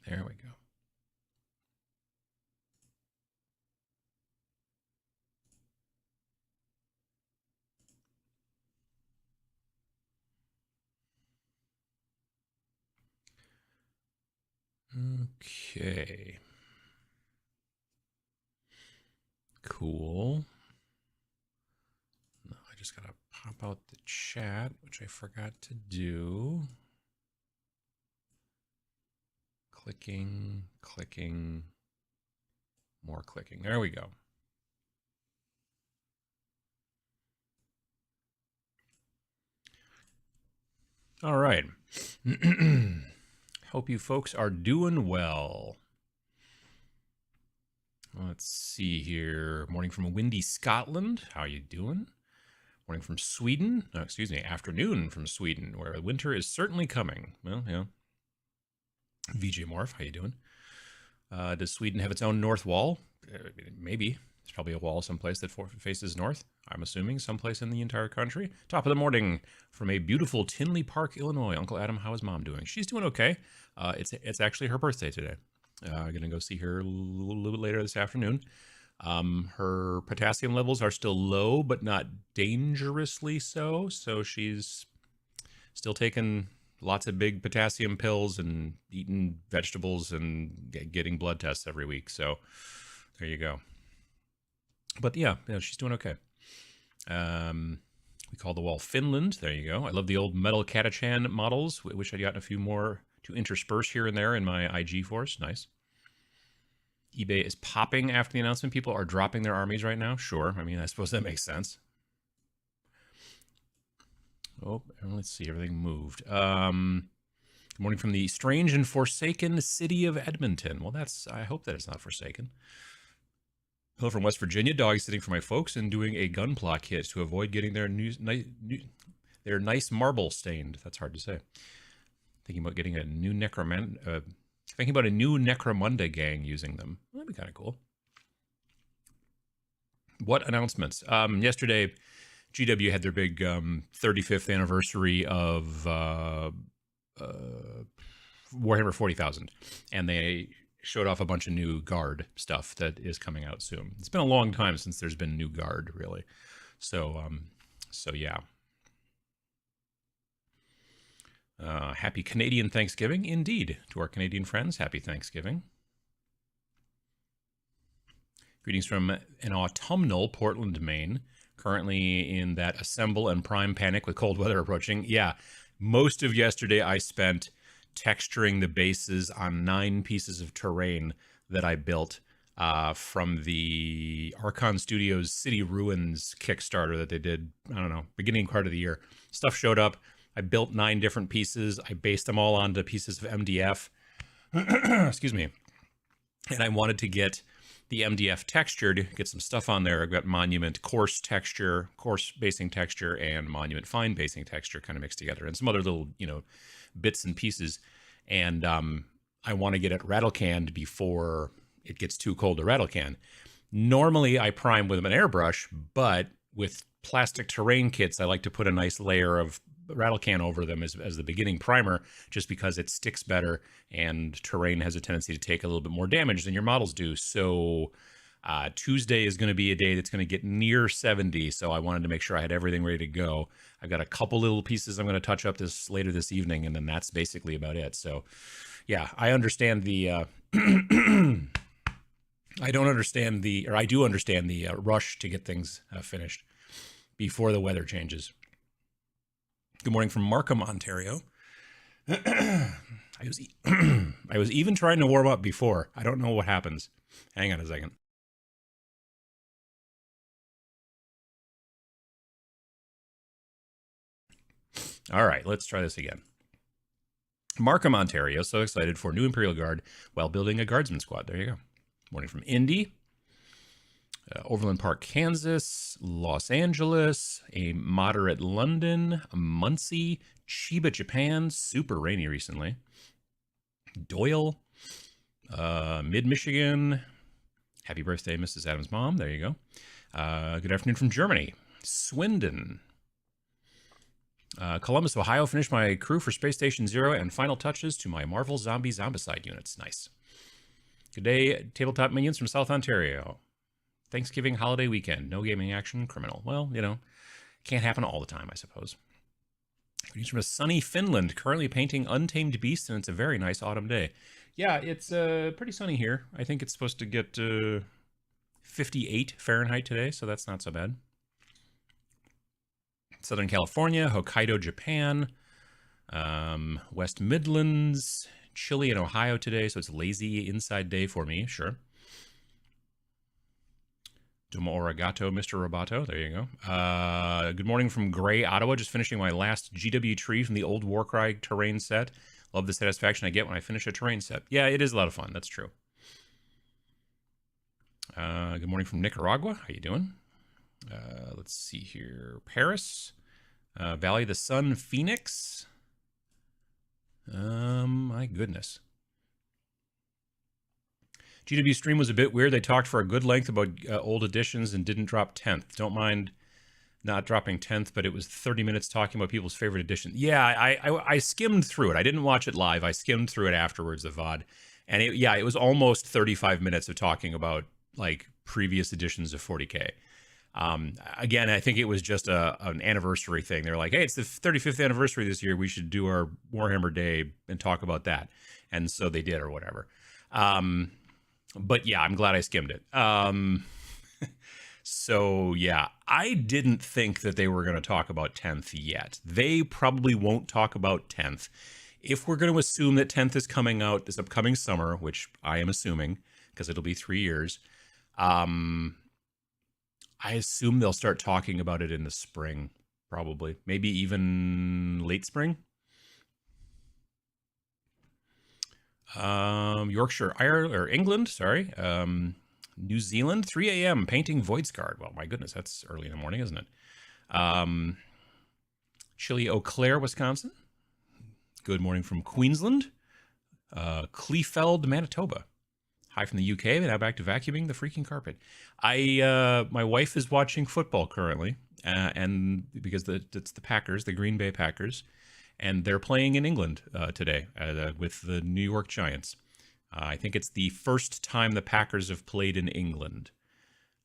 There we go. Okay. Cool. No, I just gotta pop out the chat, which I forgot to do. Clicking, clicking, more clicking. There we go. All right. Hope you folks are doing well. Let's see here. Morning from windy Scotland. How you doing? Morning from Sweden. Oh, excuse me. Afternoon from Sweden, where winter is certainly coming. Well, yeah. VJ Morph, how you doing? Does Sweden have its own north wall? Maybe. There's probably a wall someplace that faces north. I'm assuming someplace in the entire country. Top of the morning from a beautiful Tinley Park, Illinois. Uncle Adam, how is Mom doing? She's doing okay. It's actually her birthday today. I'm going to go see her a little bit later this afternoon. Her potassium levels are still low, but not dangerously so. So she's still taking lots of big potassium pills and eating vegetables and getting blood tests every week. So there you go. But yeah, she's doing okay. We call the wall Finland. There you go. I love the old metal Catachan models. Wish I'd gotten a few more to intersperse here and there in my IG force. Nice. eBay is popping after the announcement. People are dropping their armies right now. Sure. I mean, I suppose that makes sense. Oh, let's see. Everything moved. Good morning from the strange and forsaken city of Edmonton. Well, I hope that it's not forsaken. Hello from West Virginia. Dog sitting for my folks and doing a gunpla kit to avoid getting their nice marble stained. That's hard to say. Thinking about getting a new Necromunda gang using them. Well, that'd be kind of cool. What announcements? Yesterday, GW had their big 35th anniversary of Warhammer 40,000, and they showed off a bunch of new Guard stuff that is coming out soon. It's been a long time since there's been new Guard, really. So yeah. Happy Canadian Thanksgiving, indeed. To our Canadian friends, happy Thanksgiving. Greetings from an autumnal Portland, Maine. Currently in that assemble and prime panic with cold weather approaching. Yeah, most of yesterday I spent texturing the bases on 9 pieces of terrain that I built from the Archon Studios City Ruins Kickstarter that they did, I don't know, beginning part of the year. Stuff showed up. I built 9 different pieces. I based them all onto pieces of MDF. Excuse me. And I wanted to get the MDF textured, get some stuff on there. I've got Monument coarse texture, coarse basing texture, and Monument fine basing texture kind of mixed together, and some other little, bits and pieces. And I want to get it rattle canned before it gets too cold to rattle can. Normally I prime with an airbrush, but with plastic terrain kits, I like to put a nice layer of rattle can over them as the beginning primer, just because it sticks better, and terrain has a tendency to take a little bit more damage than your models do. So Tuesday is going to be a day that's going to get near 70, so I wanted to make sure I had everything ready to go. I've got a couple little pieces I'm going to touch up later this evening, and then that's basically about it. So yeah, I understand the I do understand the rush to get things finished before the weather changes. Good morning from Markham, Ontario. I was even trying to warm up before. I don't know what happens. Hang on a second. All right, let's try this again. Markham, Ontario. So excited for new Imperial Guard while building a guardsman squad. There you go. Morning from Indy. Overland Park, Kansas, Los Angeles, a moderate London, Muncie, Chiba, Japan, super rainy recently, Doyle, mid-Michigan, happy birthday, Mrs. Adams' mom, there you go. Good afternoon from Germany, Swindon, Columbus, Ohio, finished my crew for Space Station Zero and final touches to my Marvel Zombicide units. Nice. Good day, Tabletop Minions from South Ontario. Thanksgiving holiday weekend. No gaming action, criminal. Well, you know, can't happen all the time, I suppose. Greetings from a sunny Finland, currently painting Untamed Beasts, and it's a very nice autumn day. Yeah, it's pretty sunny here. I think it's supposed to get 58 Fahrenheit today, so that's not so bad. Southern California, Hokkaido, Japan, West Midlands, chilly in Ohio today, so it's a lazy inside day for me, sure. Domo Origato, Mr. Roboto. There you go. Good morning from Gray, Ottawa. Just finishing my last GW tree from the old Warcry terrain set. Love the satisfaction I get when I finish a terrain set. Yeah, it is a lot of fun. That's true. Good morning from Nicaragua. How you doing? Let's see here. Paris. Valley of the Sun, Phoenix. My goodness. GW stream was a bit weird. They talked for a good length about old editions and didn't drop 10th. Don't mind not dropping 10th, but it was 30 minutes talking about people's favorite edition. Yeah, I skimmed through it. I didn't watch it live. I skimmed through it afterwards, the VOD. And it was almost 35 minutes of talking about like previous editions of 40K. Again, I think it was just an anniversary thing. They're like, hey, it's the 35th anniversary this year. We should do our Warhammer Day and talk about that. And so they did or whatever. But yeah, I'm glad I skimmed it. So yeah, I didn't think that they were going to talk about 10th yet. They probably won't talk about 10th. If we're going to assume that 10th is coming out this upcoming summer, which I am assuming because it'll be 3 years, I assume they'll start talking about it in the spring, probably. Maybe even late spring. Yorkshire, Ireland, or England, sorry. New Zealand, 3 a.m. painting Voidsguard. Well, my goodness, that's early in the morning, isn't it? Chile, Eau Claire, Wisconsin. Good morning from Queensland. Kleefeld, Manitoba. Hi from the UK, but now back to vacuuming the freaking carpet. My wife is watching football currently, and because it's the Packers, the Green Bay Packers, and they're playing in England today with the New York Giants. I think it's the first time the Packers have played in England.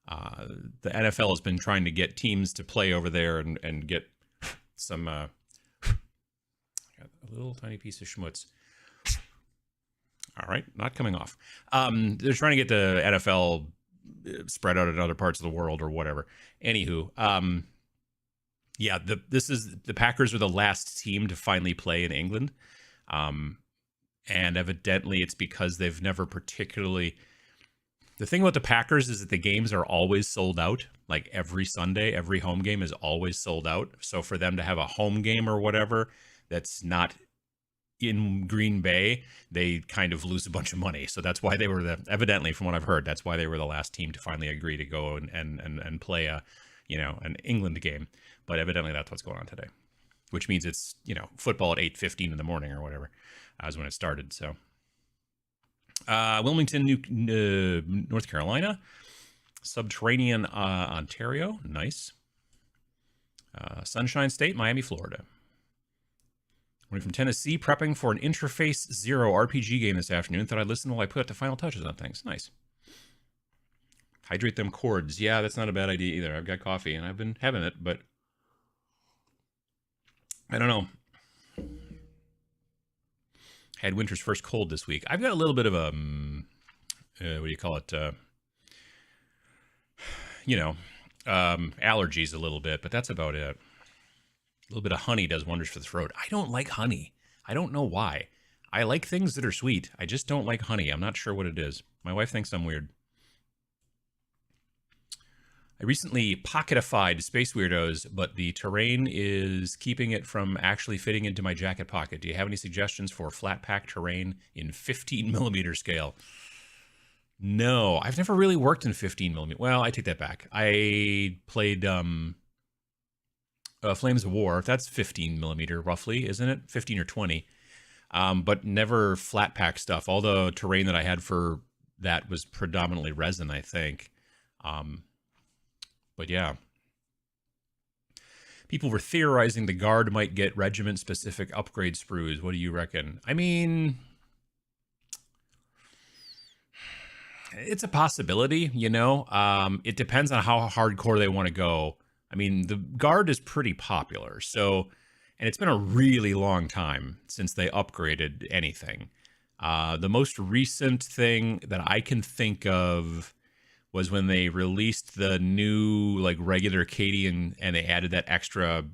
The NFL has been trying to get teams to play over there and get some got a little tiny piece of schmutz. All right, not coming off. They're trying to get the NFL spread out in other parts of the world or whatever. Anywho, yeah, the Packers are the last team to finally play in England. And evidently it's because they've never particularly... The thing about the Packers is that the games are always sold out. Like every Sunday, every home game is always sold out. So for them to have a home game or whatever that's not in Green Bay, they kind of lose a bunch of money. So that's why they were evidently, from what I've heard, that's why they were the last team to finally agree to go and play an England game. But evidently that's what's going on today, which means it's, football at 8:15 in the morning or whatever is when it started. So Wilmington, North Carolina, Subterranean, Ontario. Nice. Sunshine State, Miami, Florida. From Tennessee, prepping for an Interface Zero RPG game this afternoon. Thought I'd listen while I put the final touches on things. Nice. Hydrate them cords. Yeah, that's not a bad idea either. I've got coffee and I've been having it, but I don't know. Had winter's first cold this week. I've got a little bit of a, what do you call it? Allergies a little bit, but that's about it. A little bit of honey does wonders for the throat. I don't like honey. I don't know why. I like things that are sweet. I just don't like honey. I'm not sure what it is. My wife thinks I'm weird. I recently pocketified Space Weirdos, but the terrain is keeping it from actually fitting into my jacket pocket. Do you have any suggestions for flat pack terrain in 15 millimeter scale? No, I've never really worked in 15 millimeter. Well, I take that back. I played Flames of War. That's 15 millimeter roughly, isn't it? 15 or 20. But never flat pack stuff. All the terrain that I had for that was predominantly resin, I think. But yeah. People were theorizing the Guard might get regiment-specific upgrade sprues. What do you reckon? I mean, it's a possibility, you know? It depends on how hardcore they want to go. I mean, the Guard is pretty popular, so... And it's been a really long time since they upgraded anything. The most recent thing that I can think of was when they released the new, like, regular Cadian, and they added that extra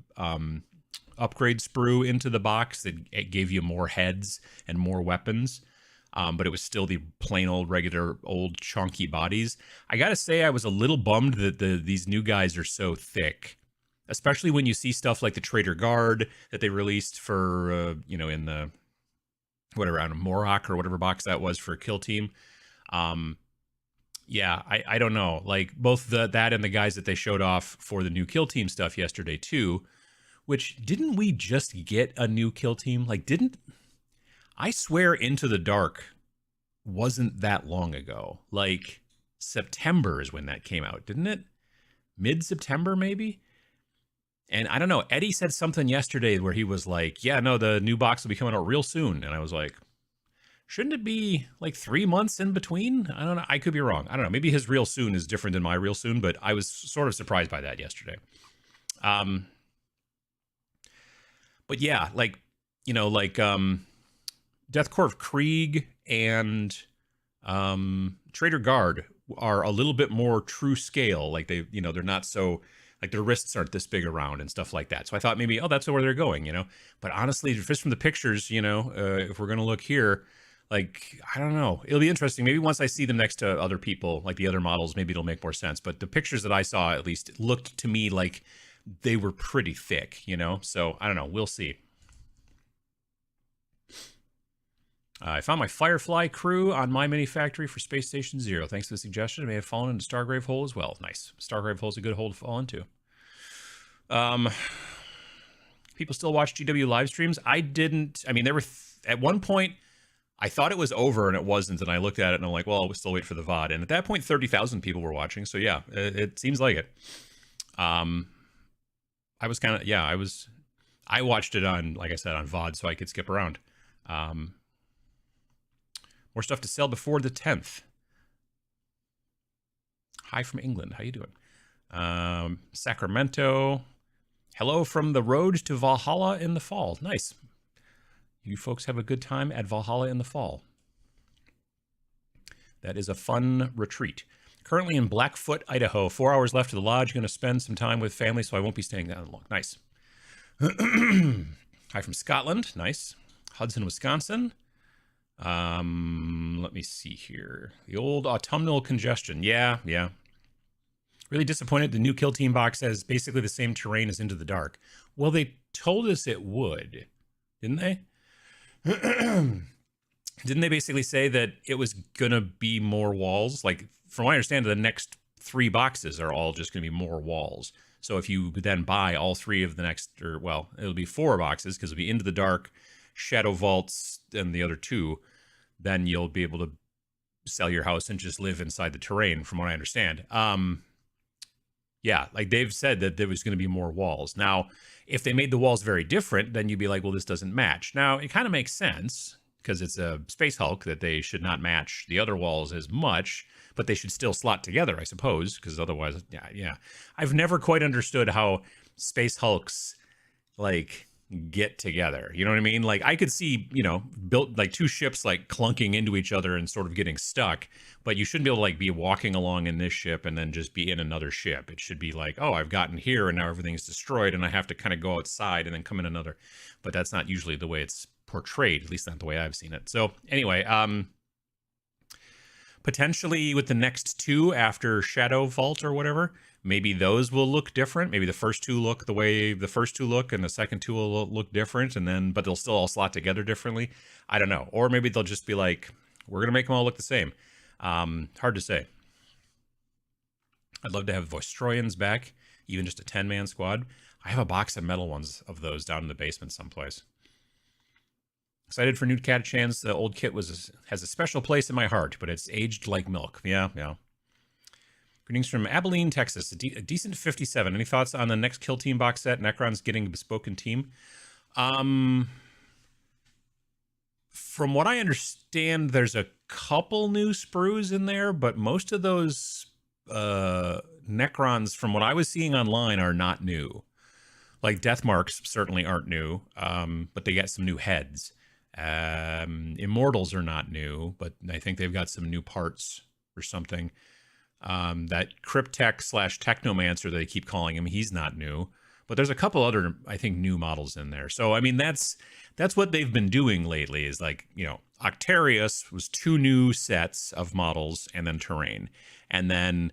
upgrade sprue into the box that it gave you more heads and more weapons. But it was still the plain old, regular, old, chunky bodies. I gotta say, I was a little bummed that these new guys are so thick. Especially when you see stuff like the Traitor Guard that they released for, you know, in the, whatever, on a Morok or whatever box that was for Kill Team. Yeah, I don't know. Like, both that and the guys that they showed off for the new Kill Team stuff yesterday, too. Which, didn't we just get a new Kill Team? Like, I swear Into the Dark wasn't that long ago. Like, September is when that came out, didn't it? Mid-September, maybe? And I don't know, Eddie said something yesterday where he was like, yeah, no, the new box will be coming out real soon. And I was like, shouldn't it be like 3 months in between? I don't know. I could be wrong. I don't know. Maybe his real soon is different than my real soon, but I was sort of surprised by that yesterday. But yeah, like, you know, like Death Corps of Krieg and Traitor Guard are a little bit more true scale. Like they, you know, they're not so... Like, their wrists aren't this big around and stuff like that. So I thought maybe, oh, that's where they're going, you know? But honestly, just from the pictures, you know, if we're going to look here, like, I don't know. It'll be interesting. Maybe once I see them next to other people, like the other models, maybe it'll make more sense. But the pictures that I saw, at least, looked to me like they were pretty thick, you know? So, I don't know. We'll see. I found my Firefly crew on My Mini Factory for Space Station Zero. Thanks for the suggestion. I may have fallen into Stargrave Hole as well. Nice. Stargrave Hole is a good hole to fall into. People still watch GW live streams. I didn't. I mean, there were at one point I thought it was over and it wasn't, and I looked at it and I'm like, well, we'll still wait for the VOD. And at that point, 30,000 people were watching. So yeah, it seems like it. I was kind of, yeah, I watched it on, like I said, on VOD so I could skip around. More stuff to sell before the 10th. Hi from England. How you doing? Sacramento. Hello from the road to Valhalla in the fall. Nice. You folks have a good time at Valhalla in the fall. That is a fun retreat. Currently in Blackfoot, Idaho. 4 hours left to the lodge. Going to spend some time with family, so I won't be staying that long. Nice. Hi from Scotland. Nice. Hudson, Wisconsin. Let me see here. The old autumnal congestion. Yeah. Really disappointed the new Kill Team box has basically the same terrain as Into the Dark. Well, they told us it would, didn't they? Didn't they basically say that it was going to be more walls? Like, from what I understand, the next 3 boxes are all just going to be more walls. So if you then buy all 3 of the next, or well, it'll be 4 boxes because it'll be Into the Dark, Shadow Vaults, and the other 2, then you'll be able to sell your house and just live inside the terrain, from what I understand. Yeah, like they've said that there was going to be more walls. Now, if they made the walls very different, then you'd be like, well, this doesn't match. Now, it kind of makes sense because it's a Space Hulk that they should not match the other walls as much, but they should still slot together, I suppose, because otherwise, yeah. I've never quite understood how Space Hulks, like, get together. You know what I mean? Like, I could see, you know, built like 2 ships like clunking into each other and sort of getting stuck, but you shouldn't be able to like be walking along in this ship and then just be in another ship. It should be like, oh, I've gotten here and now everything's destroyed and I have to kind of go outside and then come in another. But that's not usually the way it's portrayed, at least not the way I've seen it. So anyway, potentially with the next 2 after Shadow Vault or whatever, maybe those will look different. Maybe the first 2 look the way the first 2 look, and the second 2 will look different, and then, but they'll still all slot together differently. I don't know. Or maybe they'll just be like, we're gonna make them all look the same. Hard to say. I'd love to have Voistroyans back, even just a 10-man squad. I have a box of metal ones of those down in the basement someplace. Excited for new Catachans. The old kit has a special place in my heart, but it's aged like milk. Yeah. Greetings from Abilene, Texas. A decent 57. Any thoughts on the next Kill Team box set? Necron's getting a bespoken team. From what I understand, there's a couple new sprues in there, but most of those Necrons, from what I was seeing online, are not new. Like Deathmarks certainly aren't new, but they got some new heads. Immortals are not new, but I think they've got some new parts or something. That Cryptech / Technomancer that they keep calling him, he's not new. But there's a couple other, I think, new models in there. So, I mean, that's what they've been doing lately is like, you know, Octarius was 2 new sets of models and then terrain. And then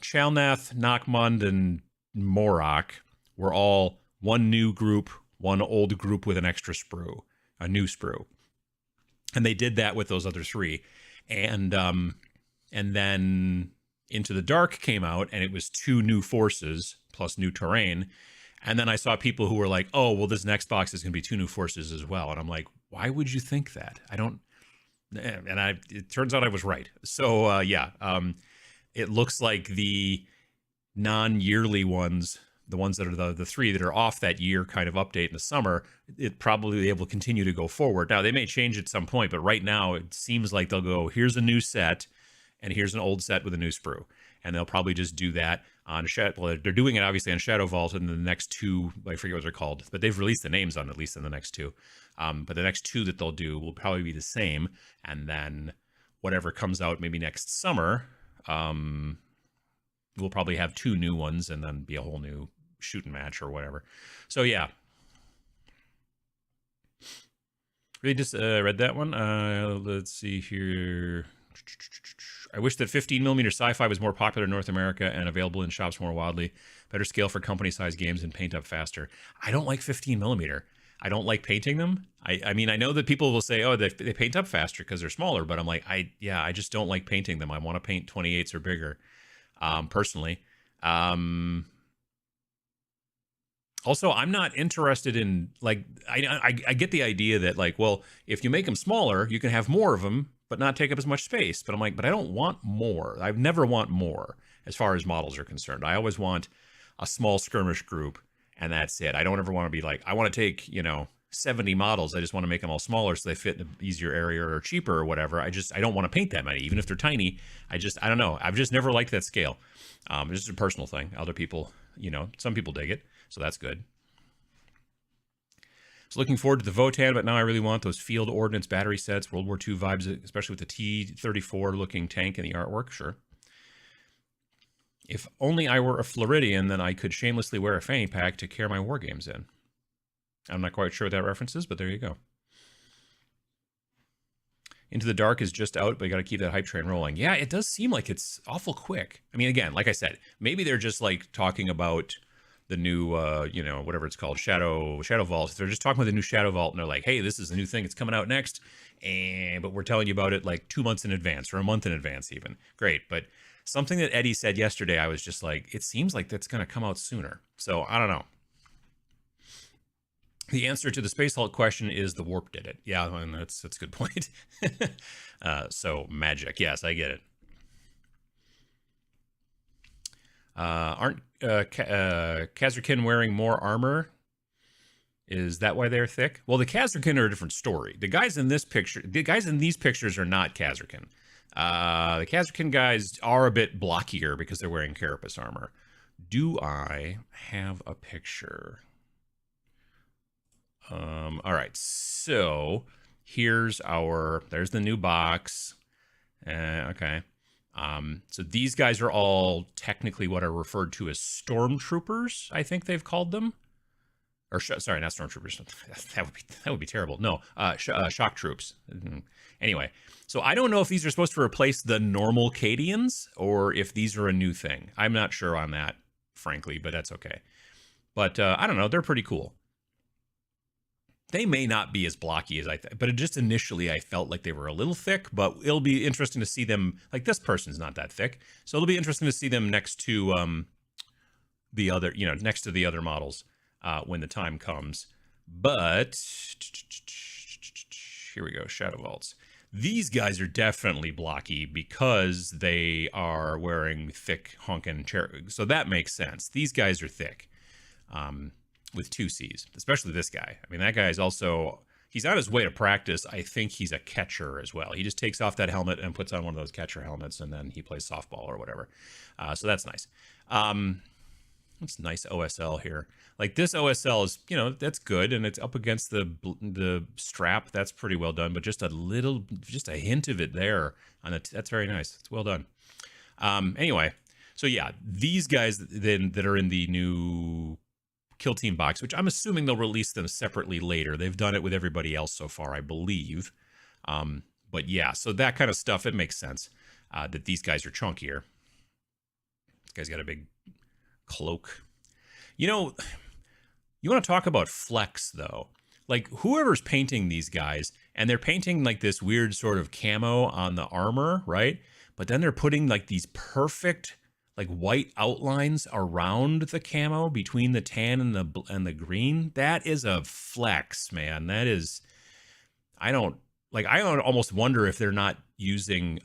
Chalnath, Nockmund, and Morok were all 1 new group, 1 old group with an extra sprue, a new sprue. And they did that with those other 3. And then Into the Dark came out, and it was 2 new forces plus new terrain. And then I saw people who were like, oh, well, this next box is going to be 2 new forces as well. And I'm like, why would you think that? I don't. And it turns out I was right. So, it looks like the non-yearly ones, the ones that are the 3 that are off that year kind of update in the summer, it probably able to continue to go forward. Now, they may change at some point, but right now it seems like they'll go, here's a new set, and here's an old set with a new sprue. And they'll probably just do that on Shadow. Well, they're doing it obviously on Shadow Vault, and the next 2, I forget what they're called, but they've released the names on at least in the next 2. But the next 2 that they'll do will probably be the same. And then whatever comes out maybe next summer, we'll probably have 2 new ones and then be a whole new shooting match or whatever. So yeah. Really just read that one. Let's see here. I wish that 15mm sci-fi was more popular in North America and available in shops more widely. Better scale for company-sized games and paint up faster. I don't like 15mm. I don't like painting them. I mean, I know that people will say, oh, they paint up faster because they're smaller, but I'm like, I just don't like painting them. I want to paint 28s or bigger, personally. Also, I'm not interested in, like, I get the idea that, like, well, if you make them smaller, you can have more of them, but not take up as much space. But I'm like, but I don't want more. I never want more as far as models are concerned. I always want a small skirmish group, and that's it. I don't ever want to be like, I want to take, 70 models. I just want to make them all smaller so they fit in an easier area or cheaper or whatever. I don't want to paint that many, even if they're tiny. I don't know. I've just never liked that scale. It's just a personal thing. Other people, some people dig it, so that's good. So looking forward to the Votan, but now I really want those field ordnance battery sets, World War II vibes, especially with the T-34 looking tank in the artwork. Sure. If only I were a Floridian, then I could shamelessly wear a fanny pack to carry my war games in. I'm not quite sure what that reference is, but there you go. Into the Dark is just out, but you got to keep that hype train rolling. Yeah, it does seem like it's awful quick. I mean, again, like I said, maybe they're just like talking about the new, whatever it's called, Shadow Vault. If they're just talking about the new Shadow Vault, and they're like, hey, this is the new thing. It's coming out next. But we're telling you about it like 2 months in advance or a month in advance even. Great. But something that Eddie said yesterday, I was just like, it seems like that's going to come out sooner. So I don't know. The answer to the Space Hulk question is the Warp did it. Yeah, and that's a good point. So magic. Yes, I get it. Aren't Khazarkin wearing more armor? Is that why they're thick? Well, the Khazarkin are a different story. The guys in these pictures are not Khazarkin. The Khazarkin guys are a bit blockier because they're wearing carapace armor. Do I have a picture? All right, so there's the new box. Okay. So these guys are all technically what are referred to as stormtroopers, I think they've called them. Or sorry, not stormtroopers. That would be terrible. No, shock troops. Anyway, so I don't know if these are supposed to replace the normal Cadians or if these are a new thing. I'm not sure on that, frankly, but that's okay. But I don't know. They're pretty cool. They may not be as blocky as but just initially I felt like they were a little thick, but it'll be interesting to see them, like this person's not that thick. So it'll be interesting to see them next to the other, next to the other models when the time comes. But here we go, Shadow Vaults. These guys are definitely blocky because they are wearing thick honkin' so that makes sense. These guys are thick, with 2 C's, especially this guy. I mean, that guy is also, he's on his way to practice. I think he's a catcher as well. He just takes off that helmet and puts on one of those catcher helmets, and then he plays softball or whatever. So that's nice. It's nice OSL here. Like, this OSL is, you know, that's good, and it's up against the strap. That's pretty well done, but just a hint of it there on it. That's very nice. It's well done. Anyway, so yeah, these guys then that are in the new Kill Team box, which I'm assuming they'll release them separately later. They've done it with everybody else so far, I believe. But yeah, so that kind of stuff, it makes sense that these guys are chunkier. This guy's got a big cloak. You know, you want to talk about flex, though. Like, whoever's painting these guys, and they're painting like this weird sort of camo on the armor, right? But then they're putting like these perfect like white outlines around the camo between the tan and the green. That is a flex, man. That is, I almost wonder if they're not using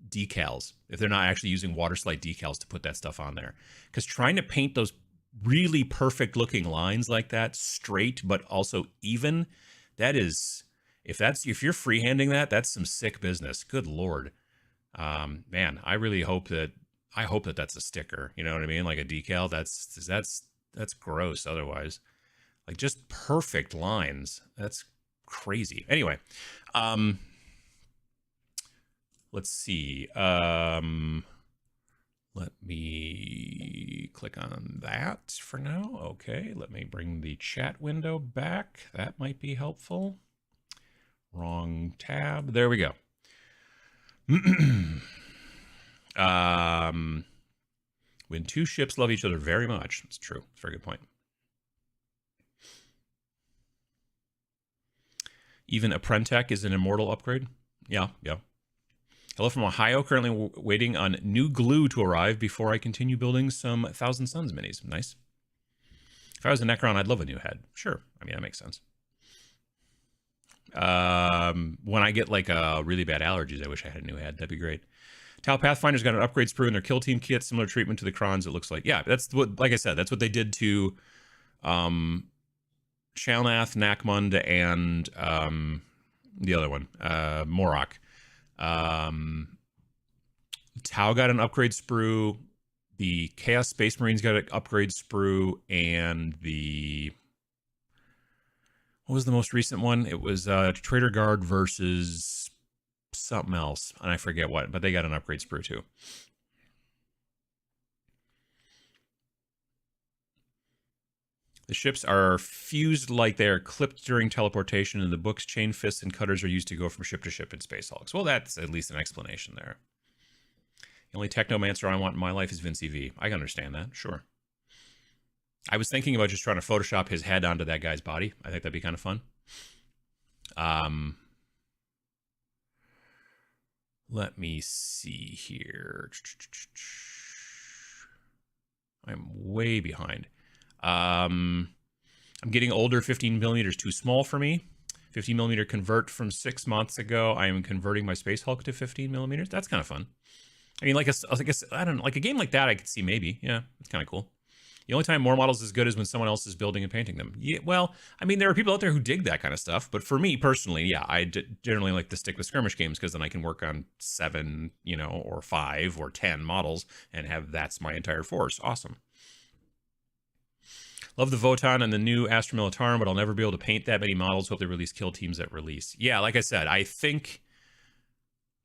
decals, if they're not actually using water slide decals to put that stuff on there. Because trying to paint those really perfect looking lines like that, straight but also even, that is, if you're freehanding that, that's some sick business. Good Lord. Man, I hope that that's a sticker. You know what I mean? Like a decal. That's gross otherwise. Like, just perfect lines. That's crazy. Anyway, let's see. Let me click on that for now. Okay, let me bring the chat window back. That might be helpful. Wrong tab. There we go. When 2 ships love each other very much. It's true. It's a very good point. Even Apprentech is an immortal upgrade. Yeah. Hello from Ohio. Currently waiting on new glue to arrive before I continue building some Thousand Suns minis. Nice. If I was a Necron, I'd love a new head. Sure. I mean, that makes sense. When I get like really bad allergies, I wish I had a new head. That'd be great. Tau Pathfinder's got an upgrade sprue in their kill team kit, similar treatment to the Krons, it looks like. Yeah, that's what, like I said, that's what they did to Shalnath, Nakmund, and the other one, Morok. Tau got an upgrade sprue, the Chaos Space Marines got an upgrade sprue, and what was the most recent one? It was Traitor Guard versus something else, and I forget what, but they got an upgrade sprue too. The ships are fused like they are clipped during teleportation, and the book's chain fists and cutters are used to go from ship to ship in Space Hulks. Well, that's at least an explanation there. The only technomancer I want in my life is Vince V. I can understand that, sure. I was thinking about just trying to Photoshop his head onto that guy's body. I think that'd be kind of fun. Let me see here. I'm way behind. I'm getting older. 15 millimeters too small for me. 15 millimeter convert from 6 months ago. I am converting my Space Hulk to 15 millimeters. That's kind of fun. I mean, I don't know, like a game like that, I could see maybe. Yeah, it's kind of cool. The only time more models is good is when someone else is building and painting them. Yeah, well, I mean, there are people out there who dig that kind of stuff, but for me personally, yeah, I generally like to stick with skirmish games because then I can work on 7, or 5 or 10 models and that's my entire force. Awesome. Love the Votan and the new Astra Militarum, but I'll never be able to paint that many models. Hope they release kill teams at release. Yeah, like I said, I think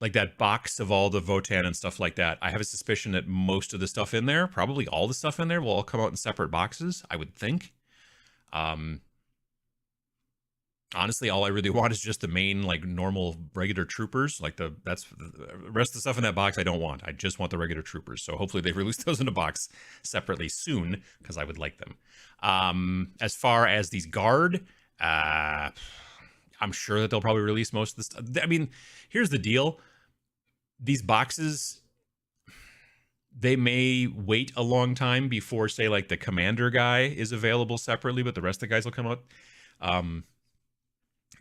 like that box of all the Votan and stuff like that, I have a suspicion that most of the stuff in there, probably all the stuff in there, will all come out in separate boxes, I would think. Honestly, all I really want is just the main, like, normal regular troopers. Like, that's the rest of the stuff in that box I don't want. I just want the regular troopers. So hopefully they release those in a box separately soon, because I would like them. As far as these guard, I'm sure that they'll probably release most of the stuff. I mean, here's the deal. These boxes, they may wait a long time before, say, like, the commander guy is available separately, but the rest of the guys will come out.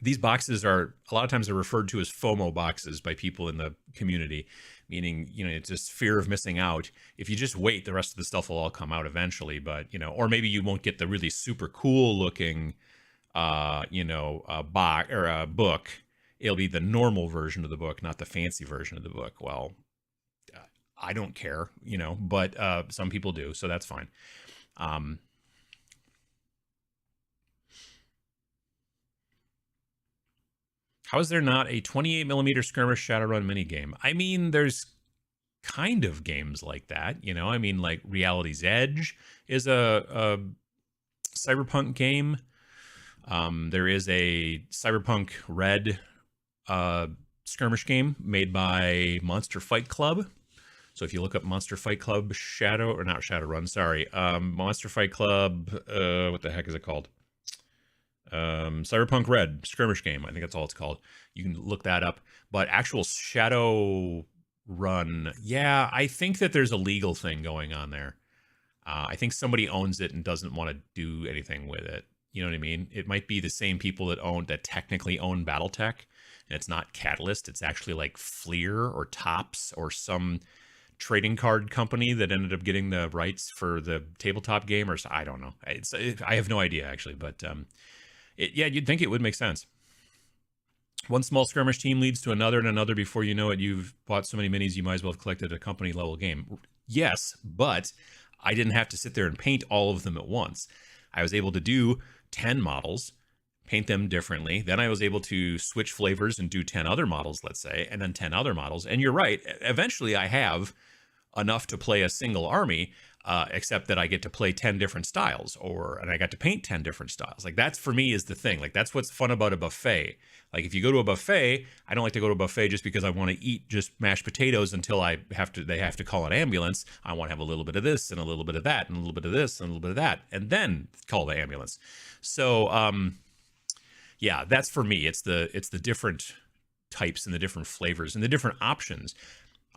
These boxes are a lot of times they're referred to as FOMO boxes by people in the community, meaning, you know, it's just fear of missing out. If you just wait, the rest of the stuff will all come out eventually, but, you know, or maybe you won't get the really super cool looking, box or a book. It'll be the normal version of the book, not the fancy version of the book. Well, I don't care, you know, but some people do, so that's fine. How is there not a 28mm skirmish Shadowrun minigame? I mean, there's kind of games like that, you know? I mean, like Reality's Edge is a Cyberpunk game. There is a Cyberpunk Red skirmish game made by Monster Fight Club. So if you look up Monster Fight Club Monster Fight Club, what the heck is it called? Cyberpunk Red skirmish game. I think that's all it's called. You can look that up. But actual Shadowrun, yeah, I think that there's a legal thing going on there. I think somebody owns it and doesn't want to do anything with it. You know what I mean? It might be the same people that technically own BattleTech, and it's not Catalyst. It's actually like Fleer or Tops or some trading card company that ended up getting the rights for the tabletop game, or I don't know. I have no idea actually, but you'd think it would make sense. One small skirmish team leads to another and another. Before you know it, you've bought so many minis, you might as well have collected a company level game. Yes, but I didn't have to sit there and paint all of them at once. I was able to do 10 models, paint them differently. Then I was able to switch flavors and do 10 other models, let's say, and then 10 other models. And you're right. Eventually I have enough to play a single army, except that I get to play 10 different styles, and I got to paint 10 different styles. Like, that's for me is the thing. Like, that's what's fun about a buffet. Like, if you go to a buffet, I don't like to go to a buffet just because I want to eat just mashed potatoes until they have to call an ambulance. I want to have a little bit of this and a little bit of that and a little bit of this and a little bit of that, and then call the ambulance. So, yeah, that's for me. It's the different types and the different flavors and the different options.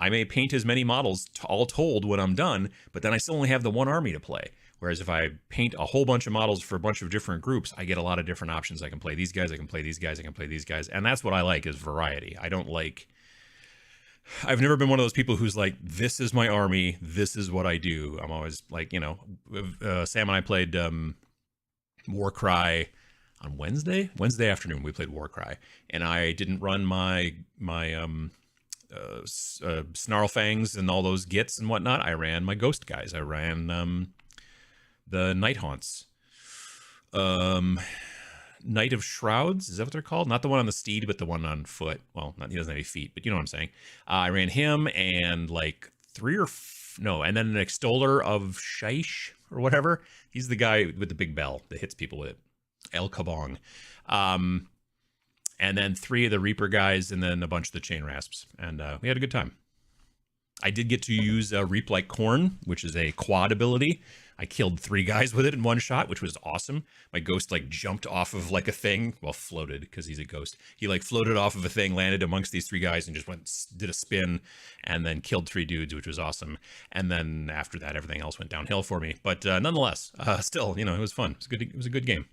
I may paint as many models all told when I'm done, but then I still only have the one army to play. Whereas if I paint a whole bunch of models for a bunch of different groups, I get a lot of different options. I can play these guys, I can play these guys, I can play these guys. And that's what I like, is variety. I've never been one of those people who's like, this is my army, this is what I do. I'm always like, you know, Sam and I played Warcry on Wednesday afternoon. We played Warcry, and I didn't run my Snarlfangs and all those gits and whatnot. I ran my ghost guys. I ran the Night Haunts. Knight of Shrouds, is that what they're called? Not the one on the steed, but the one on foot. Well, he doesn't have any feet, but you know what I'm saying. I ran him and like and then an Extoller of Shaish or whatever. He's the guy with the big bell that hits people with it. El Kabong. And then 3 of the Reaper guys, and then a bunch of the Chain Rasps. And we had a good time. I did get to use Reap Like Corn, which is a quad ability. I killed 3 guys with it in one shot, which was awesome. My ghost like jumped off of like a thing. Well, floated, because he's a ghost. He like floated off of a thing, landed amongst these 3 guys, and just did a spin, and then killed 3 dudes, which was awesome. And then after that, everything else went downhill for me. But nonetheless, still, you know, it was fun. It was a good game.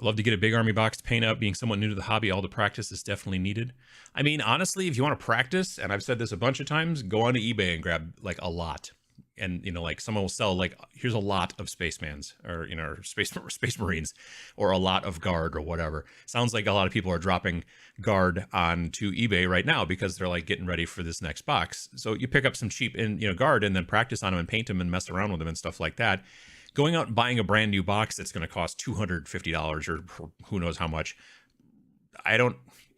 I'd love to get a big army box to paint up. Being somewhat new to the hobby, all the practice is definitely needed. I mean, honestly, if you want to practice, and I've said this a bunch of times, go onto eBay and grab like a lot. And, you know, like someone will sell like, here's a lot of Spacemans, or, you know, or Space Marines, or a lot of Guard or whatever. Sounds like a lot of people are dropping Guard onto eBay right now because they're like getting ready for this next box. So you pick up some cheap, Guard, and then practice on them and paint them and mess around with them and stuff like that. Going out and buying a brand new box that's going to cost $250 or who knows how much.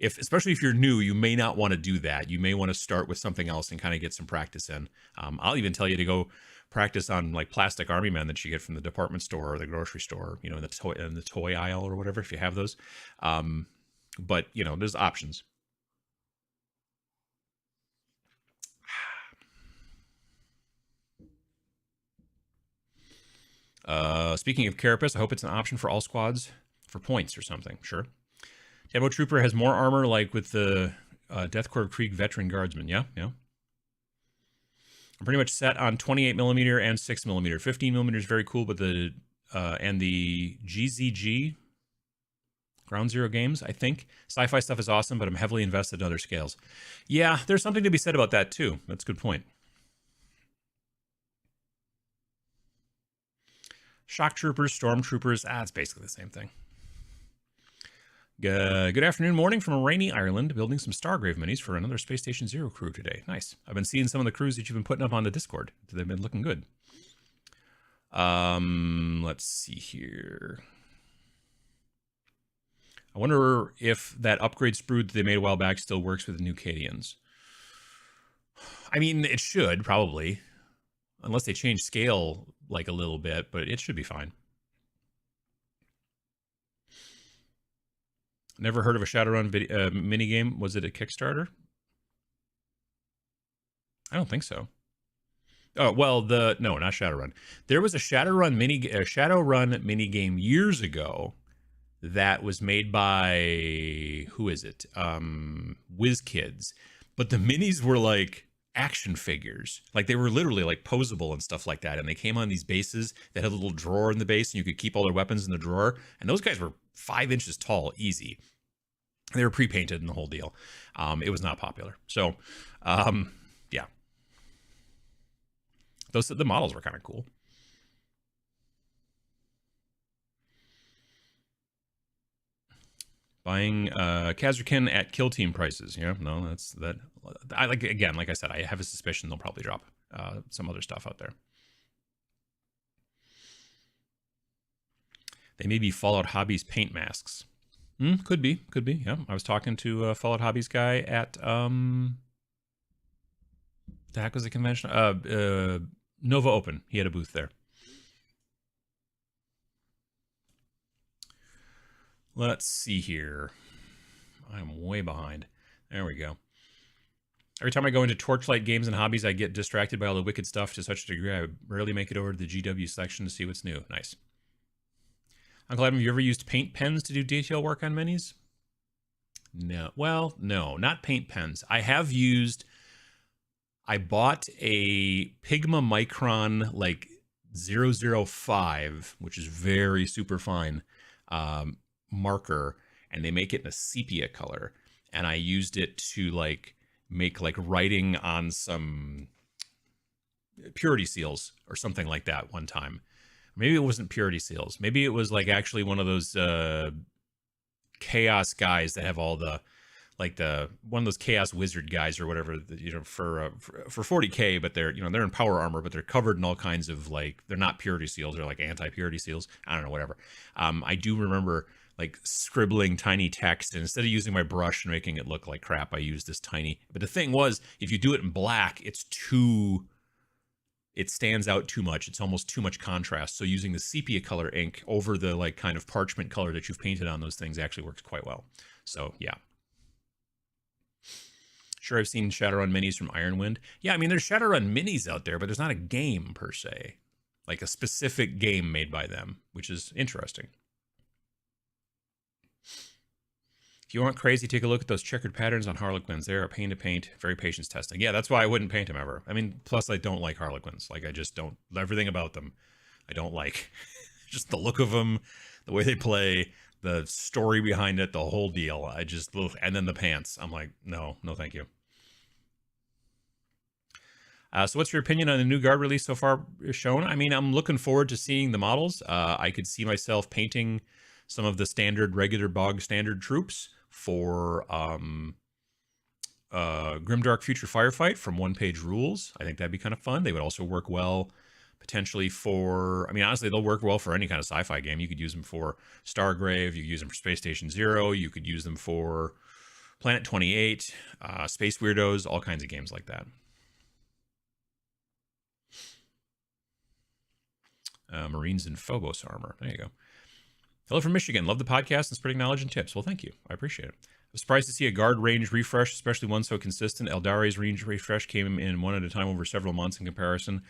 Especially if you're new, you may not want to do that. You may want to start with something else and kind of get some practice in. I'll even tell you to go practice on like plastic army men that you get from the department store or the grocery store, you know, in the toy aisle or whatever, if you have those. But, you know, there's options. Speaking of Carapace, I hope it's an option for all squads for points or something. Sure. Tempo Trooper has more armor, like with the Death Corps of Krieg Veteran Guardsman. Yeah. I'm pretty much set on 28mm and 6mm. 15mm is very cool, but the and the GZG, Ground Zero Games, I think. Sci-fi stuff is awesome, but I'm heavily invested in other scales. Yeah, there's something to be said about that, too. That's a good point. Shock Troopers, Stormtroopers, it's basically the same thing. Good afternoon, morning from rainy Ireland, building some Stargrave minis for another Space Station Zero crew today. Nice. I've been seeing some of the crews that you've been putting up on the Discord. They've been looking good. Let's see here. I wonder if that upgrade sprue that they made a while back still works with the new Cadians. I mean, it should, probably. Unless they change scale, like, a little bit, but it should be fine. Never heard of a Shadowrun minigame. Was it a Kickstarter? I don't think so. Oh, well, no, not Shadowrun. There was a Shadowrun minigame years ago that was made by, who is it? WizKids. But the minis were like action figures. Like, they were literally like posable and stuff like that. And they came on these bases that had a little drawer in the base, and you could keep all their weapons in the drawer. And those guys were 5 inches tall, easy. They were pre-painted and the whole deal. It was not popular. So, yeah. The models were kind of cool. Buying Kazrakin at Kill Team prices. Yeah, no, that's that. Like I said, I have a suspicion they'll probably drop some other stuff out there. They may be Fallout Hobbies paint masks. Could be. Yeah, I was talking to a Fallout Hobbies guy at the heck was the convention? Nova Open. He had a booth there. Let's see here. I'm way behind. There we go. Every time I go into Torchlight games and hobbies, I get distracted by all the wicked stuff to such a degree I rarely make it over to the GW section to see what's new. Nice. Uncle Adam, have you ever used paint pens to do detail work on minis? No. Well, no, not paint pens. I bought a Pigma Micron like 005, which is very super fine marker, and they make it in a sepia color. And I used it to like make like writing on some purity seals or something like that one time. Maybe it wasn't purity seals. Maybe it was like actually one of those chaos guys that have all the like one of those chaos wizard guys or whatever, for 40K, but they're in power armor, but they're covered in all kinds of like, they're not purity seals, they're like anti-purity seals. I don't know, whatever. I do remember like scribbling tiny text, and instead of using my brush and making it look like crap, I used this tiny. But the thing was, if you do it in black, it stands out too much. It's almost too much contrast. So using the sepia color ink over the like kind of parchment color that you've painted on those things actually works quite well. So yeah. Sure, I've seen Shadowrun minis from Ironwind. Yeah, I mean, there's Shadowrun minis out there, but there's not a game per se. Like a specific game made by them, which is interesting. If you want crazy, take a look at those checkered patterns on Harlequins. They're a pain to paint, very patience testing. Yeah, that's why I wouldn't paint them ever. I mean, plus I don't like Harlequins. Like, I just don't, everything about them, I don't like. Just the look of them, the way they play, the story behind it, the whole deal. I just, and then the pants. I'm like, no, thank you. So what's your opinion on the new Guard release so far shown? I mean, I'm looking forward to seeing the models. I could see myself painting some of the regular bog standard troops for Grimdark Future Firefight from one-page rules. I think that'd be kind of fun. They would also work well potentially for, I mean, honestly, they'll work well for any kind of sci-fi game. You could use them for Stargrave, you could use them for Space Station Zero, you could use them for Planet 28, Space Weirdos, all kinds of games like that. Marines in Phobos armor. There you go. Hello from Michigan. Love the podcast and spreading knowledge and tips. Well, thank you. I appreciate it. I'm surprised to see a Guard range refresh, especially one so consistent. Eldare's range refresh came in one at a time over several months in comparison.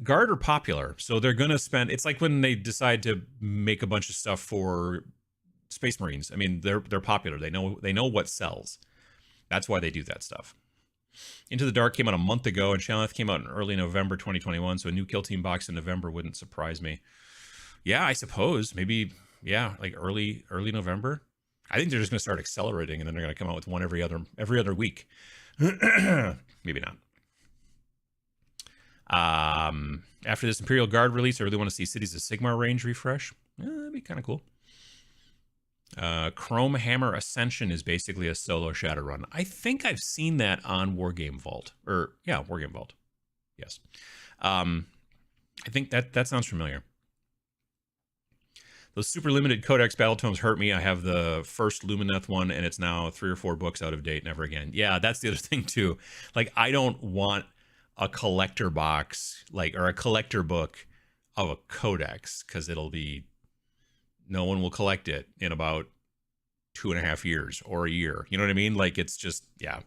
Guard are popular, so they're going to spend... It's like when they decide to make a bunch of stuff for Space Marines. I mean, they're popular. They know what sells. That's why they do that stuff. Into the Dark came out a month ago, and Shaleth came out in early November 2021, so a new Kill Team box in November wouldn't surprise me. Yeah, I suppose maybe. Yeah, like early November. I think they're just going to start accelerating, and then they're going to come out with one every other week. Maybe not. After this Imperial Guard release, I really want to see Cities of Sigmar range refresh. That'd be kind of cool. Chrome Hammer Ascension is basically a solo Shadowrun. I think I've seen that on Wargame Vault. Wargame Vault. Yes. I think that sounds familiar. Those super limited Codex battle tomes hurt me. I have the first Lumineth one, and it's now 3 or 4 books out of date. Never again. Yeah, that's the other thing too. Like, I don't want a collector box, or a collector book of a Codex, because no one will collect it in about 2.5 years or a year. You know what I mean? Like, it's just, yeah.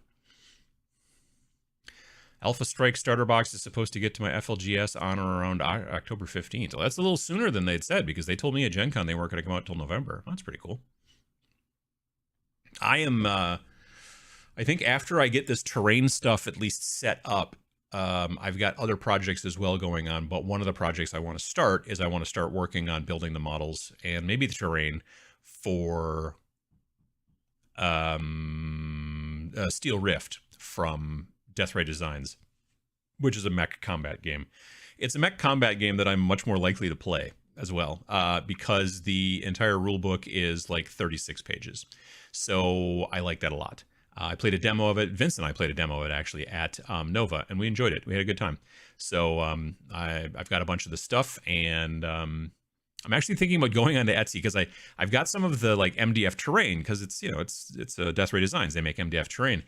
Alpha Strike starter box is supposed to get to my FLGS on or around October 15th. So that's a little sooner than they'd said, because they told me at Gen Con they weren't going to come out till November. That's pretty cool. I think after I get this terrain stuff at least set up, I've got other projects as well going on, but one of the projects I want to start is I want to start working on building the models and maybe the terrain for Steel Rift from Deathray Designs, which is a mech combat game. It's a mech combat game that I'm much more likely to play as well, because the entire rule book is like 36 pages. So I like that a lot. I played a demo of it. Vince and I played a demo of it actually at Nova, and we enjoyed it. We had a good time. So I've got a bunch of the stuff, and I'm actually thinking about going onto Etsy, because I've got some of the like MDF terrain, because it's Deathray Designs. They make MDF terrain.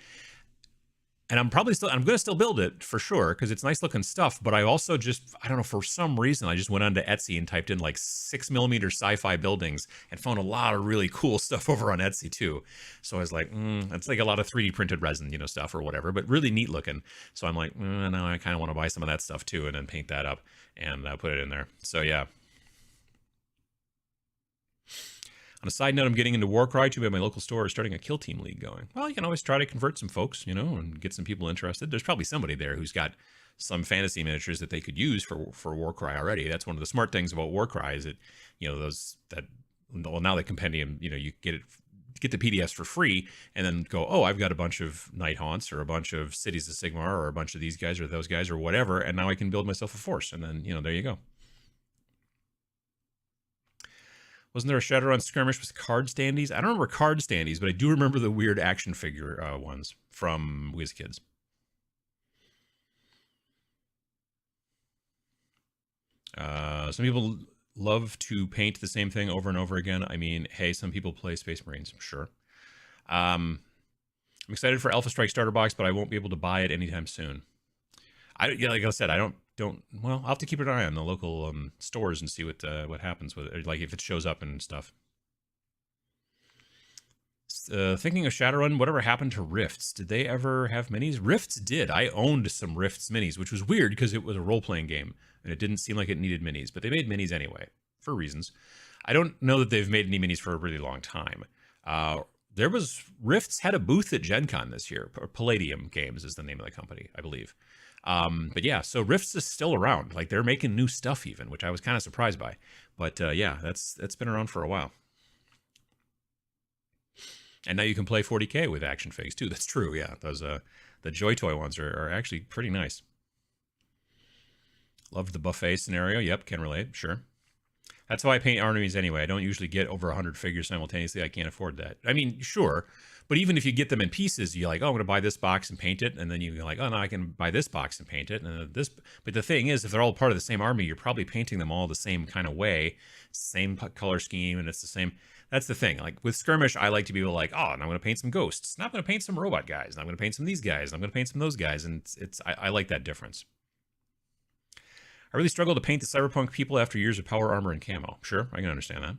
And I'm going to still build it for sure, because it's nice looking stuff. But I also I don't know, for some reason, I just went onto Etsy and typed in like 6mm sci-fi buildings and found a lot of really cool stuff over on Etsy too. So I was like, it's like a lot of 3D printed resin, stuff or whatever, but really neat looking. So I'm like, no, I kind of want to buy some of that stuff too, and then paint that up and put it in there. So yeah. On a side note, I'm getting into Warcry. Too bad my local store is starting a kill team league going. Well, you can always try to convert some folks, and get some people interested. There's probably somebody there who's got some fantasy miniatures that they could use for Warcry already. That's one of the smart things about Warcry, is that, now the compendium, you get the PDFs for free, and then go, oh, I've got a bunch of Night Haunts or a bunch of Cities of Sigmar or a bunch of these guys or those guys or whatever, and now I can build myself a force, and then, there you go. Wasn't there a Shadowrun skirmish with card standees? I don't remember card standees, but I do remember the weird action figure ones from WizKids. Some people love to paint the same thing over and over again. I mean, hey, some people play Space Marines, sure. I'm excited for Alpha Strike starter box, but I won't be able to buy it anytime soon. Like I said, I don't. Well, I'll have to keep an eye on the local stores and see what happens with it, like if it shows up and stuff. Thinking of Shadowrun, whatever happened to Rifts? Did they ever have minis? Rifts did. I owned some Rifts minis, which was weird because it was a role-playing game and it didn't seem like it needed minis, but they made minis anyway for reasons. I don't know that they've made any minis for a really long time. Rifts had a booth at Gen Con this year. Palladium Games is the name of the company, I believe. But yeah, so Rifts is still around. Like, they're making new stuff even, which I was kind of surprised by. But yeah, that's been around for a while. And now you can play 40K with action figs too. That's true. Yeah, those the Joy Toy ones are actually pretty nice. Love the buffet scenario. Yep, can relate. Sure. That's how I paint armies anyway. I don't usually get over 100 figures simultaneously. I can't afford that. I mean, sure. But even if you get them in pieces, you're like, oh, I'm going to buy this box and paint it. And then you're like, oh, no, I can buy this box and paint it. And this. But the thing is, if they're all part of the same army, you're probably painting them all the same kind of way, same color scheme, and it's the same. That's the thing. Like with Skirmish, I like to be able to like, oh, and I'm going to paint some ghosts. Now I'm going to paint some robot guys. And I'm going to paint some of these guys. And I'm going to paint some of those guys. And I like that difference. I really struggle to paint the Cyberpunk people after years of power armor and camo. Sure, I can understand that.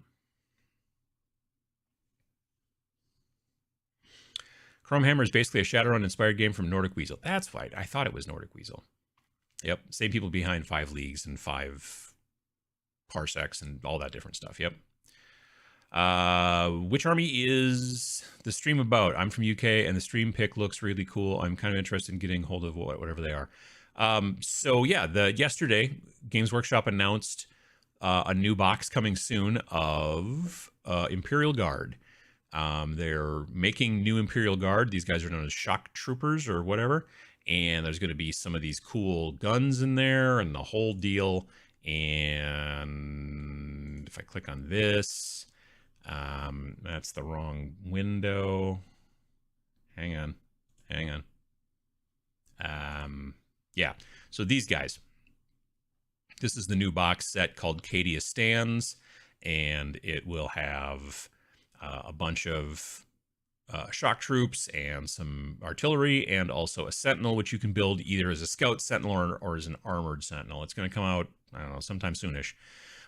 Chrome Hammer is basically a Shadowrun-inspired game from Nordic Weasel. That's right. I thought it was Nordic Weasel. Yep. Same people behind 5 Leagues and 5 Parsecs and all that different stuff. Yep. Which army is the stream about? I'm from UK, and the stream pick looks really cool. I'm kind of interested in getting hold of whatever they are. So yeah, yesterday Games Workshop announced a new box coming soon of Imperial Guard. They're making new Imperial Guard. These guys are known as shock troopers or whatever. And there's going to be some of these cool guns in there and the whole deal. And if I click on this, that's the wrong window. Hang on. Yeah, so these guys. This is the new box set called Cadia Stands, and it will have a bunch of shock troops and some artillery, and also a sentinel, which you can build either as a scout sentinel or as an armored sentinel. It's going to come out, I don't know, sometime soonish.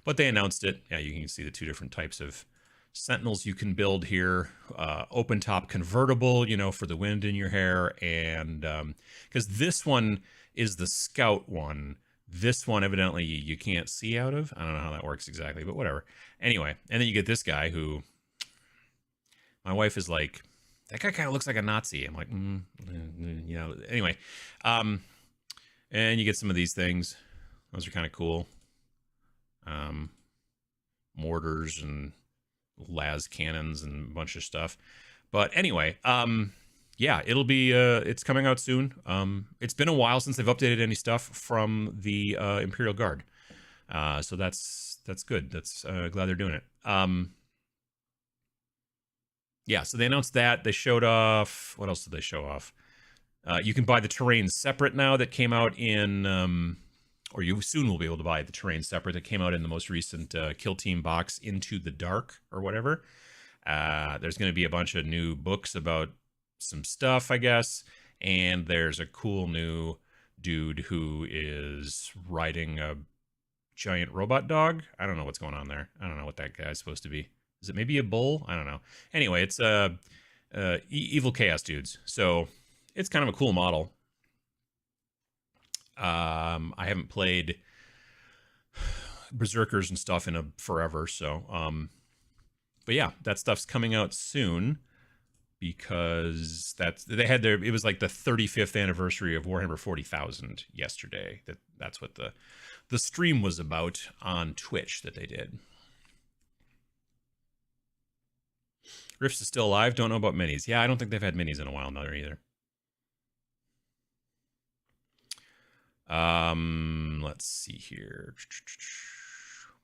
But they announced it. Yeah, you can see the two different types of sentinels you can build here. Open top convertible, you know, for the wind in your hair. And because this one is the scout one. This one, evidently, you can't see out of. I don't know how that works exactly, but whatever. Anyway, and then you get this guy who... My wife is like, that guy kind of looks like a Nazi. I'm like, you know, anyway. And you get some of these things. Those are kind of cool. Mortars and las cannons and a bunch of stuff. But anyway, yeah, it'll be, it's coming out soon. It's been a while since they've updated any stuff from the Imperial Guard. So that's good. That's glad they're doing it. Yeah, so they announced that. They showed off... What else did they show off? You can buy the terrain separate now that came out in... or you soon will be able to buy the terrain separate that came out in the most recent Kill Team box, Into the Dark, or whatever. There's going to be a bunch of new books about some stuff, I guess. And there's a cool new dude who is riding a giant robot dog. I don't know what's going on there. I don't know what that guy's supposed to be. Is it maybe a bull? I don't know. Anyway, it's evil chaos dudes. So it's kind of a cool model. I haven't played Berserkers and stuff in forever. So, but yeah, that stuff's coming out soon because it was like the 35th anniversary of Warhammer 40,000 yesterday. That's what the stream was about on Twitch that they did. Rifts is still alive. Don't know about minis. Yeah, I don't think they've had minis in a while now either. Let's see here.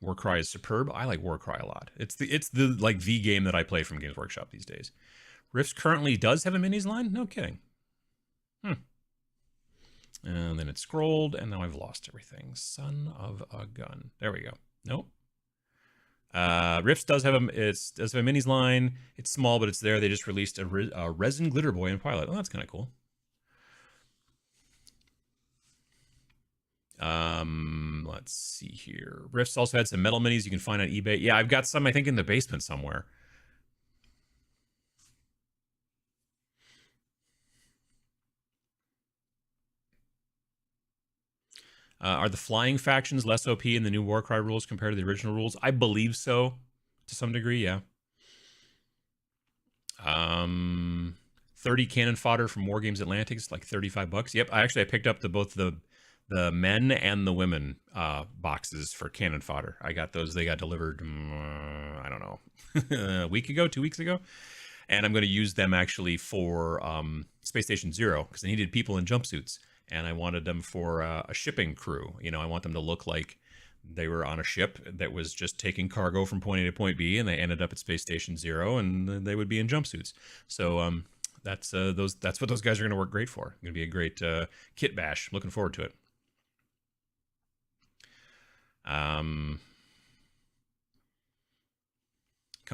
Warcry is superb. I like Warcry a lot. It's the like the game that I play from Games Workshop these days. Rifts currently does have a minis line. No kidding. And then it scrolled, and now I've lost everything. Son of a gun. There we go. Nope. Rifts does have a minis line. It's small, but it's there. They just released a resin glitter boy and pilot. Oh, that's kind of cool. Let's see here. Rifts also had some metal minis you can find on eBay. Yeah, I've got some, I think, in the basement somewhere. Are the flying factions less OP in the new Warcry rules compared to the original rules? I believe so, to some degree, yeah. 30 cannon fodder from War Games Atlantic. It's like $35. Yep, I picked up both the men and the women boxes for cannon fodder. I got those. They got delivered, I don't know, a week ago, 2 weeks ago. And I'm going to use them actually for Space Station Zero because they needed people in jumpsuits. And I wanted them for a shipping crew. You know, I want them to look like they were on a ship that was just taking cargo from point A to point B, and they ended up at Space Station Zero, and they would be in jumpsuits. So that's what those guys are going to work great for. Going to be a great kit bash. Looking forward to it. Come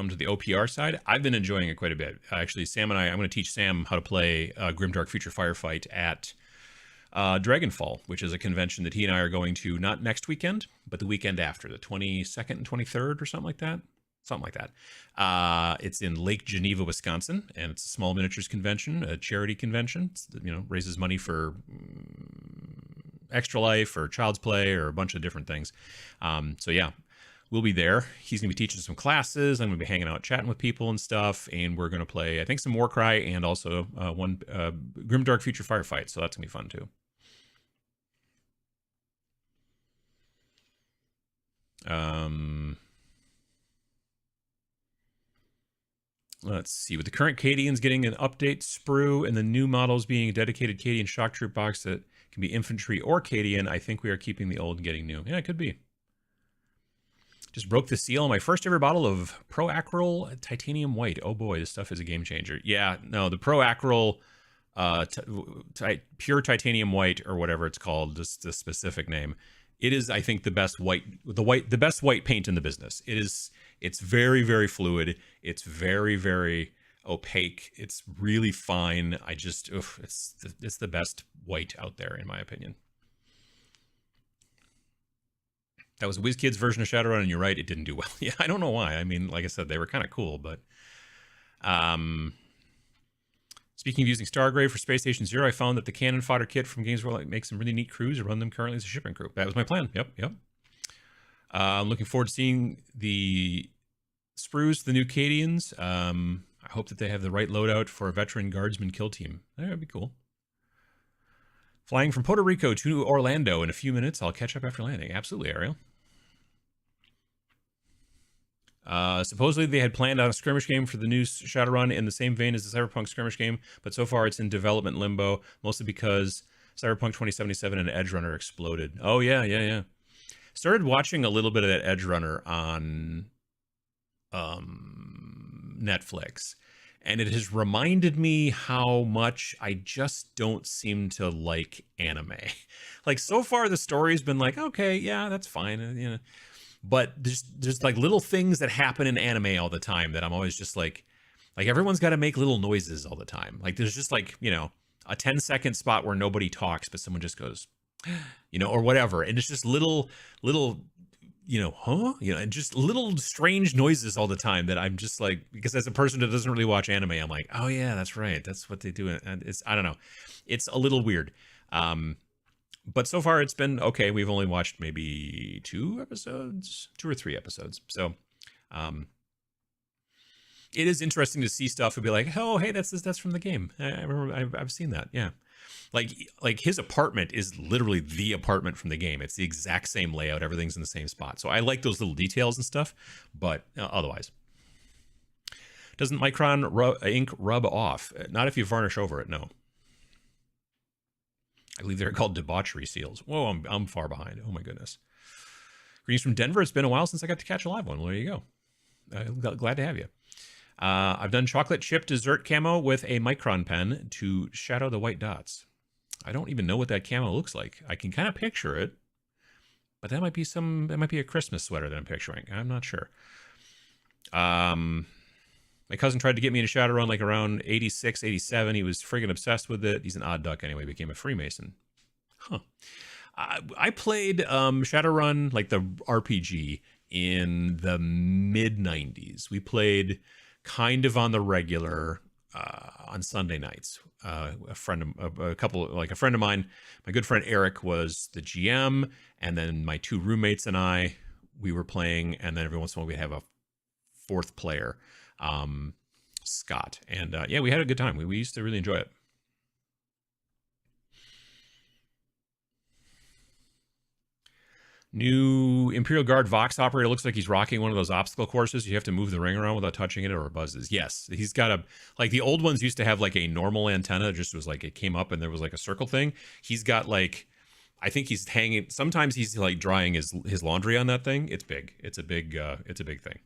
to the OPR side. I've been enjoying it quite a bit. Actually, I'm going to teach Sam how to play Grimdark Future Firefight at Dragonfall, which is a convention that he and I are going to not next weekend, but the weekend after, the 22nd and 23rd or something like that. It's in Lake Geneva, Wisconsin, and it's a small miniatures convention, a charity convention. It's, raises money for Extra Life or Child's Play or a bunch of different things. So yeah, we'll be there. He's going to be teaching some classes. I'm going to be hanging out, chatting with people and stuff. And we're going to play, I think, some Warcry and also one Grimdark Future Firefight. So that's going to be fun too. Let's see. With the current Cadians getting an update sprue and the new models being a dedicated Cadian shock troop box that can be infantry or Cadian, I think we are keeping the old and getting new. Yeah, it could be. Just broke the seal on my first ever bottle of Pro-Acryl Titanium White. Oh boy, this stuff is a game changer. Yeah, no, the Pro-Acryl Pure Titanium White, or whatever it's called, just the specific name. It is, I think, the best white paint in the business. It's very, very fluid. It's very, very opaque. It's really fine. It's the best white out there, in my opinion. That was a WizKids version of Shadowrun, and you're right, it didn't do well. Yeah, I don't know why. I mean, like I said, they were kind of cool, but... Speaking of using Stargrave for Space Station Zero, I found that the cannon fodder kit from Games Workshop makes some really neat crews. I run them currently as a shipping crew. That was my plan. Yep. I'm looking forward to seeing the sprues, the new Cadians. I hope that they have the right loadout for a veteran guardsman kill team. That would be cool. Flying from Puerto Rico to Orlando in a few minutes. I'll catch up after landing. Absolutely, Ariel. Supposedly they had planned on a skirmish game for the new Shadowrun in the same vein as the Cyberpunk skirmish game, but so far it's in development limbo, mostly because Cyberpunk 2077 and Edge Runner exploded. Oh yeah. Started watching a little bit of that Edge Runner on Netflix, and it has reminded me how much I just don't seem to like anime. Like, so far the story's been like, okay, yeah, that's fine, you know. But there's like little things that happen in anime all the time that I'm always just like everyone's got to make little noises all the time. Like, there's just like, you know, a 10-second spot where nobody talks, but someone just goes, you know, or whatever. And it's just little, you know, and just little strange noises all the time that I'm just like, because as a person that doesn't really watch anime, I'm like, oh yeah, that's right. That's what they do. And it's, I don't know. It's a little weird. But so far it's been okay. We've only watched maybe 2 or 3 episodes. So, it is interesting to see stuff and be like, oh, hey, that's from the game. I remember I've seen that. Yeah. Like his apartment is literally the apartment from the game. It's the exact same layout. Everything's in the same spot. So I like those little details and stuff, but otherwise. Doesn't Micron ink rub off? Not if you varnish over it, no. I believe they're called debauchery seals. Whoa, I'm far behind. Oh my goodness. Greetings from Denver. It's been a while since I got to catch a live one. Well, there you go. Glad to have you. I've done chocolate chip dessert camo with a Micron pen to shadow the white dots. I don't even know what that camo looks like. I can kind of picture it, but that might be a Christmas sweater that I'm picturing. I'm not sure. My cousin tried to get me into Shadowrun like around 86, 87. He was friggin' obsessed with it. He's an odd duck anyway. Became a Freemason. Huh. I played Shadowrun, like the RPG, in the mid-90s. We played kind of on the regular on Sunday nights. A friend of mine, my good friend Eric, was the GM, and then my 2 roommates and we were playing, and then every once in a while we'd have a 4th player. Scott, and yeah, we had a good time. We used to really enjoy it. New Imperial Guard Vox operator looks like he's rocking one of those obstacle courses. You have to move the ring around without touching it or it buzzes. Yes, he's got like the old ones used to have like a normal antenna, just was like it came up and there was like a circle thing. He's got like, I think he's hanging, sometimes he's like drying his laundry on that thing. It's big. It's a big thing.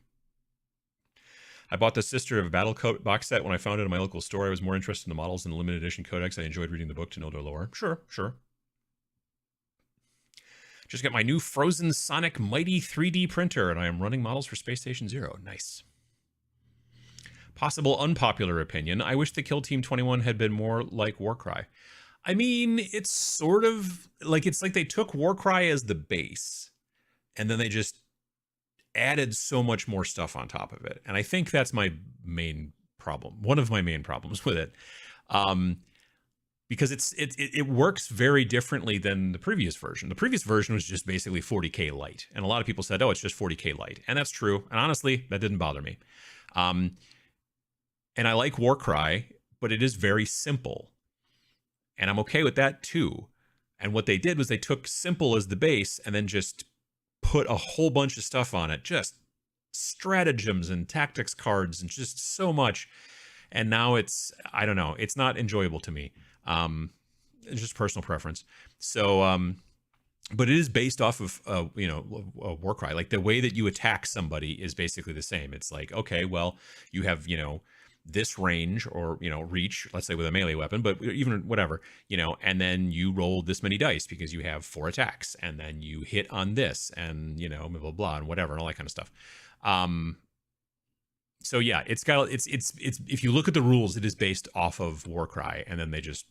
I bought the Sister of Battle Coat box set when I found it in my local store. I was more interested in the models than the limited edition codex. I enjoyed reading the book to know their lore. Sure. Just got my new Frozen Sonic Mighty 3D printer, and I am running models for Space Station Zero. Nice. Possible unpopular opinion. I wish the Kill Team 21 had been more like Warcry. I mean, it's sort of like, it's like they took Warcry as the base, and then they just added so much more stuff on top of it. And I think that's my main problem. One of my main problems with it. Because it works very differently than the previous version. The previous version was just basically 40K light. And a lot of people said, oh, it's just 40K light. And that's true. And honestly, that didn't bother me. And I like Warcry, but it is very simple. And I'm okay with that too. And what they did was they took simple as the base and then just put a whole bunch of stuff on it, just stratagems and tactics cards and just so much. And now it's, I don't know, it's not enjoyable to me. It's just personal preference. So, but it is based off of, you know, a Warcry. Like the way that you attack somebody is basically the same. It's like, okay, well, you have, you know, this range or, you know, reach, let's say with a melee weapon, but even whatever, you know, and then you roll this many dice because you have 4 attacks, and then you hit on this and, you know, blah, blah, blah, and whatever, and all that kind of stuff. So yeah, it's got, it's, if you look at the rules, it is based off of Warcry, and then they just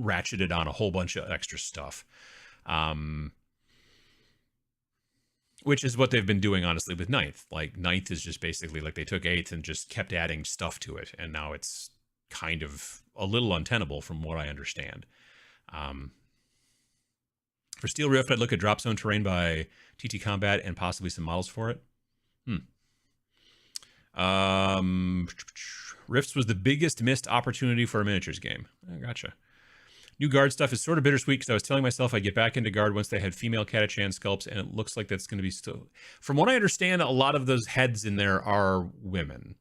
ratcheted on a whole bunch of extra stuff. Which is what they've been doing, honestly, with Ninth. Like, Ninth is just basically like they took 8th and just kept adding stuff to it, and now it's kind of a little untenable from what I understand. For Steel Rift, I'd look at Drop Zone Terrain by TT Combat and possibly some models for it. Rifts was the biggest missed opportunity for a miniatures game. Oh, gotcha. New Guard stuff is sort of bittersweet because I was telling myself I'd get back into Guard once they had female Catachan sculpts, and it looks like that's going to be still... From what I understand, a lot of those heads in there are women.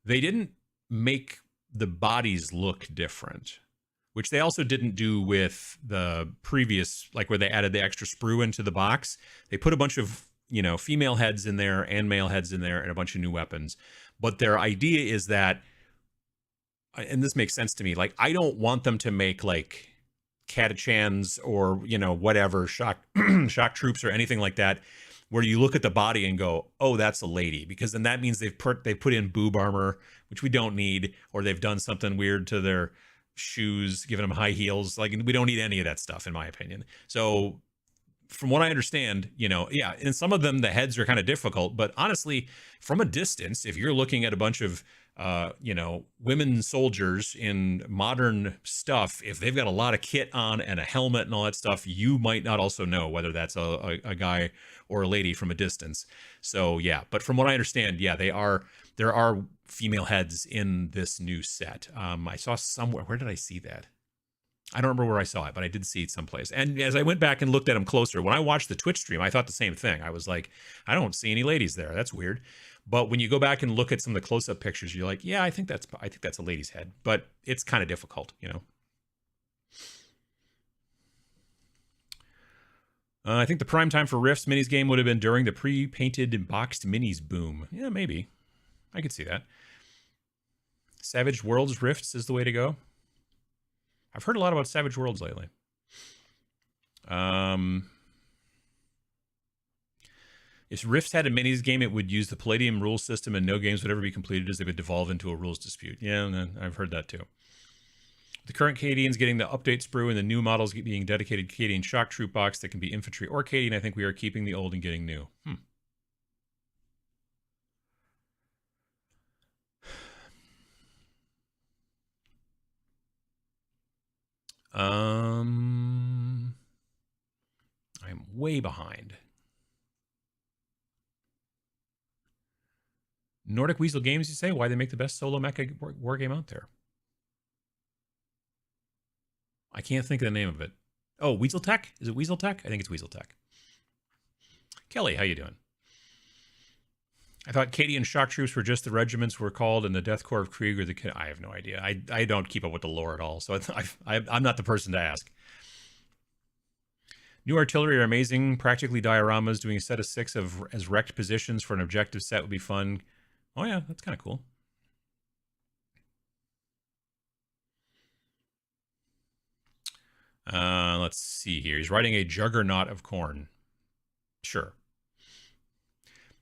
They didn't make the bodies look different, which they also didn't do with the previous, like where they added the extra sprue into the box. They put a bunch of, you know, female heads in there and male heads in there and a bunch of new weapons. But their idea is that, and this makes sense to me, like, I don't want them to make like Catachans or, you know, whatever, shock troops or anything like that, where you look at the body and go, oh, that's a lady, because then that means they put in boob armor, which we don't need, or they've done something weird to their shoes, giving them high heels. Like, we don't need any of that stuff, in my opinion. So from what I understand, you know, yeah, in some of them, the heads are kind of difficult, but honestly, from a distance, if you're looking at a bunch of, you know, women soldiers in modern stuff, if they've got a lot of kit on and a helmet and all that stuff, you might not also know whether that's a guy or a lady from a distance. So yeah, but from what I understand, yeah, there are female heads in this new set. I saw somewhere, where did I see that? I don't remember where I saw it, but I did see it someplace. And as I went back and looked at them closer, when I watched the Twitch stream, I thought the same thing. I was like, I don't see any ladies there. That's weird. But when you go back and look at some of the close-up pictures, you're like, yeah, I think that's a lady's head. But it's kind of difficult, you know. I think the prime time for Rifts minis game would have been during the pre-painted and boxed minis boom. Yeah, maybe. I could see that. Savage Worlds Rifts is the way to go. I've heard a lot about Savage Worlds lately. If Rifts had a minis game, it would use the Palladium rule system, and no games would ever be completed as they would devolve into a rules dispute. Yeah, I've heard that too. The current Cadians getting the update sprue and the new models being dedicated Cadian shock troop box that can be infantry or Cadian, I think we are keeping the old and getting new. I'm way behind. Nordic Weasel Games, you say? Why they make the best solo mecha war game out there? I can't think of the name of it. Oh, Weasel Tech? Is it Weasel Tech? I think it's Weasel Tech. Kelly, how you doing? I thought Cadian shock troops were just the regiments were called, and the Death Corps of Krieg or the... I have no idea. I don't keep up with the lore at all, so I'm not the person to ask. New artillery are amazing. Practically dioramas. Doing a set of 6 as wrecked positions for an objective set would be fun. Oh yeah, that's kind of cool. Let's see here. He's riding a juggernaut of corn. Sure.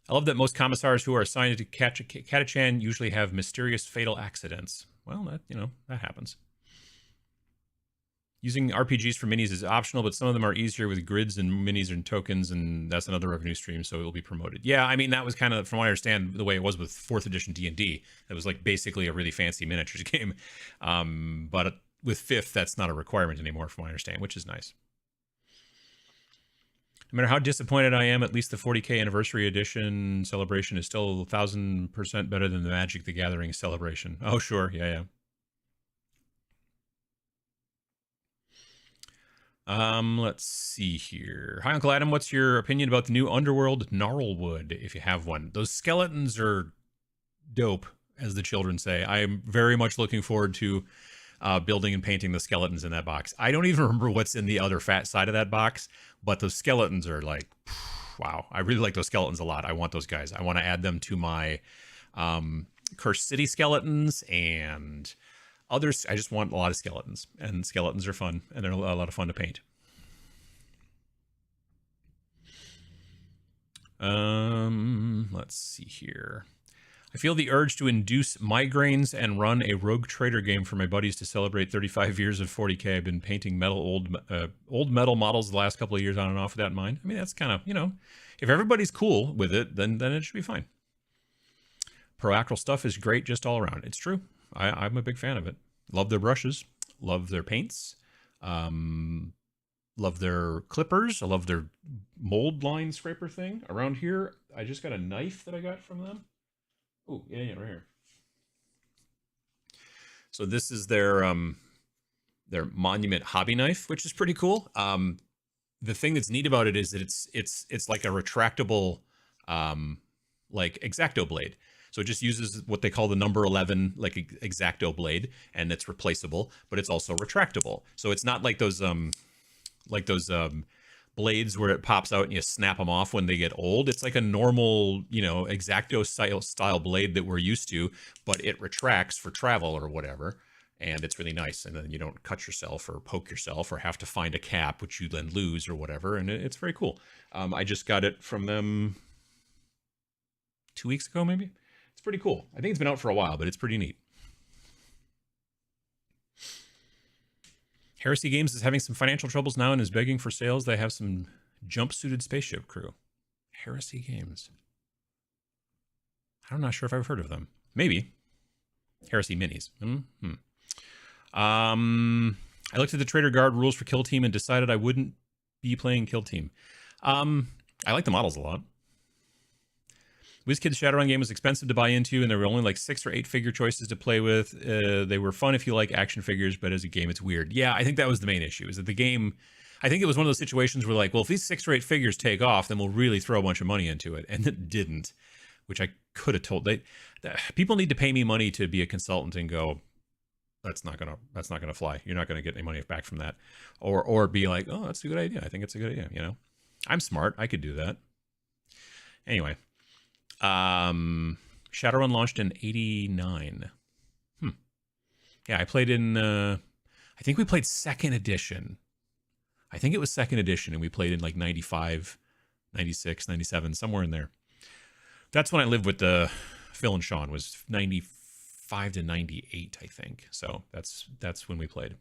I love that most commissars who are assigned to Catachan usually have mysterious fatal accidents. Well, that happens. Using RPGs for minis is optional, but some of them are easier with grids and minis and tokens, and that's another revenue stream, so it will be promoted. Yeah, I mean, that was kind of, from what I understand, the way it was with 4th edition D&D. That was like basically a really fancy miniatures game. But with 5th, that's not a requirement anymore, from what I understand, which is nice. No matter how disappointed I am, at least the 40K Anniversary Edition celebration is still 1,000% better than the Magic the Gathering celebration. Oh, sure. Yeah. Let's see here. Hi, Uncle Adam. What's your opinion about the new Underworld Gnarlwood, if you have one? Those skeletons are dope, as the children say. I am very much looking forward to building and painting the skeletons in that box. I don't even remember what's in the other fat side of that box, but those skeletons are like, wow. I really like those skeletons a lot. I want those guys. I want to add them to my Cursed City skeletons and others. I just want a lot of skeletons, and skeletons are fun, and they're a lot of fun to paint. Let's see here. I feel the urge to induce migraines and run a Rogue Trader game for my buddies to celebrate 35 years of 40K. I've been painting old metal models the last couple of years on and off with that in mind. I mean, that's kind of, if everybody's cool with it, then it should be fine. Proacral stuff is great just all around. It's true. I'm a big fan of it. Love their brushes. Love their paints. Love their clippers. I love their mold line scraper thing. Around here, I just got a knife that I got from them. Oh, yeah, right here. So this is their Monument hobby knife, which is pretty cool. The thing that's neat about it is that it's like a retractable, like X-Acto blade. So it just uses what they call the number 11, like X-Acto blade, and it's replaceable, but it's also retractable. So it's not like those blades where it pops out and you snap them off when they get old. It's like a normal, X-Acto style blade that we're used to, but it retracts for travel or whatever. And it's really nice. And then you don't cut yourself or poke yourself or have to find a cap, which you then lose or whatever. And it's very cool. I just got it from them 2 weeks ago, maybe. It's pretty cool. I think it's been out for a while, but it's pretty neat. Heresy Games is having some financial troubles now and is begging for sales. They have some jumpsuited spaceship crew. Heresy Games. I'm not sure if I've heard of them. Maybe. Heresy Minis. I looked at the Trader Guard rules for Kill Team and decided I wouldn't be playing Kill Team. I like the models a lot. WizKids Shadowrun game was expensive to buy into, and there were only like 6 or 8 figure choices to play with. They were fun if you like action figures, but as a game, it's weird. Yeah, I think that was the main issue, is that the game, I think it was one of those situations where like, well, if these 6 or 8 figures take off, then we'll really throw a bunch of money into it. And it didn't, which I could have told. People need to pay me money to be a consultant and go, that's not gonna fly. You're not gonna get any money back from that. Or be like, oh, that's a good idea. I think it's a good idea, I'm smart. I could do that. Anyway. Shadowrun launched in 89. Yeah, I played in, I think we played 2nd edition. I think it was 2nd edition, and we played in like 95, 96, 97, somewhere in there. That's when I lived with Phil and Sean, was 95 to 98, I think. So that's when we played.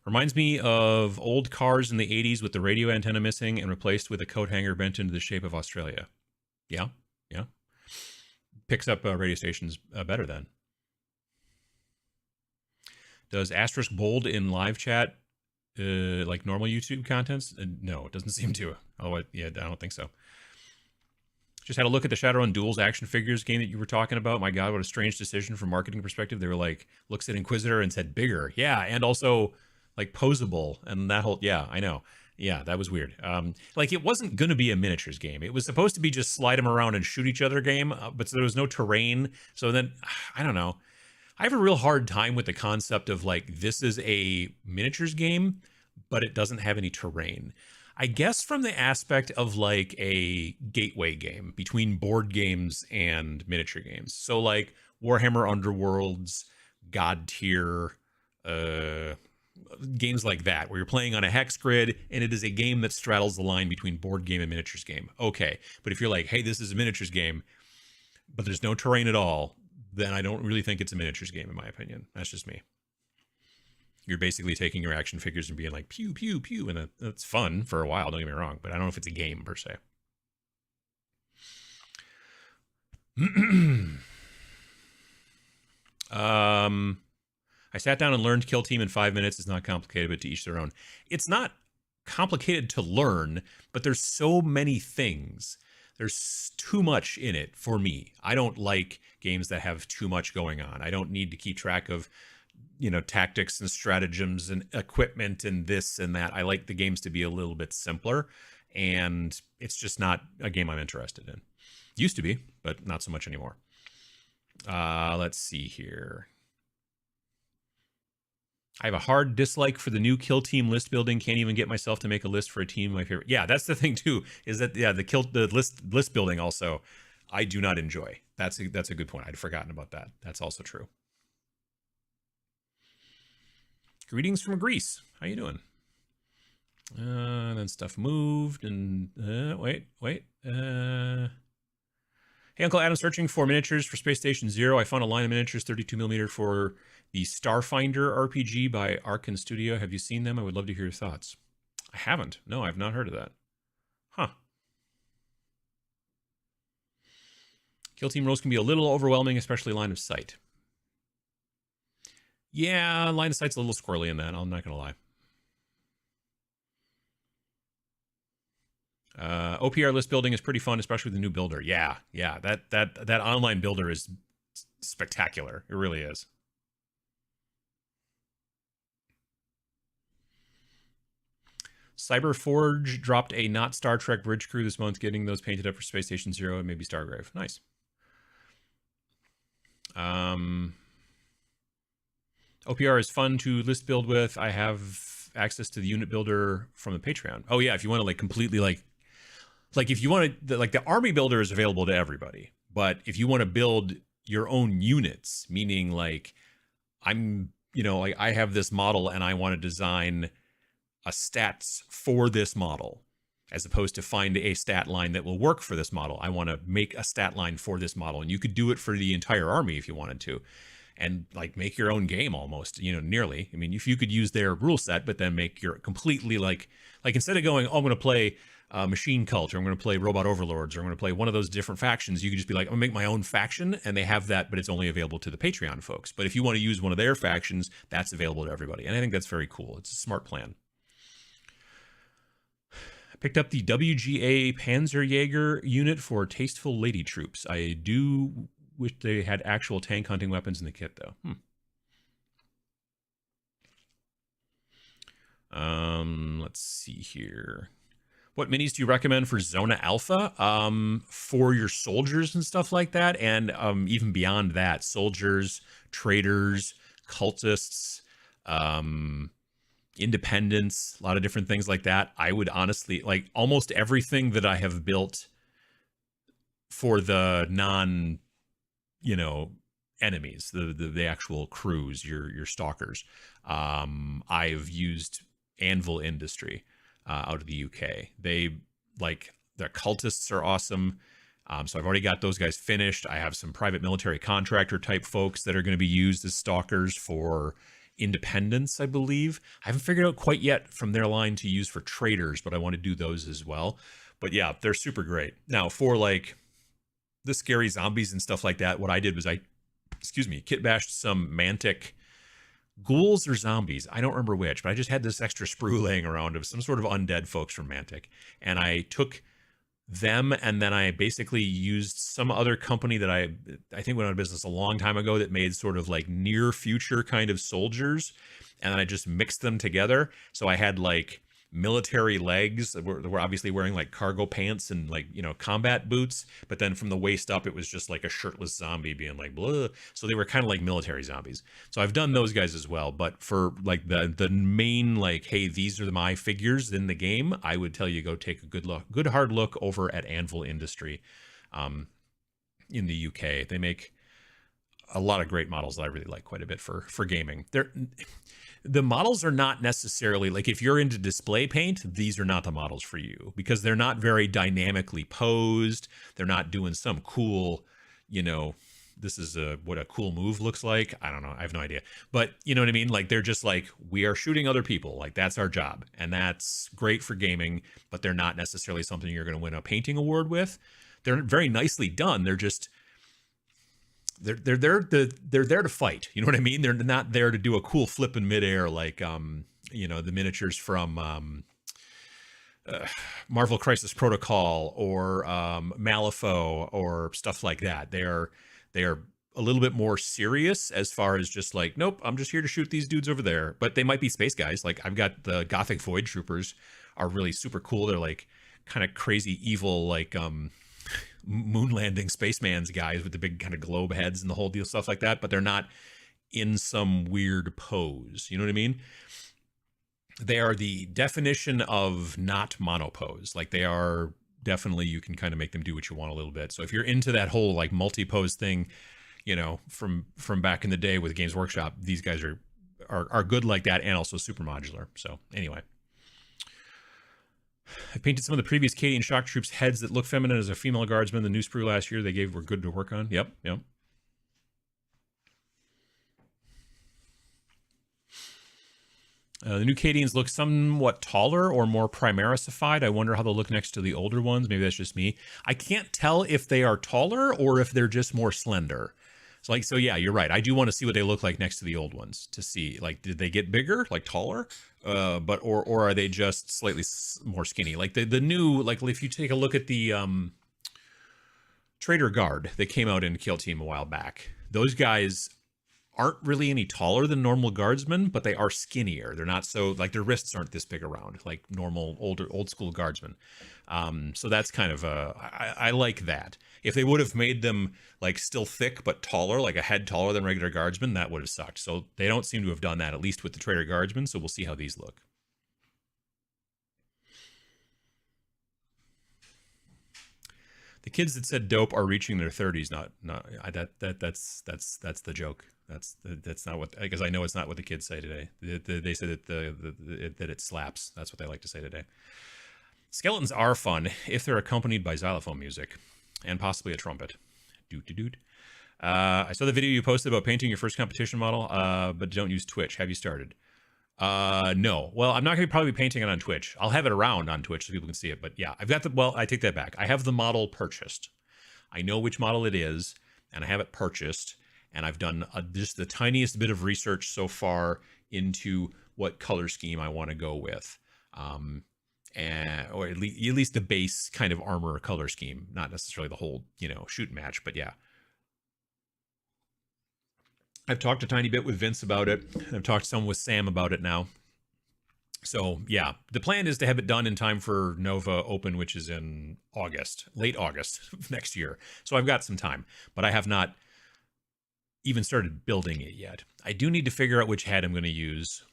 Reminds me of old cars in the 80s with the radio antenna missing and replaced with a coat hanger bent into the shape of Australia. Yeah. Picks up radio stations better then. Does Asterisk bold in live chat like normal YouTube contents? No, it doesn't seem to. Oh, yeah, I don't think so. Just had a look at the Shadowrun Duels action figures game that you were talking about. My God, what a strange decision from marketing perspective. They were like, looks at Inquisitor and said bigger. Yeah, and also like posable, and that whole, yeah, I know. Yeah, that was weird. Like, it wasn't going to be a miniatures game. It was supposed to be just slide them around and shoot each other game, but there was no terrain. So then, I don't know. I have a real hard time with the concept of like, this is a miniatures game, but it doesn't have any terrain. I guess from the aspect of like a gateway game between board games and miniature games. So like Warhammer Underworlds, God Tier, games like that, where you're playing on a hex grid and it is a game that straddles the line between board game and miniatures game. Okay. But if you're like, hey, this is a miniatures game, but there's no terrain at all, then I don't really think it's a miniatures game, in my opinion. That's just me. You're basically taking your action figures and being like, pew, pew, pew. And that's fun for a while, don't get me wrong, but I don't know if it's a game per se. I sat down and learned Kill Team in 5 minutes. It's not complicated, but to each their own. It's not complicated to learn, but there's so many things. There's too much in it for me. I don't like games that have too much going on. I don't need to keep track of tactics and stratagems and equipment and this and that. I like the games to be a little bit simpler, and it's just not a game I'm interested in. Used to be, but not so much anymore. Let's see here. I have a hard dislike for the new kill team list building. Can't even get myself to make a list for a team. My favorite. Yeah, that's the thing too. Is that the list building also, I do not enjoy. That's a good point. I'd forgotten about that. That's also true. Greetings from Greece. How you doing? Then stuff moved and wait. Hey, Uncle Adam, searching for miniatures for Space Station Zero. I found a line of miniatures, 32mm for the Starfinder RPG by Arkan Studio. Have you seen them? I would love to hear your thoughts. I haven't. No, I've not heard of that. Huh. Kill team roles can be a little overwhelming, especially line of sight. Yeah, line of sight's a little squirrely in that. I'm not going to lie. OPR list building is pretty fun, especially with the new builder. Yeah, that online builder is spectacular. It really is. Cyberforge dropped a not Star Trek bridge crew this month, getting those painted up for Space Station Zero and maybe Stargrave. Nice. OPR is fun to list build with. I have access to the unit builder from the Patreon. Oh yeah, if you want to like completely like if you want to, like the army builder is available to everybody, but if you want to build your own units, meaning like I have this model and I want to design a stats for this model, as opposed to find a stat line that will work for this model. I want to make a stat line for this model, and you could do it for the entire army if you wanted to, and like make your own game almost, nearly. I mean, if you could use their rule set, but then make your completely like instead of going, oh, I'm going to play Machine Cult, or I'm going to play Robot Overlords, or I'm going to play one of those different factions, you could just be like, I'm going to make my own faction, and they have that, but it's only available to the Patreon folks. But if you want to use one of their factions, that's available to everybody. And I think that's very cool. It's a smart plan. I picked up the WGA Panzerjäger unit for tasteful lady troops. I do wish they had actual tank hunting weapons in the kit, though. Let's see here. What minis do you recommend for Zona Alpha? For your soldiers and stuff like that, and even beyond that, soldiers, traders, cultists, independents, a lot of different things like that. I would honestly, like almost everything that I have built for the non, enemies, the actual crews, your stalkers. I've used Anvil Industry out of the UK. They their cultists are awesome. So I've already got those guys finished. I have some private military contractor type folks that are going to be used as stalkers for independence, I believe. I haven't figured out quite yet from their line to use for traders, but I want to do those as well. But yeah, they're super great. Now for like the scary zombies and stuff like that, what I did was kit bashed some Mantic ghouls or zombies. I don't remember which, but I just had this extra sprue laying around of some sort of undead folks from Mantic. And I took them, and then I basically used some other company that I think went out of business a long time ago that made sort of like near future kind of soldiers, and then I just mixed them together. So I had like military legs that were obviously wearing like cargo pants and like combat boots, but then from the waist up it was just like a shirtless zombie being like blah. So they were kind of like military zombies. So I've done those guys as well, but for like the main like, hey, these are my figures in the game, I would tell you go take a good hard look over at Anvil Industry in the UK. They make a lot of great models that I really like quite a bit for gaming. The models are not necessarily like, if you're into display paint, these are not the models for you, because they're not very dynamically posed. They're not doing some cool, this is what a cool move looks like. I don't know. I have no idea. But you know what I mean? Like, they're just like, we are shooting other people. Like, that's our job. And that's great for gaming, but they're not necessarily something you're going to win a painting award with. They're very nicely done. They're just, they're there to fight. You know what I mean? They're not there to do a cool flip in midair like the miniatures from Marvel Crisis Protocol or Malifaux or stuff like that. They are a little bit more serious as far as just like, nope, I'm just here to shoot these dudes over there. But they might be space guys. Like I've got the Gothic Void Troopers are really super cool. They're like kind of crazy evil, like moon landing spaceman's guys with the big kind of globe heads and the whole deal, stuff like that. But they're not in some weird pose. You know what I mean? They are the definition of not monopose. Like they are definitely, you can kind of make them do what you want a little bit. So if you're into that whole like multi-pose thing, you know, from back in the day with Games Workshop, these guys are good like that and also super modular. So anyway, I painted some of the previous Cadian shock troops heads that look feminine as a female guardsman. The new sprue last year they were good to work on. Yep. The new Cadians look somewhat taller or more Primarisified. I wonder how they'll look next to the older ones. Maybe that's just me. I can't tell if they are taller or if they're just more slender. So yeah, you're right. I do want to see what they look like next to the old ones to see, like, did they get bigger, like taller? Or are they just slightly more skinny? Like the new, like if you take a look at the Trader Guard that came out in Kill Team a while back, those guys aren't really any taller than normal guardsmen, but they are skinnier. They're not so, like their wrists aren't this big around like normal old school guardsmen. So that's kind of I like that. If they would have made them like still thick but taller, like a head taller than regular guardsmen, that would have sucked. So they don't seem to have done that, at least with the Trader Guardsmen. So we'll see how these look. The kids that said dope are reaching their 30s. That's the joke. That's not what, because I know it's not what the kids say today. They say that that it slaps. That's what they like to say today. Skeletons are fun if they're accompanied by xylophone music and possibly a trumpet. Doot. I saw the video you posted about painting your first competition model, but don't use Twitch. Have you started? No. Well, I'm not going to probably be painting it on Twitch. I'll have it around on Twitch so people can see it. But yeah, I take that back. I have the model purchased. I know which model it is, and I have it purchased. And I've done just the tiniest bit of research so far into what color scheme I want to go with. Or at least the base kind of armor color scheme, not necessarily the whole, shoot match, but yeah. I've talked a tiny bit with Vince about it. I've talked some with Sam about it now. So yeah, the plan is to have it done in time for Nova Open, which is in August, late August next year. So I've got some time, but I have not even started building it yet. I do need to figure out which head I'm going to use,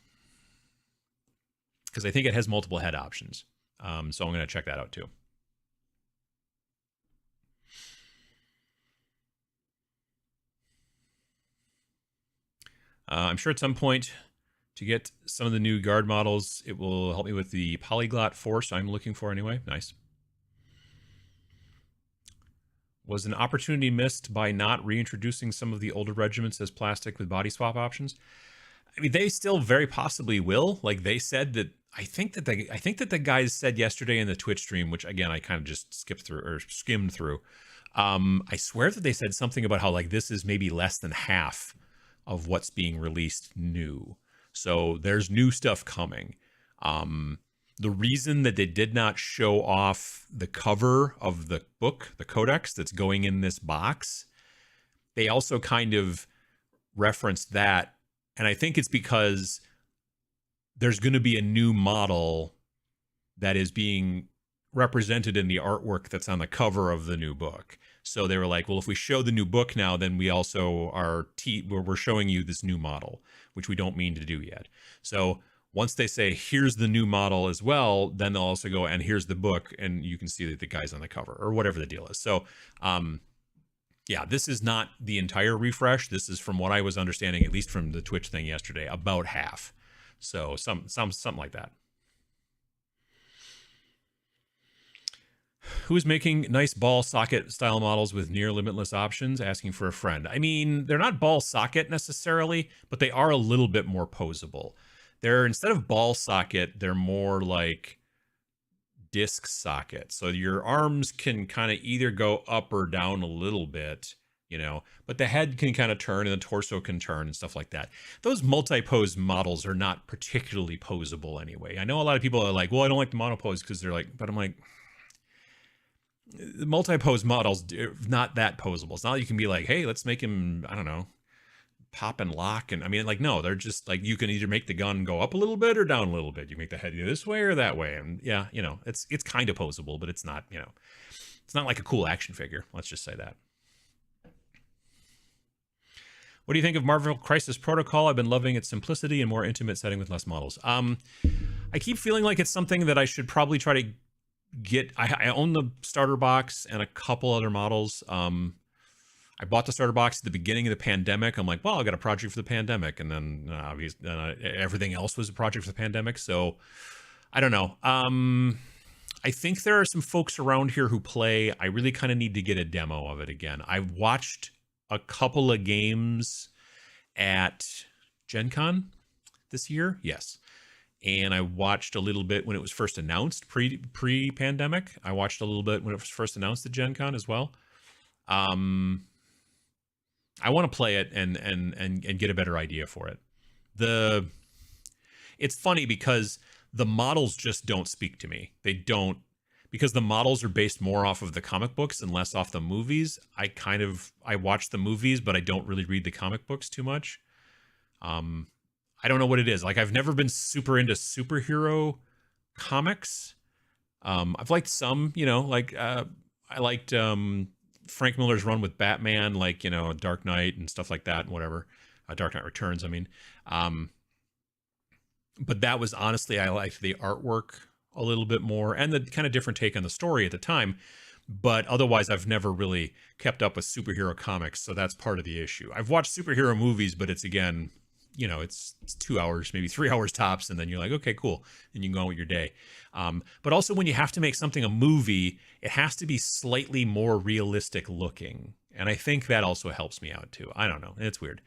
because I think it has multiple head options. So I'm going to check that out too. I'm sure at some point to get some of the new guard models, it will help me with the polyglot force I'm looking for anyway. Nice. Was an opportunity missed by not reintroducing some of the older regiments as plastic with body swap options? I mean, they still very possibly will. Like they said that, I think that the guys said yesterday in the Twitch stream, which again, I kind of just skimmed through. I swear that they said something about how like this is maybe less than half of what's being released new. So there's new stuff coming. The reason that they did not show off the cover of the book, the codex that's going in this box, they also kind of referenced that. And I think it's because there's going to be a new model that is being represented in the artwork that's on the cover of the new book. So they were like, well, if we show the new book now, then we also we're showing you this new model, which we don't mean to do yet. So once they say, here's the new model as well, then they'll also go, and here's the book, and you can see that the guy's on the cover, or whatever the deal is. So, yeah, this is not the entire refresh. This is, from what I was understanding, at least from the Twitch thing yesterday, about half. So something like that. Who's making nice ball socket style models with near limitless options? Asking for a friend. I mean, they're not ball socket necessarily, but they are a little bit more posable. They're, instead of ball socket, they're more like disc socket. So your arms can kind of either go up or down a little bit, but the head can kind of turn and the torso can turn and stuff like that. Those multi-pose models are not particularly posable anyway. I know a lot of people are like, well, I don't like the monopose because they're like, but I'm like, The multi-pose models, not that posable. It's not like you can be like, hey, let's make him, I don't know, pop and lock. And I mean, like, no, they're just like, you can either make the gun go up a little bit or down a little bit. You make the head go this way or that way. And yeah, you know, it's kind of posable, but it's not, you know, it's not like a cool action figure. Let's just say that. What do you think of Marvel Crisis Protocol? I've been loving its simplicity and more intimate setting with less models. I keep feeling like it's something that I should probably try to get. I own the starter box and a couple other models. I bought the starter box at the beginning of the pandemic. I'm like, well, I got a project for the pandemic. And then obviously everything else was a project for the pandemic. So I don't know. I think there are some folks around here who play. I really kind of need to get a demo of it again. I've watched a couple of games at Gen Con this year. Yes. And I watched a little bit when it was first announced pre-pandemic. I watched a little bit when it was first announced at Gen Con as well. I want to play it and get a better idea for it. It's funny because the models just don't speak to me. They don't, because the models are based more off of the comic books and less off the movies. I watch the movies, but I don't really read the comic books too much. I don't know what it is. Like, I've never been super into superhero comics. I've liked some, you know, like I liked Frank Miller's run with Batman, like, you know, Dark Knight and stuff like that and whatever. Dark Knight Returns, I mean. But that was honestly, I liked the artwork a little bit more and the kind of different take on the story at the time. But otherwise, I've never really kept up with superhero comics. So that's part of the issue. I've watched superhero movies, but it's, again, you know, it's 2 hours, maybe 3 hours tops. And then you're like, okay, cool. And you can go on with your day. But also when you have to make something a movie, it has to be slightly more realistic looking. And I think that also helps me out too. I don't know. It's weird.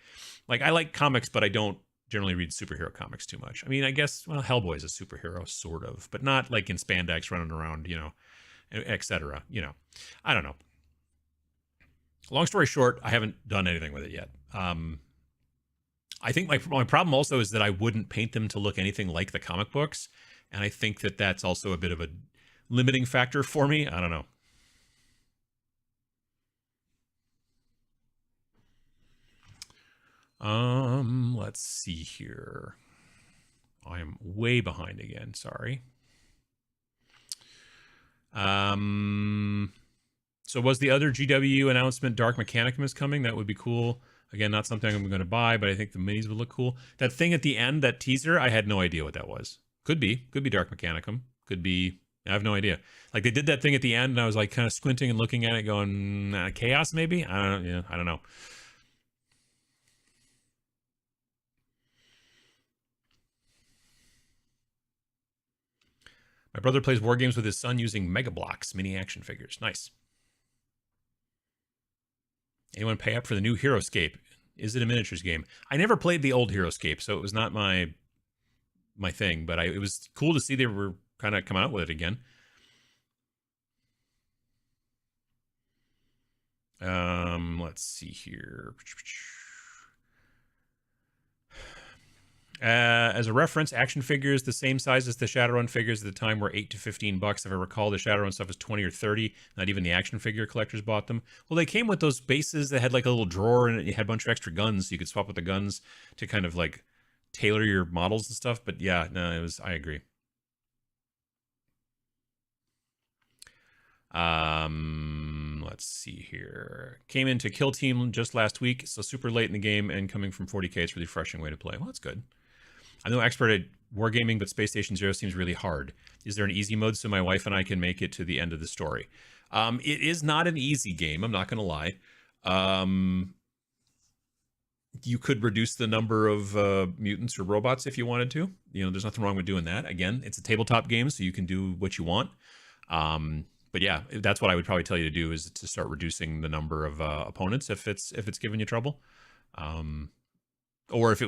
Like, I like comics, but I don't generally read superhero comics too much. I mean, I guess, well, Hellboy is a superhero, sort of, but not like in spandex running around, you know, etc. You know, I don't know. Long story short, I haven't done anything with it yet. I think my problem also is that I wouldn't paint them to look anything like the comic books. And I think that that's also a bit of a limiting factor for me. I don't know. Let's see here. I am way behind again. Sorry. So was the other GW announcement Dark Mechanicum is coming? That would be cool. Again, not something I'm going to buy, but I think the minis would look cool. That thing at the end, that teaser, I had no idea what that was. Could be Dark Mechanicum. Could be, I have no idea. Like, they did that thing at the end, and I was like kind of squinting and looking at it going, Chaos maybe? I don't know. Yeah, I don't know. My brother plays war games with his son using Mega Blocks mini action figures. Nice. Anyone pay up for the new Heroescape? Is it a miniatures game? I never played the old Heroescape, so it was not my thing, but it was cool to see they were kind of coming out with it again. Let's see here. As a reference, action figures the same size as the Shadowrun figures at the time were $8 to $15. If I recall, the Shadowrun stuff was 20 or 30. Not even the action figure collectors bought them. Well, they came with those bases that had like a little drawer and it had a bunch of extra guns, so you could swap with the guns to kind of like tailor your models and stuff. But yeah, no, it was. I agree. Let's see here. Came into Kill Team just last week, so super late in the game, and coming from 40k, it's a really refreshing way to play. Well, that's good. I'm no expert at wargaming, but Space Station Zero seems really hard. Is there an easy mode so my wife and I can make it to the end of the story? It is not an easy game, I'm not going to lie. You could reduce the number of mutants or robots if you wanted to. You know, there's nothing wrong with doing that. Again, it's a tabletop game, so you can do what you want. But yeah, that's what I would probably tell you to do, is to start reducing the number of opponents if it's giving you trouble. Or if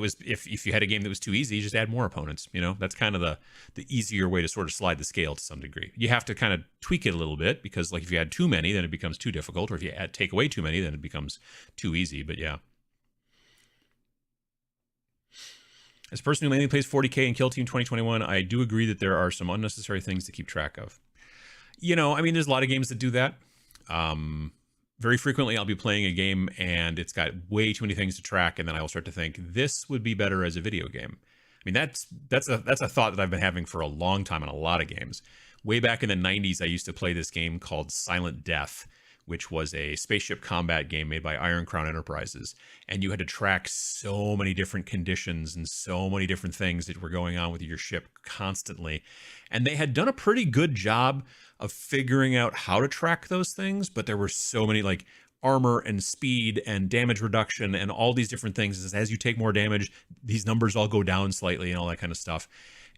you had a game that was too easy, just add more opponents. You know, that's kind of the easier way to sort of slide the scale to some degree. You have to kind of tweak it a little bit, because like if you add too many, then it becomes too difficult. Or if you take away too many, then it becomes too easy. But yeah. As a person who mainly plays 40k and Kill Team 2021, I do agree that there are some unnecessary things to keep track of. I mean, there's a lot of games that do that. Very frequently I'll be playing a game and it's got way too many things to track, and then I will start to think this would be better as a video game. I mean, that's a thought that I've been having for a long time on a lot of games. Way back in the 90s, I used to play this game called Silent Death, which was a spaceship combat game made by Iron Crown Enterprises. And you had to track so many different conditions and so many different things that were going on with your ship constantly. And they had done a pretty good job of figuring out how to track those things, but there were so many, like, armor and speed and damage reduction and all these different things. As you take more damage, these numbers all go down slightly and all that kind of stuff.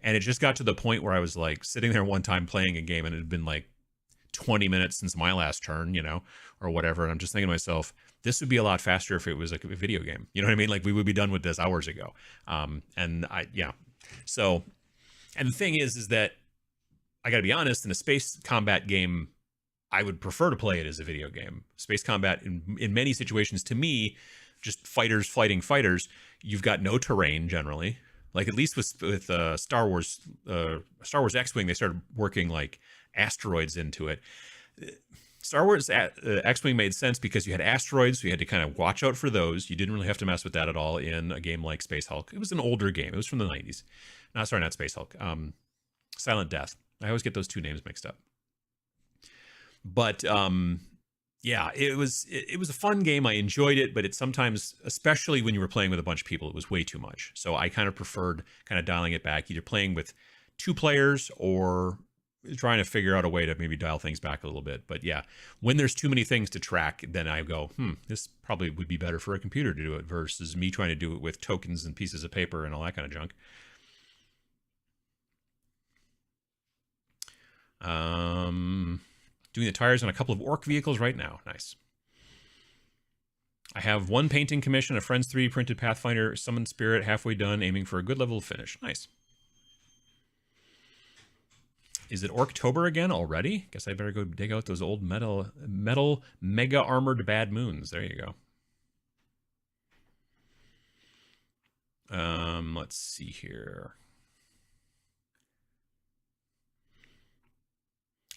And it just got to the point where I was like sitting there one time playing a game and it had been like 20 minutes since my last turn, or whatever. And I'm just thinking to myself, this would be a lot faster if it was like a video game. You know what I mean? Like, we would be done with this hours ago. So, and the thing is that I got to be honest, in a space combat game, I would prefer to play it as a video game. Space combat, in many situations, to me, just fighters fighting fighters. You've got no terrain generally. Like, at least with Star Wars X-Wing, they started working like asteroids into it. Star Wars X-Wing made sense because you had asteroids, so you had to kind of watch out for those. You didn't really have to mess with that at all in a game like Space Hulk. It was an older game. It was from the 90s. Not Space Hulk. Silent Death. I always get those two names mixed up. But yeah, it was a fun game. I enjoyed it, but it sometimes, especially when you were playing with a bunch of people, it was way too much. So I kind of preferred kind of dialing it back, either playing with 2 players or trying to figure out a way to maybe dial things back a little bit. But yeah, when there's too many things to track, then I go, this probably would be better for a computer to do it versus me trying to do it with tokens and pieces of paper and all that kind of junk. Doing the tires on a couple of orc vehicles right now. Nice. I have 1 painting commission, a friend's 3D printed Pathfinder Summon Spirit, halfway done, aiming for a good level of finish. Nice. Is it Orktober again already? Guess I better go dig out those old metal mega armored bad moons. There you go. Let's see here.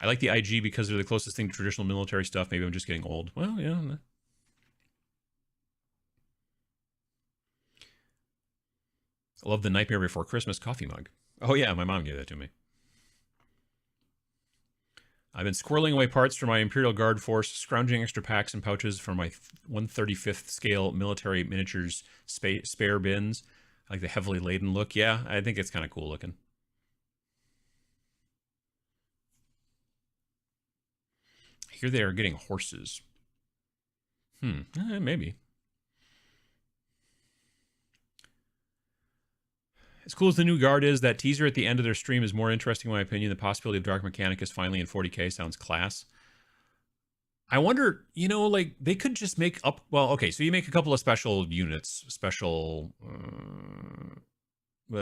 I like the IG because they're the closest thing to traditional military stuff. Maybe I'm just getting old. Well, yeah. I love the Nightmare Before Christmas coffee mug. Oh yeah, my mom gave that to me. I've been squirreling away parts for my Imperial Guard force, scrounging extra packs and pouches for my 1/35th scale military miniatures spare bins. I like the heavily laden look. Yeah, I think it's kind of cool looking. I hear they are getting horses. Maybe. As cool as the new Guard is, that teaser at the end of their stream is more interesting in my opinion. The possibility of Dark Mechanicus finally in 40k sounds class. I wonder, like, they could just make up... Well, okay, so you make a couple of special units, what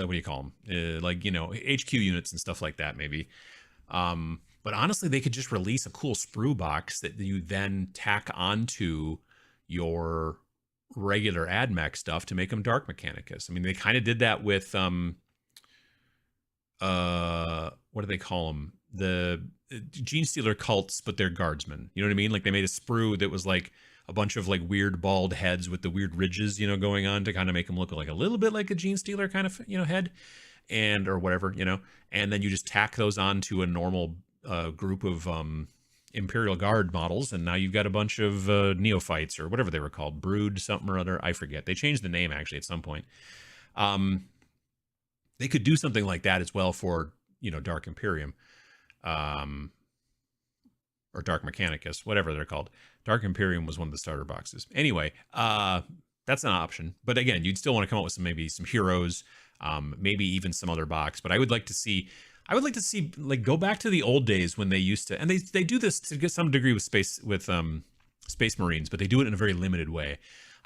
do you call them? Like, HQ units and stuff like that, maybe. But honestly, they could just release a cool sprue box that you then tack onto your regular AdMech stuff to make them Dark Mechanicus. I mean, they kind of did that with, what do they call them? The Gene Stealer cults, but they're guardsmen. You know what I mean? Like, they made a sprue that was like a bunch of like weird bald heads with the weird ridges, going on to kind of make them look like a little bit like a Gene Stealer kind of, head or whatever, and then you just tack those onto a normal group of Imperial Guard models, and now you've got a bunch of neophytes or whatever they were called, Brood something or other. I forget. They changed the name actually at some point. They could do something like that as well for Dark Imperium, or Dark Mechanicus, whatever they're called. Dark Imperium was one of the starter boxes. Anyway, that's an option. But again, you'd still want to come up with maybe some heroes, maybe even some other box. But I would like to see like go back to the old days when they used to, and they do this to get some degree with Space Marines, but they do it in a very limited way.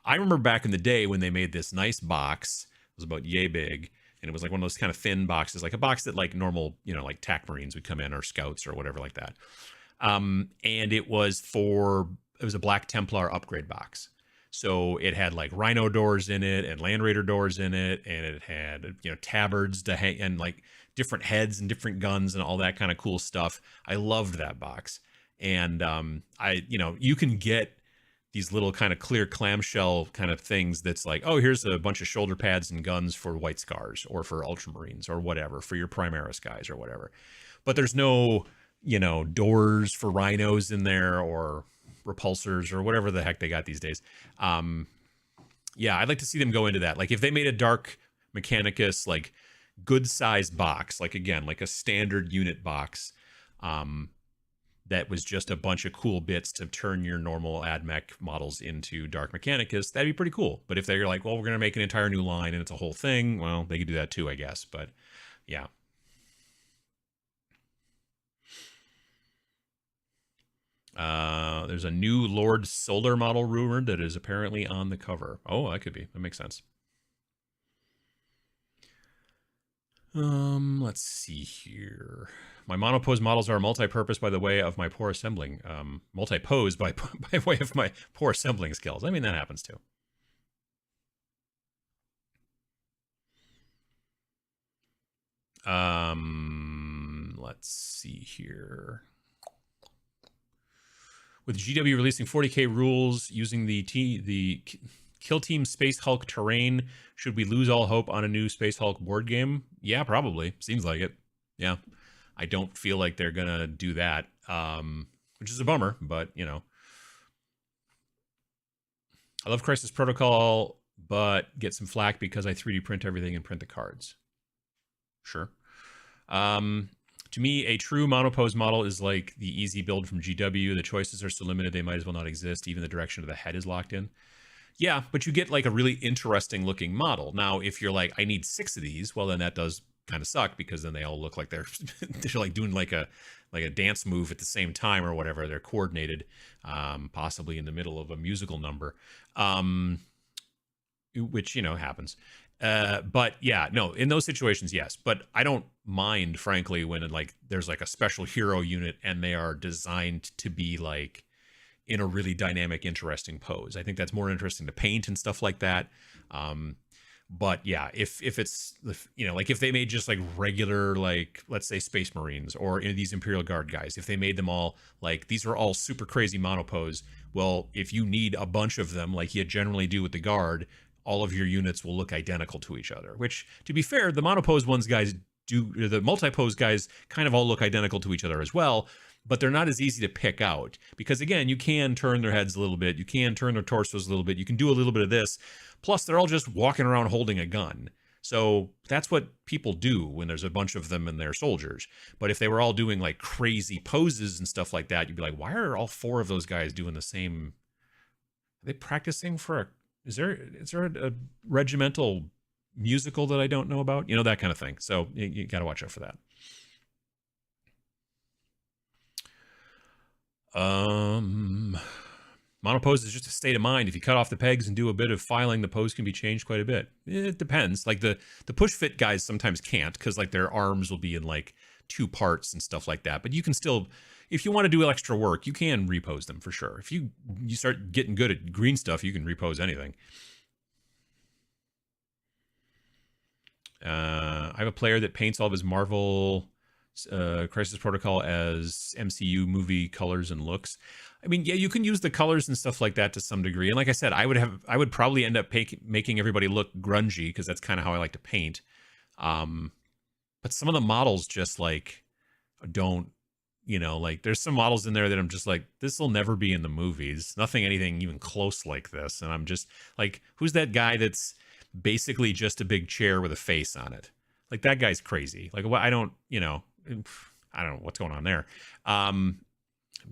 I remember back in the day when they made this nice box. It was about yay big, and it was like one of those kind of thin boxes, like a box that like normal, like TAC Marines would come in, or Scouts or whatever like that. And it was a Black Templar upgrade box. So it had like Rhino doors in it and Land Raider doors in it, and it had tabards to hang, and like different heads and different guns and all that kind of cool stuff. I loved that box. And you can get these little kind of clear clamshell kind of things that's like, oh, here's a bunch of shoulder pads and guns for White Scars or for Ultramarines or whatever, for your Primaris guys or whatever. But there's no, doors for rhinos in there or repulsors or whatever the heck they got these days. Yeah, I'd like to see them go into that. Like if they made a Dark Mechanicus, like good size box, like again, like a standard unit box, that was just a bunch of cool bits to turn your normal AdMech models into Dark Mechanicus, that'd be pretty cool. But if they're like, well, we're going to make an entire new line and it's a whole thing, well, they could do that too, I guess. But yeah. There's a new Lord Solar model rumored that is apparently on the cover. Oh, that could be. That makes sense. Let's see here. My monopose models are multi-purpose by the way of my poor assembling. Multi-pose by way of my poor assembling skills. I mean, that happens too. Let's see here. With GW releasing 40k rules using the Kill Team Space Hulk terrain, should we lose all hope on a new Space Hulk board game? Yeah, probably. Seems like it. Yeah. I don't feel like they're going to do that, which is a bummer, but, I love Crisis Protocol, but get some flack because I 3D print everything and print the cards. Sure. To me, a true monopose model is like the easy build from GW. The choices are so limited, they might as well not exist. Even the direction of the head is locked in. Yeah, but you get like a really interesting looking model. Now, if you're like, I need 6 of these, well, then that does kind of suck because then they all look like they're like doing like a dance move at the same time or whatever. They're coordinated, possibly in the middle of a musical number, which, happens. But yeah, no, in those situations, yes. But I don't mind, frankly, when like there's like a special hero unit and they are designed to be like in a really dynamic, interesting pose. I think that's more interesting to paint and stuff like that. But yeah, if it's, like if they made just like regular, like, let's say Space Marines or these Imperial Guard guys, if they made them all like, these are all super crazy monopose. Well, if you need a bunch of them, like you generally do with the Guard, all of your units will look identical to each other, which, to be fair, the monopose ones guys do, the multi-pose guys kind of all look identical to each other as well, but they're not as easy to pick out because, again, you can turn their heads a little bit, you can turn their torsos a little bit, you can do a little bit of this, plus they're all just walking around holding a gun. So that's what people do when there's a bunch of them and they're soldiers. But if they were all doing like crazy poses and stuff like that, you'd be like, why are all 4 of those guys doing the same? Are they practicing for a, is there a regimental musical that I don't know about? That kind of thing. So you got to watch out for that. Monopose is just a state of mind. If you cut off the pegs and do a bit of filing, the pose can be changed quite a bit. It depends. Like the push fit guys sometimes can't because like their arms will be in like 2 parts and stuff like that. But you can still, if you want to do extra work, you can repose them for sure. If you start getting good at green stuff, you can repose anything. I have a player that paints all of his Marvel Crisis Protocol as MCU movie colors and looks. I mean, yeah, you can use the colors and stuff like that to some degree. And like I said, I would probably end up making everybody look grungy because that's kind of how I like to paint. But some of the models just like don't, like there's some models in there that I'm just like, this will never be in the movies. Anything even close like this. And I'm just like, who's that guy that's basically just a big chair with a face on it? Like that guy's crazy. Like, I don't know what's going on there.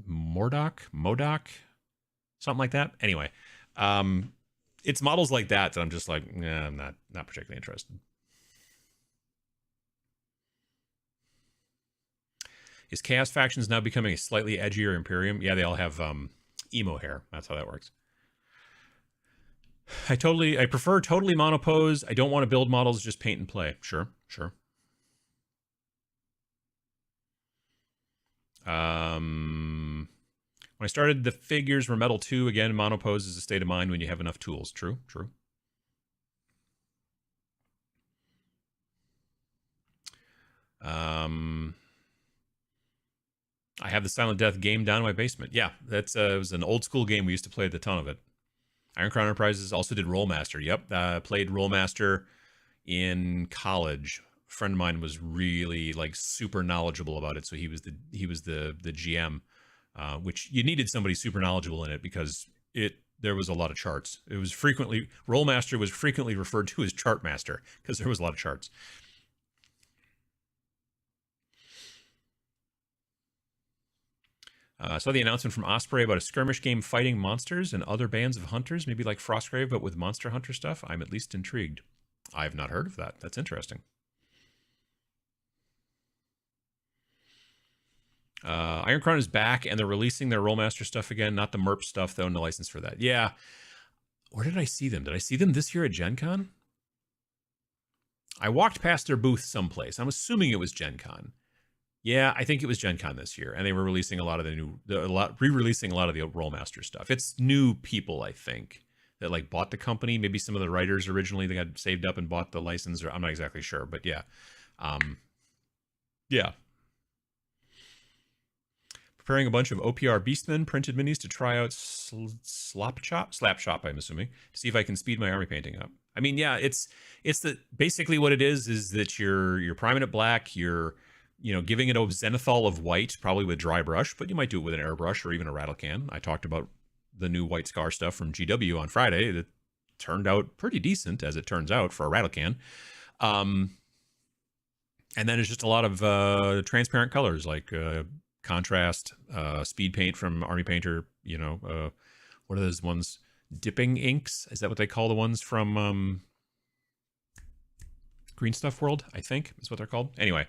Modoc, something like that. Anyway, it's models like that I'm just like, nah, I'm not particularly interested. Is Chaos Factions now becoming a slightly edgier Imperium? Yeah, they all have emo hair. That's how that works. I prefer totally monopose. I don't want to build models, just paint and play. Sure. When I started, the figures were metal too. Again, monopose is a state of mind when you have enough tools. True. I have the Silent Death game down in my basement. Yeah, that's it was an old school game. We used to play a ton of it. Iron Crown Enterprises also did Rollmaster. Yep, played Rollmaster in college. A friend of mine was really like super knowledgeable about it, so he was the GM, which you needed somebody super knowledgeable in it because there was a lot of charts. It was frequently Rollmaster was frequently referred to as Chartmaster because there was a lot of charts. I saw the announcement from Osprey about a skirmish game fighting monsters and other bands of hunters, maybe like Frostgrave, but with Monster Hunter stuff. I'm at least intrigued. I've not heard of that. That's interesting. Iron Crown is back, and they're releasing their Rollmaster stuff again. Not the MERP stuff, though. No license for that. Yeah. Where did I see them? Did I see them this year at Gen Con? I walked past their booth someplace. I'm assuming it was Gen Con. Yeah, I think it was Gen Con this year, and they were releasing a lot of re-releasing a lot of the Rollmaster stuff. It's new people, I think, that like bought the company. Maybe some of the writers originally they got saved up and bought the license, or I'm not exactly sure, but yeah, yeah. Preparing a bunch of OPR Beastmen printed minis to try out Slap Shop, I'm assuming, to see if I can speed my army painting up. I mean, yeah, it's basically what it is that you're priming it black, you're giving it a zenithal of white, probably with dry brush, but you might do it with an airbrush or even a rattle can. I talked about the new White Scar stuff from GW on Friday that turned out pretty decent, as it turns out, for a rattle can. And then it's just a lot of transparent colors like contrast, speed paint from Army Painter. What are those ones? Dipping inks? Is that what they call the ones from Green Stuff World? I think is what they're called. Anyway.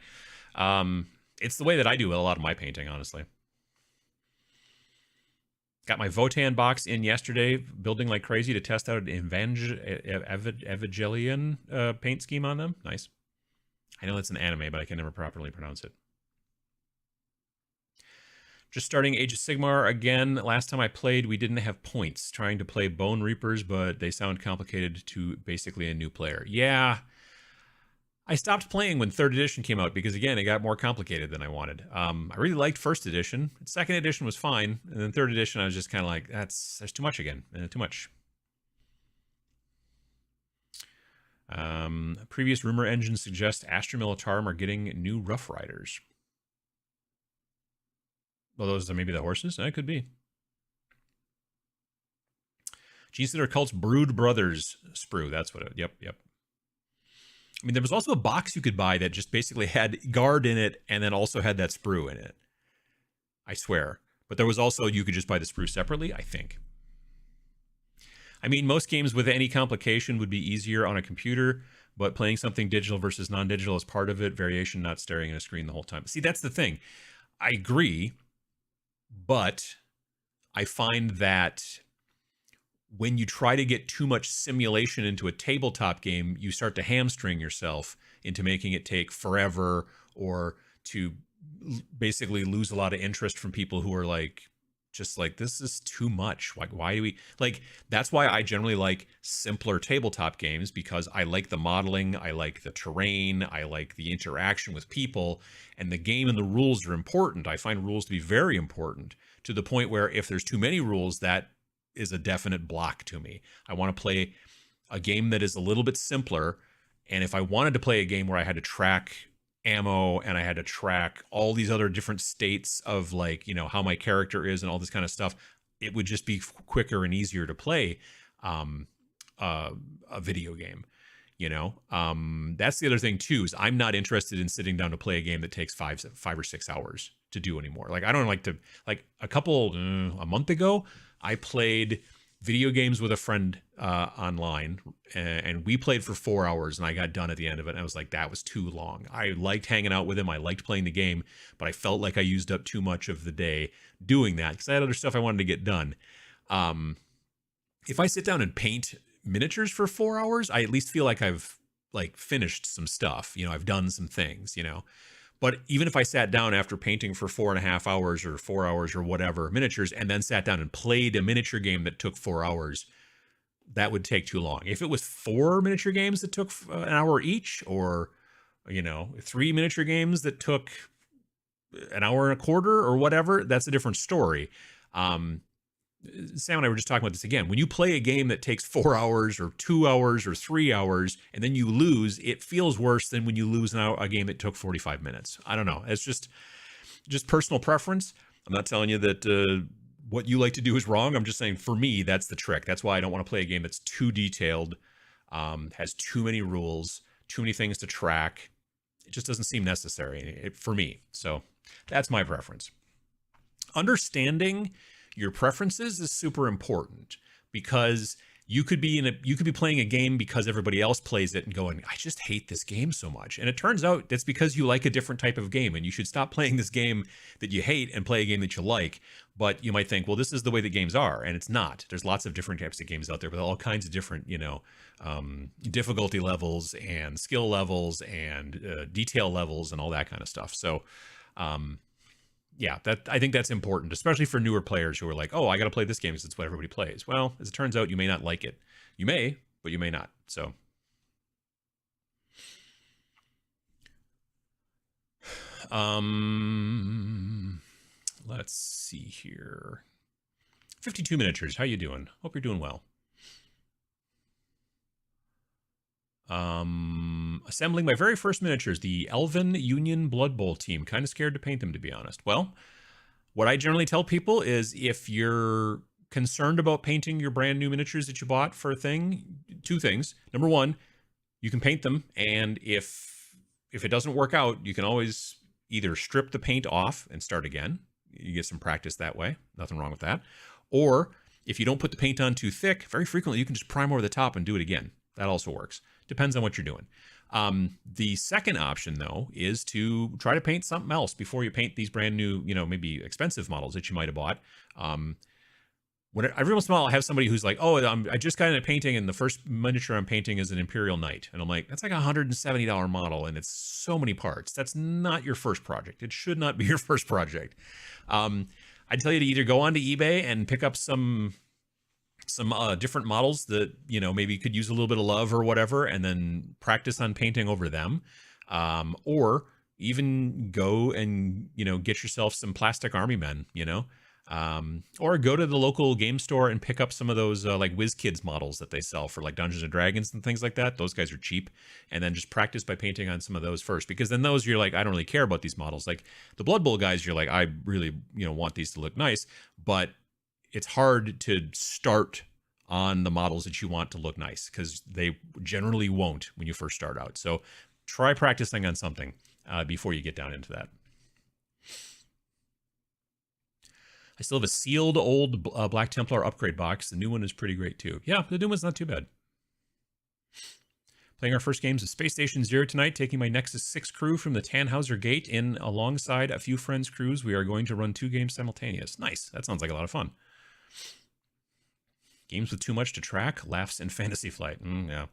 It's the way that I do a lot of my painting, honestly. Got my Votan box in yesterday, building like crazy to test out an Evangelion paint scheme on them. Nice. I know it's an anime, but I can never properly pronounce it. Just starting Age of Sigmar again. Last time I played, we didn't have points. Trying to play Bone Reapers, but they sound complicated to basically a new player. Yeah. I stopped playing when 3rd edition came out because, again, it got more complicated than I wanted. I really liked 1st edition. 2nd edition was fine. And then 3rd edition, I was just kind of like, there's too much again. Too much. Previous rumor engines suggest Astra Militarum are getting new Rough Riders. Well, those are maybe the horses? That could be. G-Sitter Cult's Brood Brothers sprue. That's what it... Yep. I mean, there was also a box you could buy that just basically had Guard in it and then also had that sprue in it. I swear. But there was also, you could just buy the sprue separately, I think. I mean, most games with any complication would be easier on a computer, but playing something digital versus non-digital is part of it. Variation, not staring at a screen the whole time. See, that's the thing. I agree, but I find that when you try to get too much simulation into a tabletop game, you start to hamstring yourself into making it take forever, or to basically lose a lot of interest from people who are like, just like, this is too much. Like, why do we like, that's why I generally like simpler tabletop games, because I like the modeling, I like the terrain, I like the interaction with people, and the game and the rules are important. I find rules to be very important, to the point where if there's too many rules, that is a definite block to me. I want to play a game that is a little bit simpler. And if I wanted to play a game where I had to track ammo and I had to track all these other different states of, like, how my character is and all this kind of stuff, it would just be quicker and easier to play a video game. That's the other thing too, is I'm not interested in sitting down to play a game that takes 5 or 6 hours to do anymore. Like, I don't like to, like, a month ago, I played video games with a friend online, and we played for 4 hours, and I got done at the end of it. And I was like, that was too long. I liked hanging out with him. I liked playing the game, but I felt like I used up too much of the day doing that because I had other stuff I wanted to get done. If I sit down and paint miniatures for 4 hours, I at least feel like I've finished some stuff. I've done some things, But even if I sat down after painting for 4.5 hours or 4 hours or whatever miniatures, and then sat down and played a miniature game that took 4 hours, that would take too long. If it was 4 miniature games that took an hour each, or You know, 3 miniature games that took an hour and a quarter or whatever, that's a different story. Sam and I were just talking about this again. When you play a game that takes 4 hours or 2 hours or 3 hours and then you lose, it feels worse than when you lose a game that took 45 minutes. I don't know. It's just personal preference. I'm not telling you that what you like to do is wrong. I'm just saying, for me, that's the trick. That's why I don't want to play a game that's too detailed, has too many rules, too many things to track. It just doesn't seem necessary for me. So that's my preference. Understanding your preferences is super important, because you could be playing a game because everybody else plays it and going, I just hate this game so much. And it turns out that's because you like a different type of game, and you should stop playing this game that you hate and play a game that you like. But you might think, well, this is the way that games are, and it's not. There's lots of different types of games out there with all kinds of different, difficulty levels and skill levels and detail levels and all that kind of stuff. So, yeah, I think that's important, especially for newer players who are like, oh, I got to play this game because it's what everybody plays. Well, as it turns out, you may not like it. You may, but you may not. So, let's see here. 52 miniatures. How you doing? Hope you're doing well. Assembling my very first miniatures, the Elven Union Blood Bowl team. Kind of scared to paint them, to be honest. Well, what I generally tell people is, if you're concerned about painting your brand new miniatures that you bought for a thing, 2 things. Number 1, you can paint them, and if it doesn't work out, you can always either strip the paint off and start again. You get some practice that way. Nothing wrong with that. Or if you don't put the paint on too thick, very frequently you can just prime over the top and do it again. That also works. Depends on what you're doing. The second option, though, is to try to paint something else before you paint these brand new, maybe expensive models that you might have bought. Every once in a while, I have somebody who's like, oh, I just got into painting, and the first miniature I'm painting is an Imperial Knight. And I'm like, that's like a $170 model, and it's so many parts. That's not your first project. It should not be your first project. I'd tell you to either go onto eBay and pick up some different models that, maybe could use a little bit of love or whatever, and then practice on painting over them. Or even go and, get yourself some plastic army men, or go to the local game store and pick up some of those like WizKids models that they sell for like Dungeons and Dragons and things like that. Those guys are cheap. And then just practice by painting on some of those first, because then those, you're like, I don't really care about these models. Like the Blood Bowl guys, you're like, I really, want these to look nice, but it's hard to start on the models that you want to look nice, because they generally won't when you first start out. So try practicing on something before you get down into that. I still have a sealed old Black Templar upgrade box. The new one is pretty great too. Yeah, the new one's not too bad. Playing our first games of Space Station Zero tonight, taking my Nexus 6 crew from the Tannhauser Gate in alongside a few friends' crews. We are going to run 2 games simultaneous. Nice. That sounds like a lot of fun. Games with too much to track, laughs in Fantasy Flight. Yeah.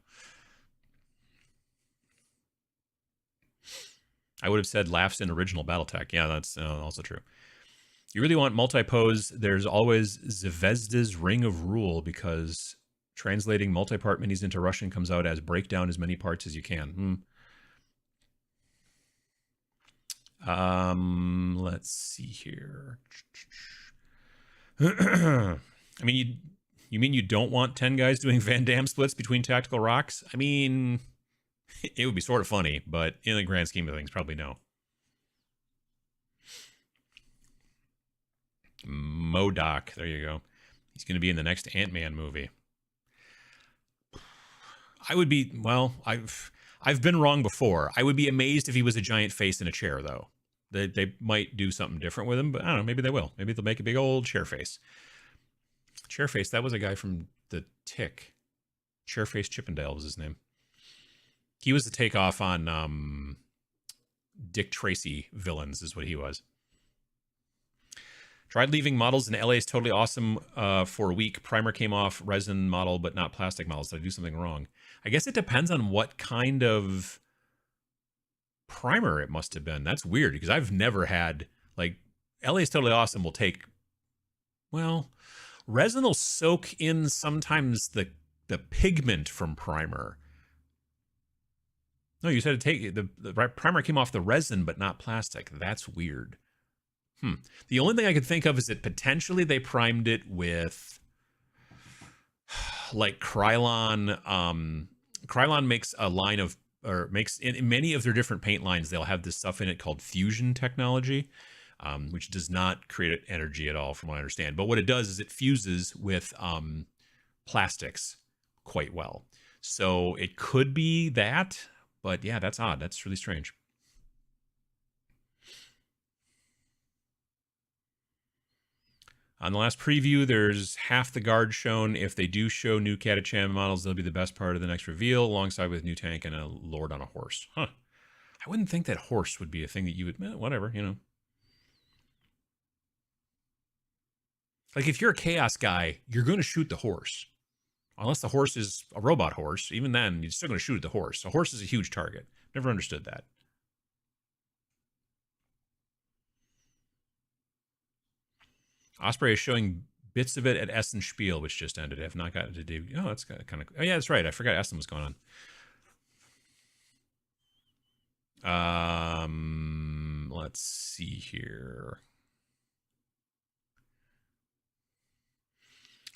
I would have said laughs in original Battletech. Yeah, that's also true. You really want multi-pose, there's always Zvezda's Ring of Rule, because translating multi-part minis into Russian comes out as break down as many parts as you can. Let's see here. I mean, you mean you don't want 10 guys doing Van Damme splits between tactical rocks? I mean, it would be sort of funny, but in the grand scheme of things, probably no. MODOK, there you go. He's going to be in the next Ant-Man movie. I would be, well, I've been wrong before. I would be amazed if he was a giant face in a chair, though. They might do something different with him, but I don't know, maybe they will. Maybe they'll make a big old chair face. Chair face, that was a guy from The Tick. Chairface Chippendale was his name. He was the takeoff on Dick Tracy villains, is what he was. Tried leaving models in LA is totally awesome for a week. Primer came off, resin model, but not plastic models. Did I do something wrong? I guess it depends on what kind of primer it must have been. That's weird, because I've never had, like, LA is totally awesome will take, well, resin will soak in sometimes the pigment from primer. No, you said the primer came off the resin, but not plastic. That's weird. The only thing I could think of is that potentially they primed it with like Krylon. Krylon makes a line of, or makes in many of their different paint lines, they'll have this stuff in it called fusion technology, which does not create energy at all, from what I understand. But what it does is it fuses with plastics quite well. So it could be that, but yeah, that's odd. That's really strange. On the last preview, there's half the guard shown. If they do show new Catachan models, they'll be the best part of the next reveal, alongside with new tank and a lord on a horse. Huh. I wouldn't think that horse would be a thing that you would, whatever, you know. Like, if you're a chaos guy, you're going to shoot the horse. Unless the horse is a robot horse. Even then, you're still going to shoot at the horse. A horse is a huge target. Never understood that. Osprey is showing bits of it at Essen Spiel, which just ended. I have not gotten to do. Oh, that's kind of. Oh, yeah, that's right. I forgot Essen was going on. Let's see here.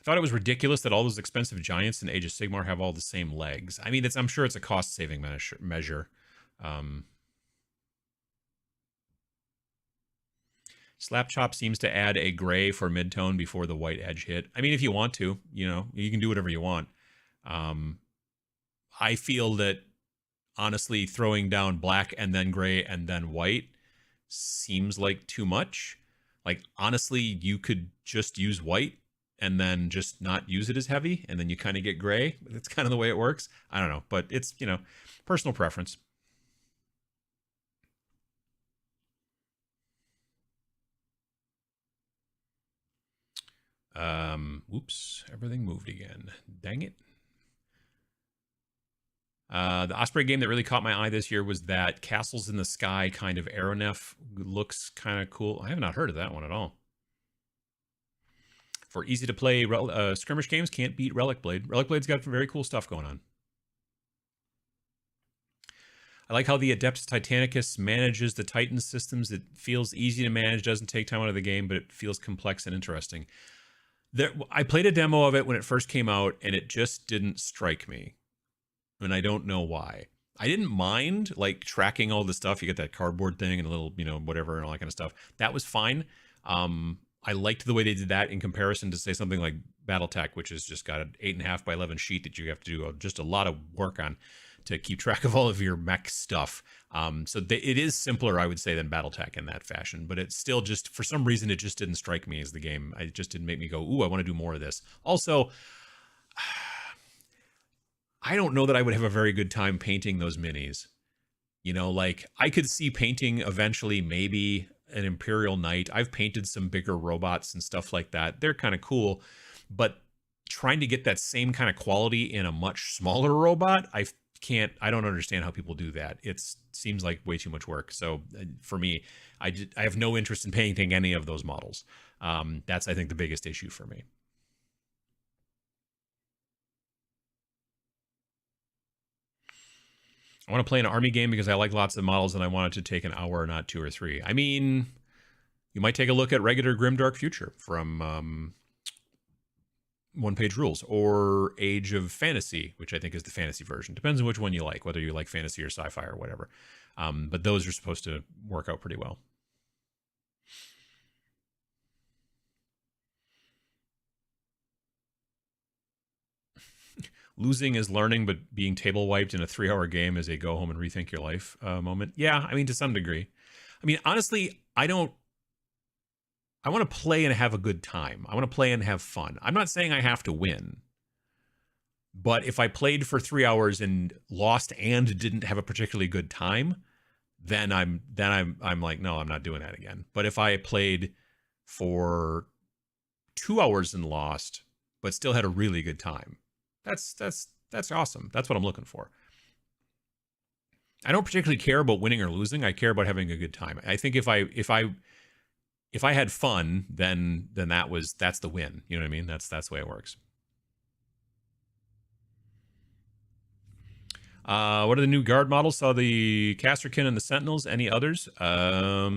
I thought it was ridiculous that all those expensive giants in Age of Sigmar have all the same legs. I mean, I'm sure it's a cost-saving measure. Slapchop seems to add a gray for mid-tone before the white edge hit. I mean, if you want to, you know, you can do whatever you want. I feel that, honestly, throwing down black and then gray and then white seems like too much. Like, honestly, you could just use white and then just not use it as heavy, and then you kind of get gray. That's kind of the way it works. I don't know, but it's, you know, personal preference. Oops, everything moved again. Dang it. The Osprey game that really caught my eye this year was that Castles in the Sky kind of aeronef. Looks kind of cool. I have not heard of that one at all. For easy to play skirmish games, can't beat Relic Blade. Relic Blade's got very cool stuff going on. I like how the Adeptus Titanicus manages the Titan systems. It feels easy to manage, doesn't take time out of the game, but it feels complex and interesting. I played a demo of it when it first came out, and it just didn't strike me. And I don't know why. I didn't mind, like, tracking all the stuff. You get that cardboard thing and a little, you know, whatever and all that kind of stuff. That was fine. I liked the way they did that in comparison to, say, something like Battletech, which has just got an 8.5 by 11 sheet that you have to do just a lot of work on to keep track of all of your mech stuff. It is simpler, I would say, than Battletech in that fashion, but it's still just, for some reason, it just didn't strike me as the game. It just didn't make me go, ooh, I want to do more of this. Also, I don't know that I would have a very good time painting those minis. You know, like, I could see painting eventually maybe an Imperial Knight. I've painted some bigger robots and stuff like that. They're kind of cool, but trying to get that same kind of quality in a much smaller robot, I don't understand how people do that. It seems like way too much work. So for me, I have no interest in painting any of those models. That's, I think, the biggest issue for me. I want to play an army game because I like lots of models and I want it to take an hour, not 2 or 3. I mean, you might take a look at regular Grimdark Future from One Page Rules, or Age of Fantasy, which I think is the fantasy version. Depends on which one you like, whether you like fantasy or sci-fi or whatever. But those are supposed to work out pretty well. Losing is learning, but being table wiped in a 3-hour game is a go home and rethink your life moment. Yeah, I mean, to some degree. I mean, honestly, I want to play and have a good time. I want to play and have fun. I'm not saying I have to win. But if I played for 3 hours and lost and didn't have a particularly good time, then I'm like, no, I'm not doing that again. But if I played for 2 hours and lost, but still had a really good time, that's awesome. That's what I'm looking for. I don't particularly care about winning or losing. I care about having a good time. I think if I had fun, then that's the win. You know what I mean? That's the way it works. What are the new guard models? Saw the Casterkin and the Sentinels. Any others? The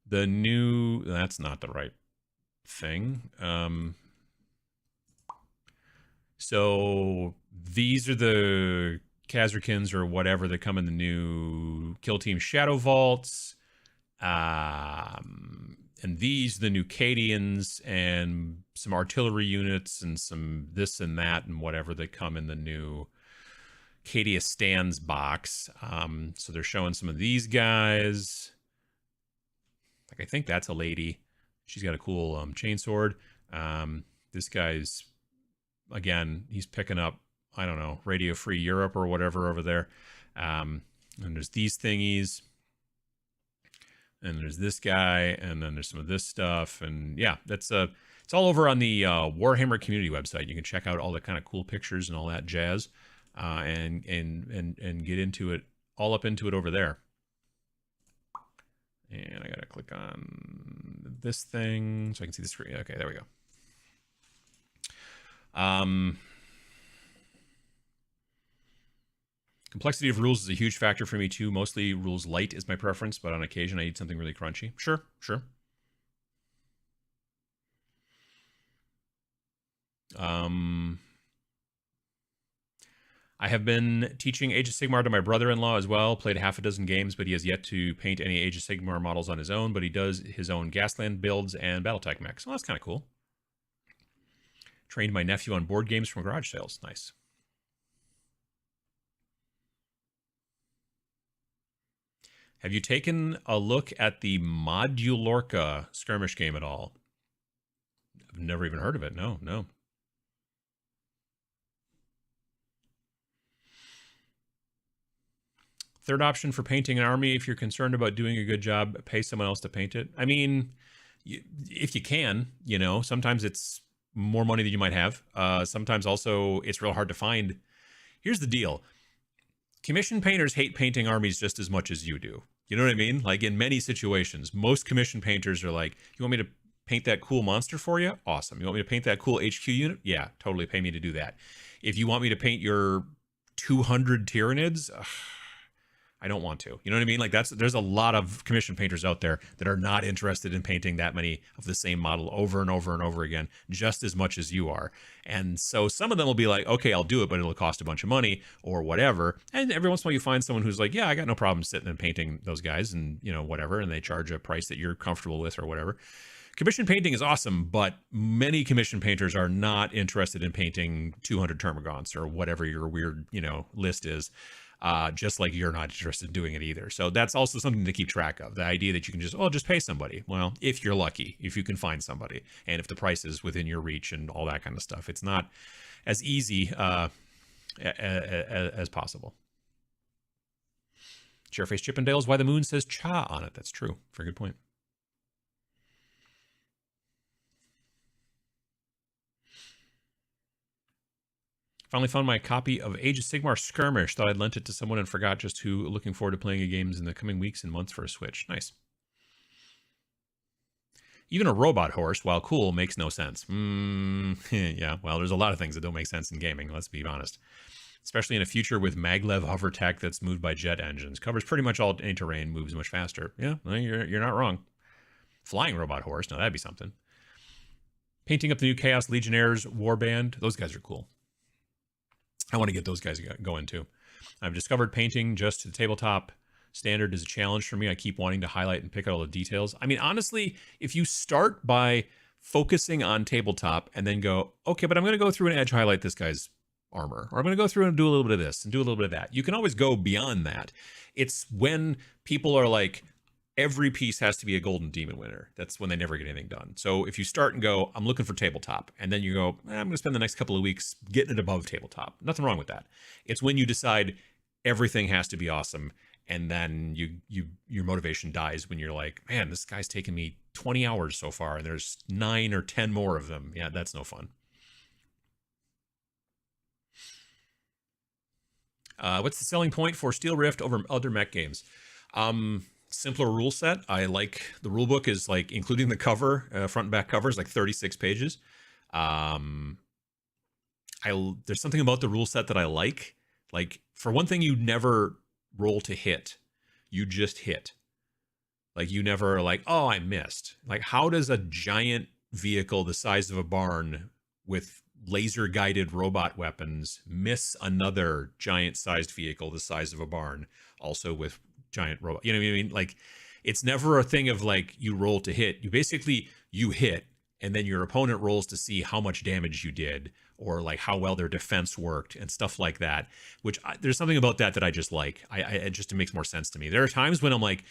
new... That's not the right thing. So these are the Kazrakins or whatever that come in the new Kill Team Shadow Vaults. And these, the new Cadians, and some artillery units, and some this and that, and whatever that come in the new Cadia Stands box. So they're showing some of these guys. Like, I think that's a lady. She's got a cool chainsword. This guy's, again, he's picking up, I don't know, Radio Free Europe or whatever over there. And there's these thingies. And there's this guy, and then there's some of this stuff, and yeah, that's it's all over on the Warhammer community website. You can check out all the kind of cool pictures and all that jazz, and get into it, all up into it over there. And I gotta click on this thing so I can see the screen. Okay, there we go. Complexity of rules is a huge factor for me too. Mostly rules light is my preference, but on occasion I need something really crunchy. Sure. I have been teaching Age of Sigmar to my brother-in-law as well. Played half a dozen games, but he has yet to paint any Age of Sigmar models on his own, but he does his own Gasland builds and Battletech mechs. Well, that's kind of cool. Trained my nephew on board games from garage sales. Nice. Have you taken a look at the Modulorca skirmish game at all? I've never even heard of it. No. Third option for painting an army, if you're concerned about doing a good job, pay someone else to paint it. I mean, if you can, you know, sometimes it's more money than you might have. Sometimes also it's real hard to find. Here's the deal. Commission painters hate painting armies just as much as you do. You know what I mean? Like, in many situations, most commission painters are like, you want me to paint that cool monster for you? Awesome. You want me to paint that cool HQ unit? Yeah, totally, pay me to do that. If you want me to paint your 200 Tyranids, I don't want to. You know what I mean? Like, there's a lot of commission painters out there that are not interested in painting that many of the same model over and over and over again, just as much as you are. And so some of them will be like, okay, I'll do it, but it'll cost a bunch of money or whatever. And every once in a while you find someone who's like, yeah, I got no problem sitting and painting those guys, and, you know, whatever. And they charge a price that you're comfortable with or whatever. Commission painting is awesome, but many commission painters are not interested in painting 200 Termagants or whatever your weird, you know, list is. Just like you're not interested in doing it either. So that's also something to keep track of. The idea that you can just pay somebody. Well, if you're lucky, if you can find somebody, and if the price is within your reach and all that kind of stuff. It's not as easy as possible. Chairface Chippendales, Why the Moon Says Cha on it. That's true. Very good point. Finally found my copy of Age of Sigmar Skirmish. Thought I'd lent it to someone and forgot just who. Looking forward to playing the games in the coming weeks and months for a Switch. Nice. Even a robot horse, while cool, makes no sense. Yeah, well, there's a lot of things that don't make sense in gaming, let's be honest. Especially in a future with maglev hover tech that's moved by jet engines. Covers pretty much all any terrain, moves much faster. Yeah, well, you're not wrong. Flying robot horse, now that'd be something. Painting up the new Chaos Legionnaires warband. Those guys are cool. I want to get those guys going too. I've discovered painting just to the tabletop standard is a challenge for me. I keep wanting to highlight and pick out all the details. I mean, honestly, if you start by focusing on tabletop and then go, okay, but I'm going to go through and edge highlight this guy's armor, or I'm going to go through and do a little bit of this and do a little bit of that. You can always go beyond that. It's when people are like, every piece has to be a golden demon winner. That's when they never get anything done. So if you start and go, I'm looking for tabletop, and then you go, I'm going to spend the next couple of weeks getting it above tabletop. Nothing wrong with that. It's when you decide everything has to be awesome, and then your motivation dies when you're like, man, this guy's taken me 20 hours so far, and there's 9 or 10 more of them. Yeah, that's no fun. What's the selling point for Steel Rift over other mech games? Simpler rule set. I like the rule book is like, including the cover, front and back covers, like 36 pages. I there's something about the rule set that I like. Like, for one thing, you never roll to hit. You just hit. Like, you never are like, oh, I missed. Like, how does a giant vehicle the size of a barn with laser guided robot weapons miss another giant sized vehicle the size of a barn, also with giant robot? You know what I mean? Like, it's never a thing of like you roll to hit. You hit, and then your opponent rolls to see how much damage you did, or like how well their defense worked and stuff like that. Which there's something about that I just like. It just makes more sense to me. There are times when I'm like,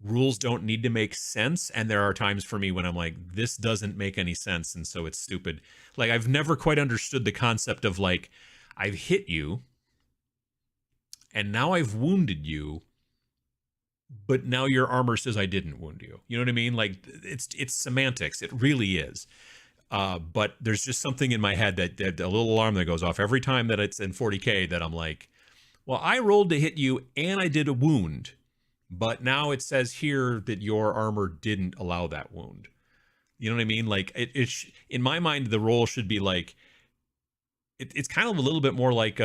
rules don't need to make sense, and there are times for me when I'm like, this doesn't make any sense, and so it's stupid. Like, I've never quite understood the concept of like, I've hit you and now I've wounded you, but now your armor says I didn't wound you. You know what I mean? Like, it's semantics. It really is. But there's just something in my head that a little alarm that goes off every time that it's in 40K that I'm like, well, I rolled to hit you and I did a wound, but now it says here that your armor didn't allow that wound. You know what I mean? Like, in my mind, the roll should be like, it's kind of a little bit more like,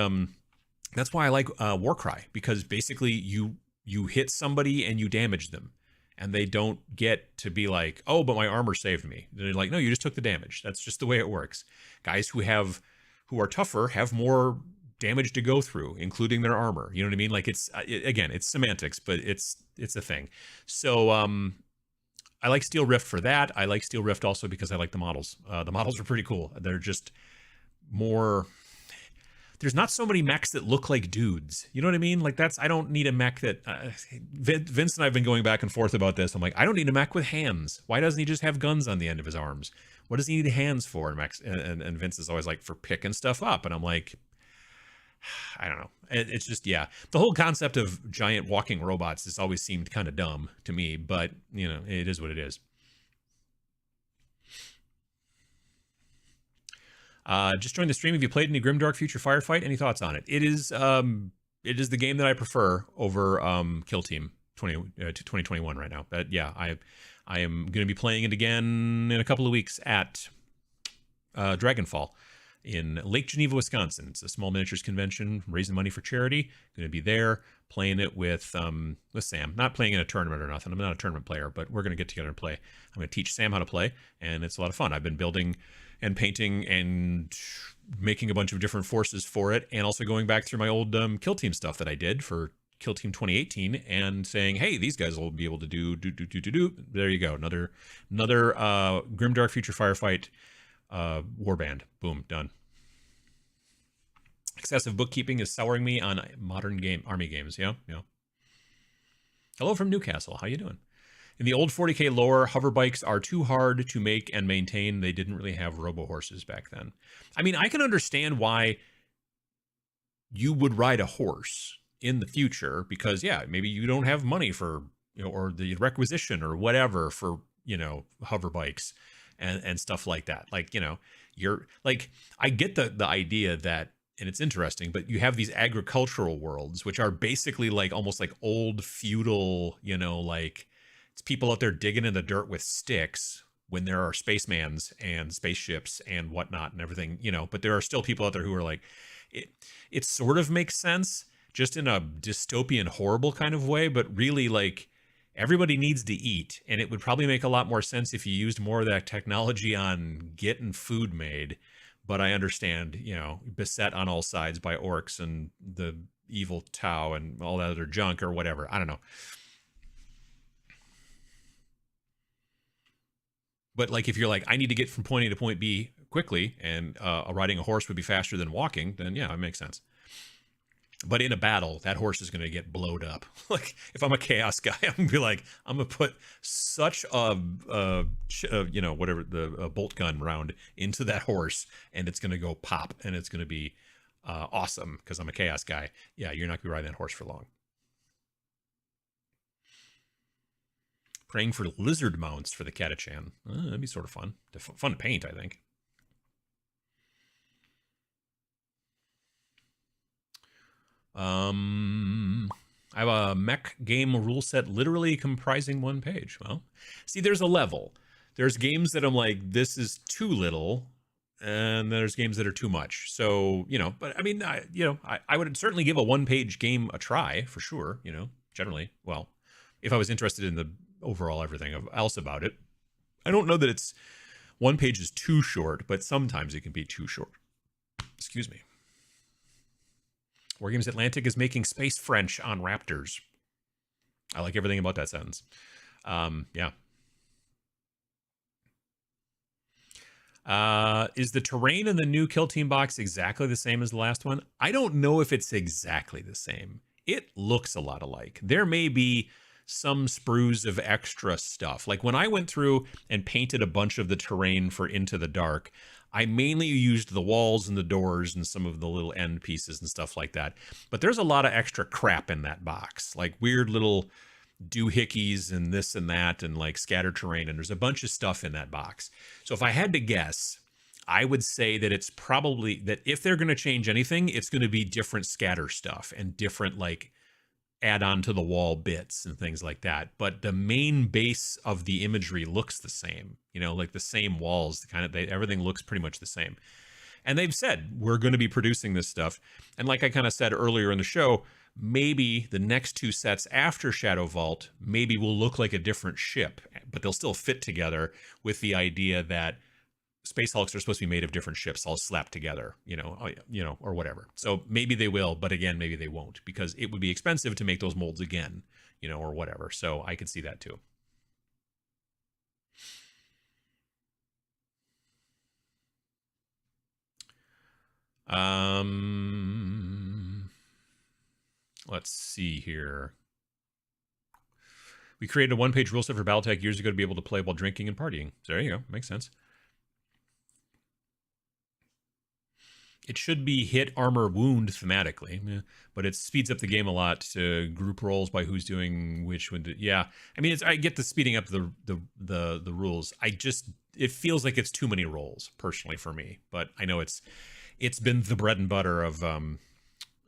that's why I like Warcry, because basically you hit somebody and you damage them, and they don't get to be like, oh, but my armor saved me. They're like, no, you just took the damage. That's just the way it works. Guys who are tougher have more damage to go through, including their armor. You know what I mean? Like, again, it's semantics, but it's a thing. So I like Steel Rift for that. I like Steel Rift also because I like the models. The models are pretty cool. They're just more. There's not so many mechs that look like dudes. You know what I mean? Like, I don't need a mech that Vince and I've been going back and forth about this. I'm like, I don't need a mech with hands. Why doesn't he just have guns on the end of his arms? What does he need hands for? And Vince is always like, for picking stuff up. And I'm like, I don't know. It's just, yeah. The whole concept of giant walking robots has always seemed kind of dumb to me, but, you know, it is what it is. Just joined the stream. Have you played any Grimdark Future Firefight? Any thoughts on it? It is the game that I prefer over Kill Team 2021 right now. But yeah, I am going to be playing it again in a couple of weeks at Dragonfall in Lake Geneva, Wisconsin. It's a small miniatures convention, raising money for charity. Going to be there playing it with Sam. Not playing in a tournament or nothing. I'm not a tournament player, but we're going to get together and play. I'm going to teach Sam how to play, and it's a lot of fun. I've been building and painting and making a bunch of different forces for it, and also going back through my old Kill Team stuff that I did for Kill Team 2018 and saying, hey, these guys will be able to do. There you go. Another Grimdark Future Firefight warband. Boom, done. Excessive bookkeeping is souring me on modern army games. Yeah. Hello from Newcastle. How you doing? In the old 40K lore, hover bikes are too hard to make and maintain. They didn't really have robo horses back then. I mean, I can understand why you would ride a horse in the future, because yeah, maybe you don't have money for, or the requisition or whatever for, hover bikes and stuff like that. Like, you're like, I get the idea that, and it's interesting, but you have these agricultural worlds, which are basically like almost like old feudal, like, it's people out there digging in the dirt with sticks when there are spacemans and spaceships and whatnot and everything, but there are still people out there who are like, it sort of makes sense just in a dystopian, horrible kind of way, but really, like, everybody needs to eat, and it would probably make a lot more sense if you used more of that technology on getting food made. But I understand, beset on all sides by orcs and the evil Tau and all that other junk or whatever. I don't know. But like, if you're like, I need to get from point A to point B quickly, and riding a horse would be faster than walking, then yeah, it makes sense. But in a battle, that horse is going to get blowed up. Like, if I'm a chaos guy, I'm going to be like, I'm going to put such a bolt gun round into that horse, and it's going to go pop, and it's going to be awesome because I'm a chaos guy. Yeah, you're not going to be riding that horse for long. Praying for lizard mounts for the Catachan. That'd be sort of fun. Fun to paint, I think. I have a mech game rule set literally comprising one page. Well, see, there's a level. There's games that I'm like, this is too little, and there's games that are too much. So, but I mean, I would certainly give a one-page game a try for sure, generally. Well, if I was interested in the overall everything else about it. I don't know that it's one page is too short, but sometimes it can be too short. Excuse me. Wargames Atlantic is making space French on Raptors. I like everything about that sentence. Yeah. Is the terrain in the new Kill Team box exactly the same as the last one? I don't know if it's exactly the same. It looks a lot alike. There may be some sprues of extra stuff. Like when I went through and painted a bunch of the terrain for Into the Dark, I mainly used the walls and the doors and some of the little end pieces and stuff like that. But there's a lot of extra crap in that box, like weird little doohickeys and this and that and like scattered terrain. And there's a bunch of stuff in that box. So if I had to guess, I would say that it's probably that if they're going to change anything, it's going to be different scatter stuff and different like add on to the wall bits and things like that. But the main base of the imagery looks the same, like the same walls, everything looks pretty much the same. And they've said, we're going to be producing this stuff. And like I kind of said earlier in the show, maybe the next two sets after Shadow Vault maybe will look like a different ship, but they'll still fit together with the idea that Space Hulks are supposed to be made of different ships all slapped together, or whatever. So maybe they will, but again, maybe they won't, because it would be expensive to make those molds again, or whatever. So I could see that too. Let's see here. We created a one-page rule set for Battletech years ago to be able to play while drinking and partying. So there you go. Makes sense. It should be hit, armor, wound thematically, but it speeds up the game a lot to group roles by who's doing which. Yeah, I mean, I get the speeding up the rules. It feels like it's too many roles personally for me, but I know it's been the bread and butter of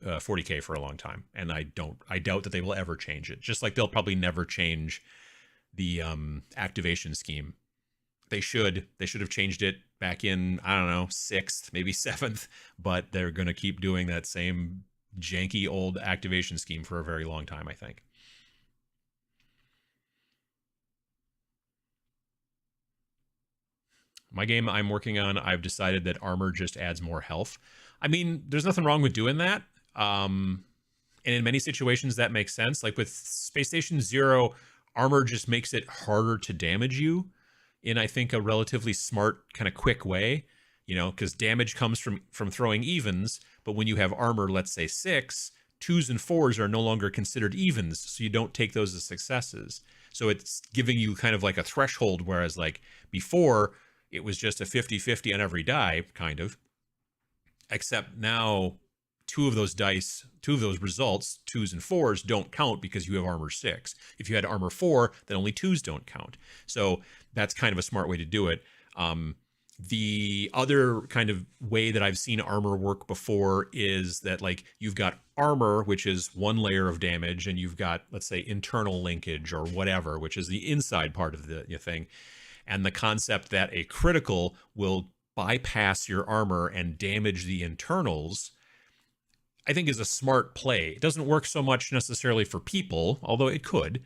40K for a long time, and I doubt that they will ever change it. Just like they'll probably never change the activation scheme. They should have changed it back in, I don't know, 6th, maybe 7th, but they're going to keep doing that same janky old activation scheme for a very long time, I think. My game I'm working on, I've decided that armor just adds more health. I mean, there's nothing wrong with doing that. And in many situations that makes sense. Like with Space Station Zero, armor just makes it harder to damage you in, I think, a relatively smart, kind of quick way, because damage comes from throwing evens. But when you have armor, let's say 6, 2s and 4s are no longer considered evens, so you don't take those as successes. So it's giving you kind of like a threshold, whereas like before, it was just a 50-50 on every die, kind of. Except now, 2 of those results, 2s and 4s, don't count because you have armor 6. If you had armor 4, then only 2s don't count. So that's kind of a smart way to do it. The other kind of way that I've seen armor work before is that like you've got armor, which is one layer of damage, and you've got, let's say, internal linkage or whatever, which is the inside part of the thing. And the concept that a critical will bypass your armor and damage the internals, I think, is a smart play. It doesn't work so much necessarily for people, although it could,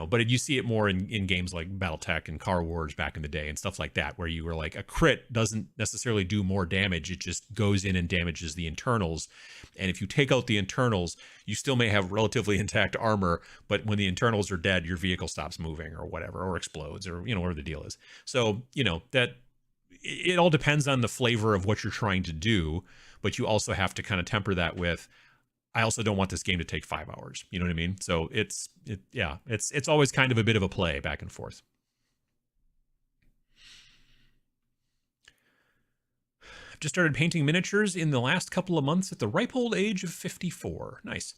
but you see it more in games like Battletech and Car Wars back in the day and stuff like that, where you were like, a crit doesn't necessarily do more damage. It just goes in and damages the internals. And if you take out the internals, you still may have relatively intact armor, but when the internals are dead, your vehicle stops moving or whatever, or explodes, or, whatever the deal is. So, that it all depends on the flavor of what you're trying to do, but you also have to kind of temper that with, I also don't want this game to take 5 hours. You know what I mean? So it's always kind of a bit of a play back and forth. I've just started painting miniatures in the last couple of months at the ripe old age of 54. Nice.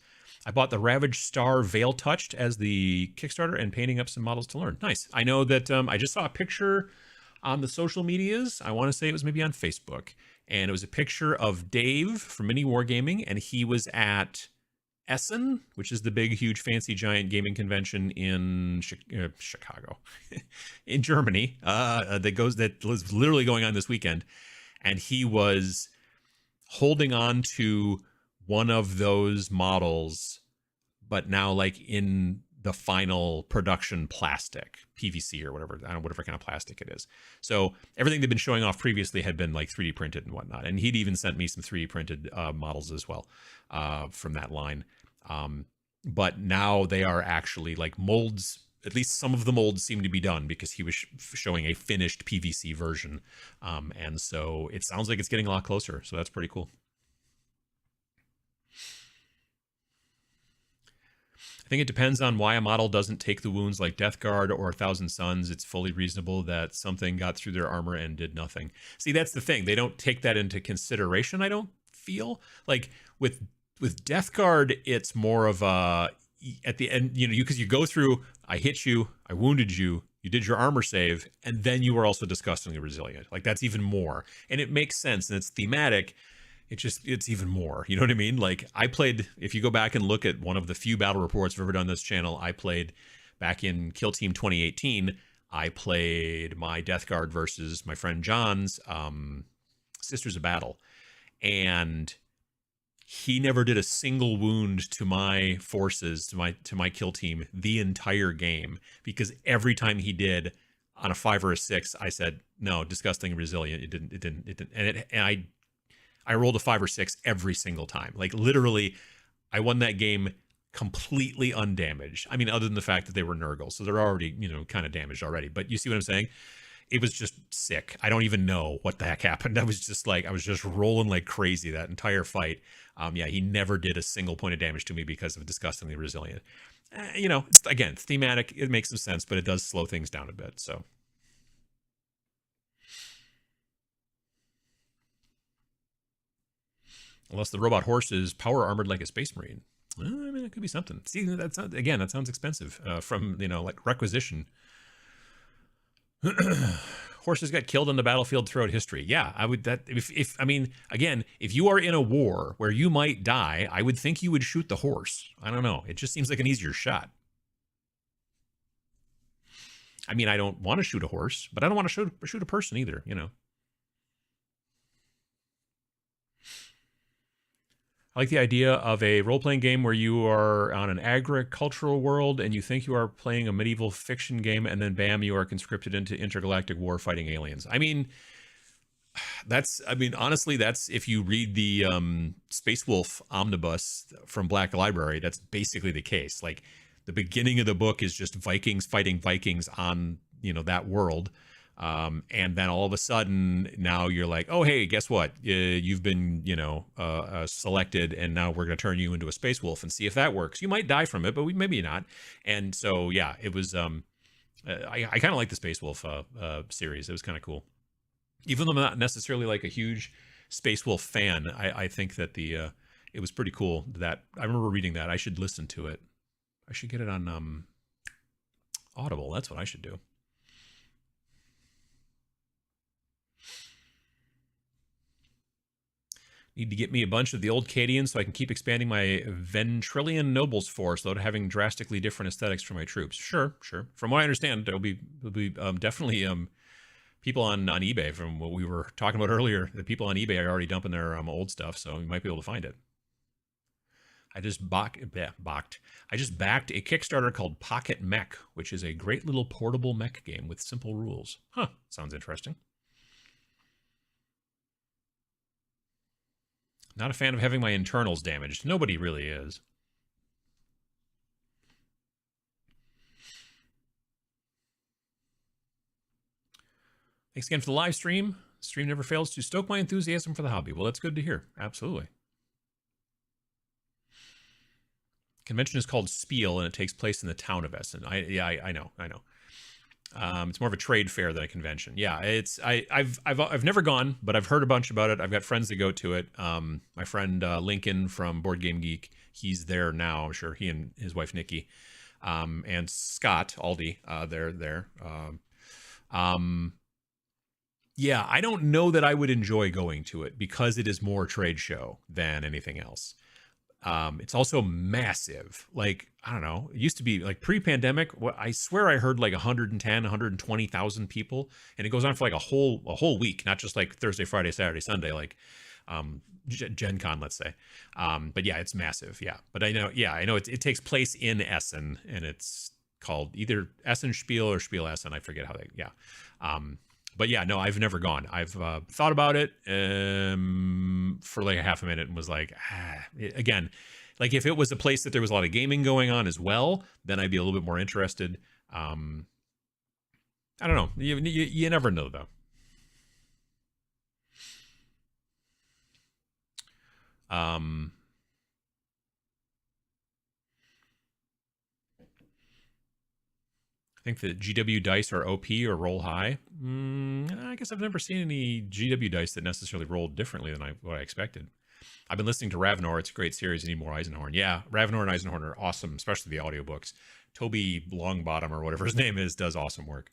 I bought the Ravaged Star Veil Touched as the Kickstarter and painting up some models to learn. Nice. I know that I just saw a picture on the social medias. I want to say it was maybe on Facebook. And it was a picture of Dave from Mini Wargaming, and he was at Essen, which is the big, huge, fancy, giant gaming convention in Chicago, in Germany. That was literally going on this weekend. and he was holding on to one of those models, but now like in the final production plastic, PVC or whatever, I don't know, whatever kind of plastic it is. So everything they'd been showing off previously had been like 3D printed and whatnot. And he'd even sent me some 3D printed models as well from that line. But now they are actually like molds. At least some of the molds seem to be done because he was showing a finished PVC version. And so it sounds like it's getting a lot closer. So that's pretty cool. I think it depends on why a model doesn't take the wounds like Death Guard or 1,000 Suns. It's fully reasonable that something got through their armor and did nothing. See, that's the thing. They don't take that into consideration, I don't feel. Like with Death Guard, it's more of a, at the end, you know, because you go through, I hit you, I wounded you, you did your armor save, and then you were also disgustingly resilient. Like that's even more. And it makes sense and it's thematic. It's even more, you know what I mean? Like I played, if you go back and look at one of the few battle reports I've ever done on this channel, I played back in Kill Team 2018. I played my Death Guard versus my friend John's Sisters of Battle. And he never did a single wound to my forces, to my kill team the entire game, because every time he did on a 5 or a 6, I said, no, disgusting resilient. It didn't. And I rolled a 5 or 6 every single time. Like literally, I won that game completely undamaged. I mean, other than the fact that they were Nurgle, so they're already, you know, kind of damaged already. But you see what I'm saying? It was just sick. I don't even know what the heck happened. I was just rolling like crazy that entire fight. Yeah, he never did a single point of damage to me because of disgustingly resilient. You know, again, thematic. It makes some sense, but it does slow things down a bit. So. Unless the robot horse is power armored like a space marine. Well, I mean, it could be something. See, that sounds expensive from, you know, like requisition. Horses got killed on the battlefield throughout history. Yeah, I would, that if I mean, again, if you are in a war where you might die, I would think you would shoot the horse. I don't know. It just seems like an easier shot. I mean, I don't want to shoot a horse, but I don't want to shoot a person either, you know. I like the idea of a role-playing game where you are on an agricultural world and you think you are playing a medieval fiction game, and then bam, you are conscripted into intergalactic war fighting aliens. I mean, honestly, that's, if you read the Space Wolf omnibus from Black Library, that's basically the case. Like the beginning of the book is just Vikings fighting Vikings on, you know, that world. And then all of a sudden now you're like, oh, hey, guess what? You've been, you know, selected, and now we're going to turn you into a space wolf and see if that works. You might die from it, but maybe not. And so, yeah, it was, I kind of like the Space Wolf series. It was kind of cool. Even though I'm not necessarily like a huge Space Wolf fan, I think that it was pretty cool. That I remember reading that. I should listen to it. I should get it on Audible. That's what I should do. Need to get me a bunch of the old Cadians so I can keep expanding my Ventrilian nobles force without having drastically different aesthetics for my troops. Sure. From what I understand, there'll be definitely people on eBay, from what we were talking about earlier. The people on eBay are already dumping their old stuff, so you might be able to find it. I just backed a Kickstarter called Pocket Mech, which is a great little portable mech game with simple rules. Huh, sounds interesting. Not a fan of having my internals damaged. Nobody really is. Thanks again for the live stream. Stream never fails to stoke my enthusiasm for the hobby. Well, that's good to hear. Absolutely. Convention is called Spiel, and it takes place in the town of Essen. I know. It's more of a trade fair than a convention. Yeah, I've never gone, but I've heard a bunch about it. I've got friends that go to it. My friend Lincoln from Board Game Geek, he's there now. I'm sure he and his wife Nikki, and Scott Aldi, they're there. Yeah, I don't know that I would enjoy going to it because it is more trade show than anything else. It's also massive. Like, I don't know, it used to be like pre-pandemic. I swear I heard like 110, 120,000 people, and it goes on for like a whole week, not just like Thursday, Friday, Saturday, Sunday, like Gen Con, let's say. But yeah, it's massive. Yeah. But I know it takes place in Essen, and it's called either Essen Spiel or Spiel Essen. I forget how they, yeah. But yeah, no, I've never gone. I've thought about it for like a half a minute and was like, again, like if it was a place that there was a lot of gaming going on as well, then I'd be a little bit more interested. I don't know. You never know though. I think the GW dice are OP or roll high. I guess I've never seen any GW dice that necessarily rolled differently than what I expected. I've been listening to Ravenor. It's a great series. I need more Eisenhorn. Yeah, Ravenor and Eisenhorn are awesome, especially the audiobooks. Toby Longbottom, or whatever his name is, does awesome work.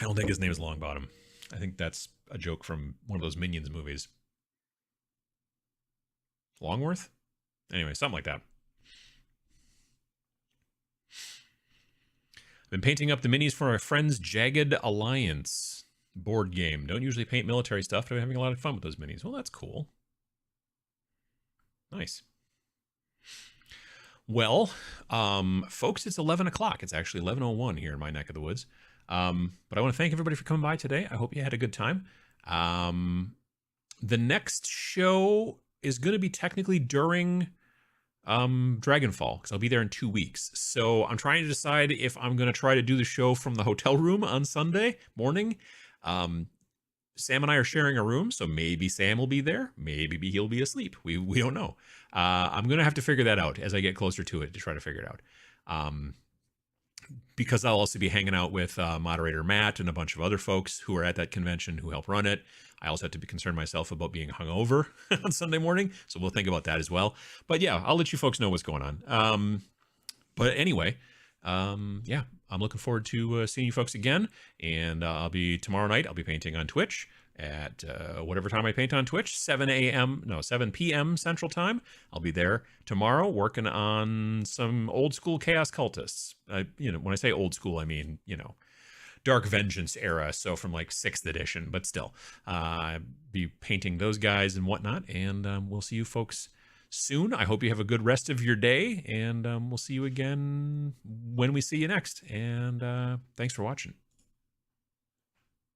I don't think his name is Longbottom. I think that's a joke from one of those Minions movies. Longworth? Anyway, something like that. I've been painting up the minis for my friend's Jagged Alliance board game. Don't usually paint military stuff, but I'm having a lot of fun with those minis. Well, that's cool. Nice. Well, folks, it's 11 o'clock. It's actually 11:01 here in my neck of the woods. But I want to thank everybody for coming by today. I hope you had a good time. The next show is going to be technically during Dragonfall, because I'll be there in 2 weeks. So I'm trying to decide if I'm going to try to do the show from the hotel room on Sunday morning. Sam and I are sharing a room, so maybe Sam will be there. Maybe he'll be asleep. We don't know. I'm going to have to figure that out as I get closer to it to try to figure it out. Because I'll also be hanging out with moderator Matt and a bunch of other folks who are at that convention who help run it. I also have to be concerned myself about being hungover on Sunday morning, so we'll think about that as well. But yeah, I'll let you folks know what's going on. But anyway, yeah, I'm looking forward to seeing you folks again. And tomorrow night, I'll be painting on Twitch at whatever time I paint on Twitch, 7 p.m. Central Time. I'll be there tomorrow working on some old school Chaos Cultists. When I say old school, I mean, Dark Vengeance era, so from like 6th edition, but still. Be painting those guys and whatnot, and we'll see you folks soon. I hope you have a good rest of your day, and we'll see you again when we see you next. And thanks for watching.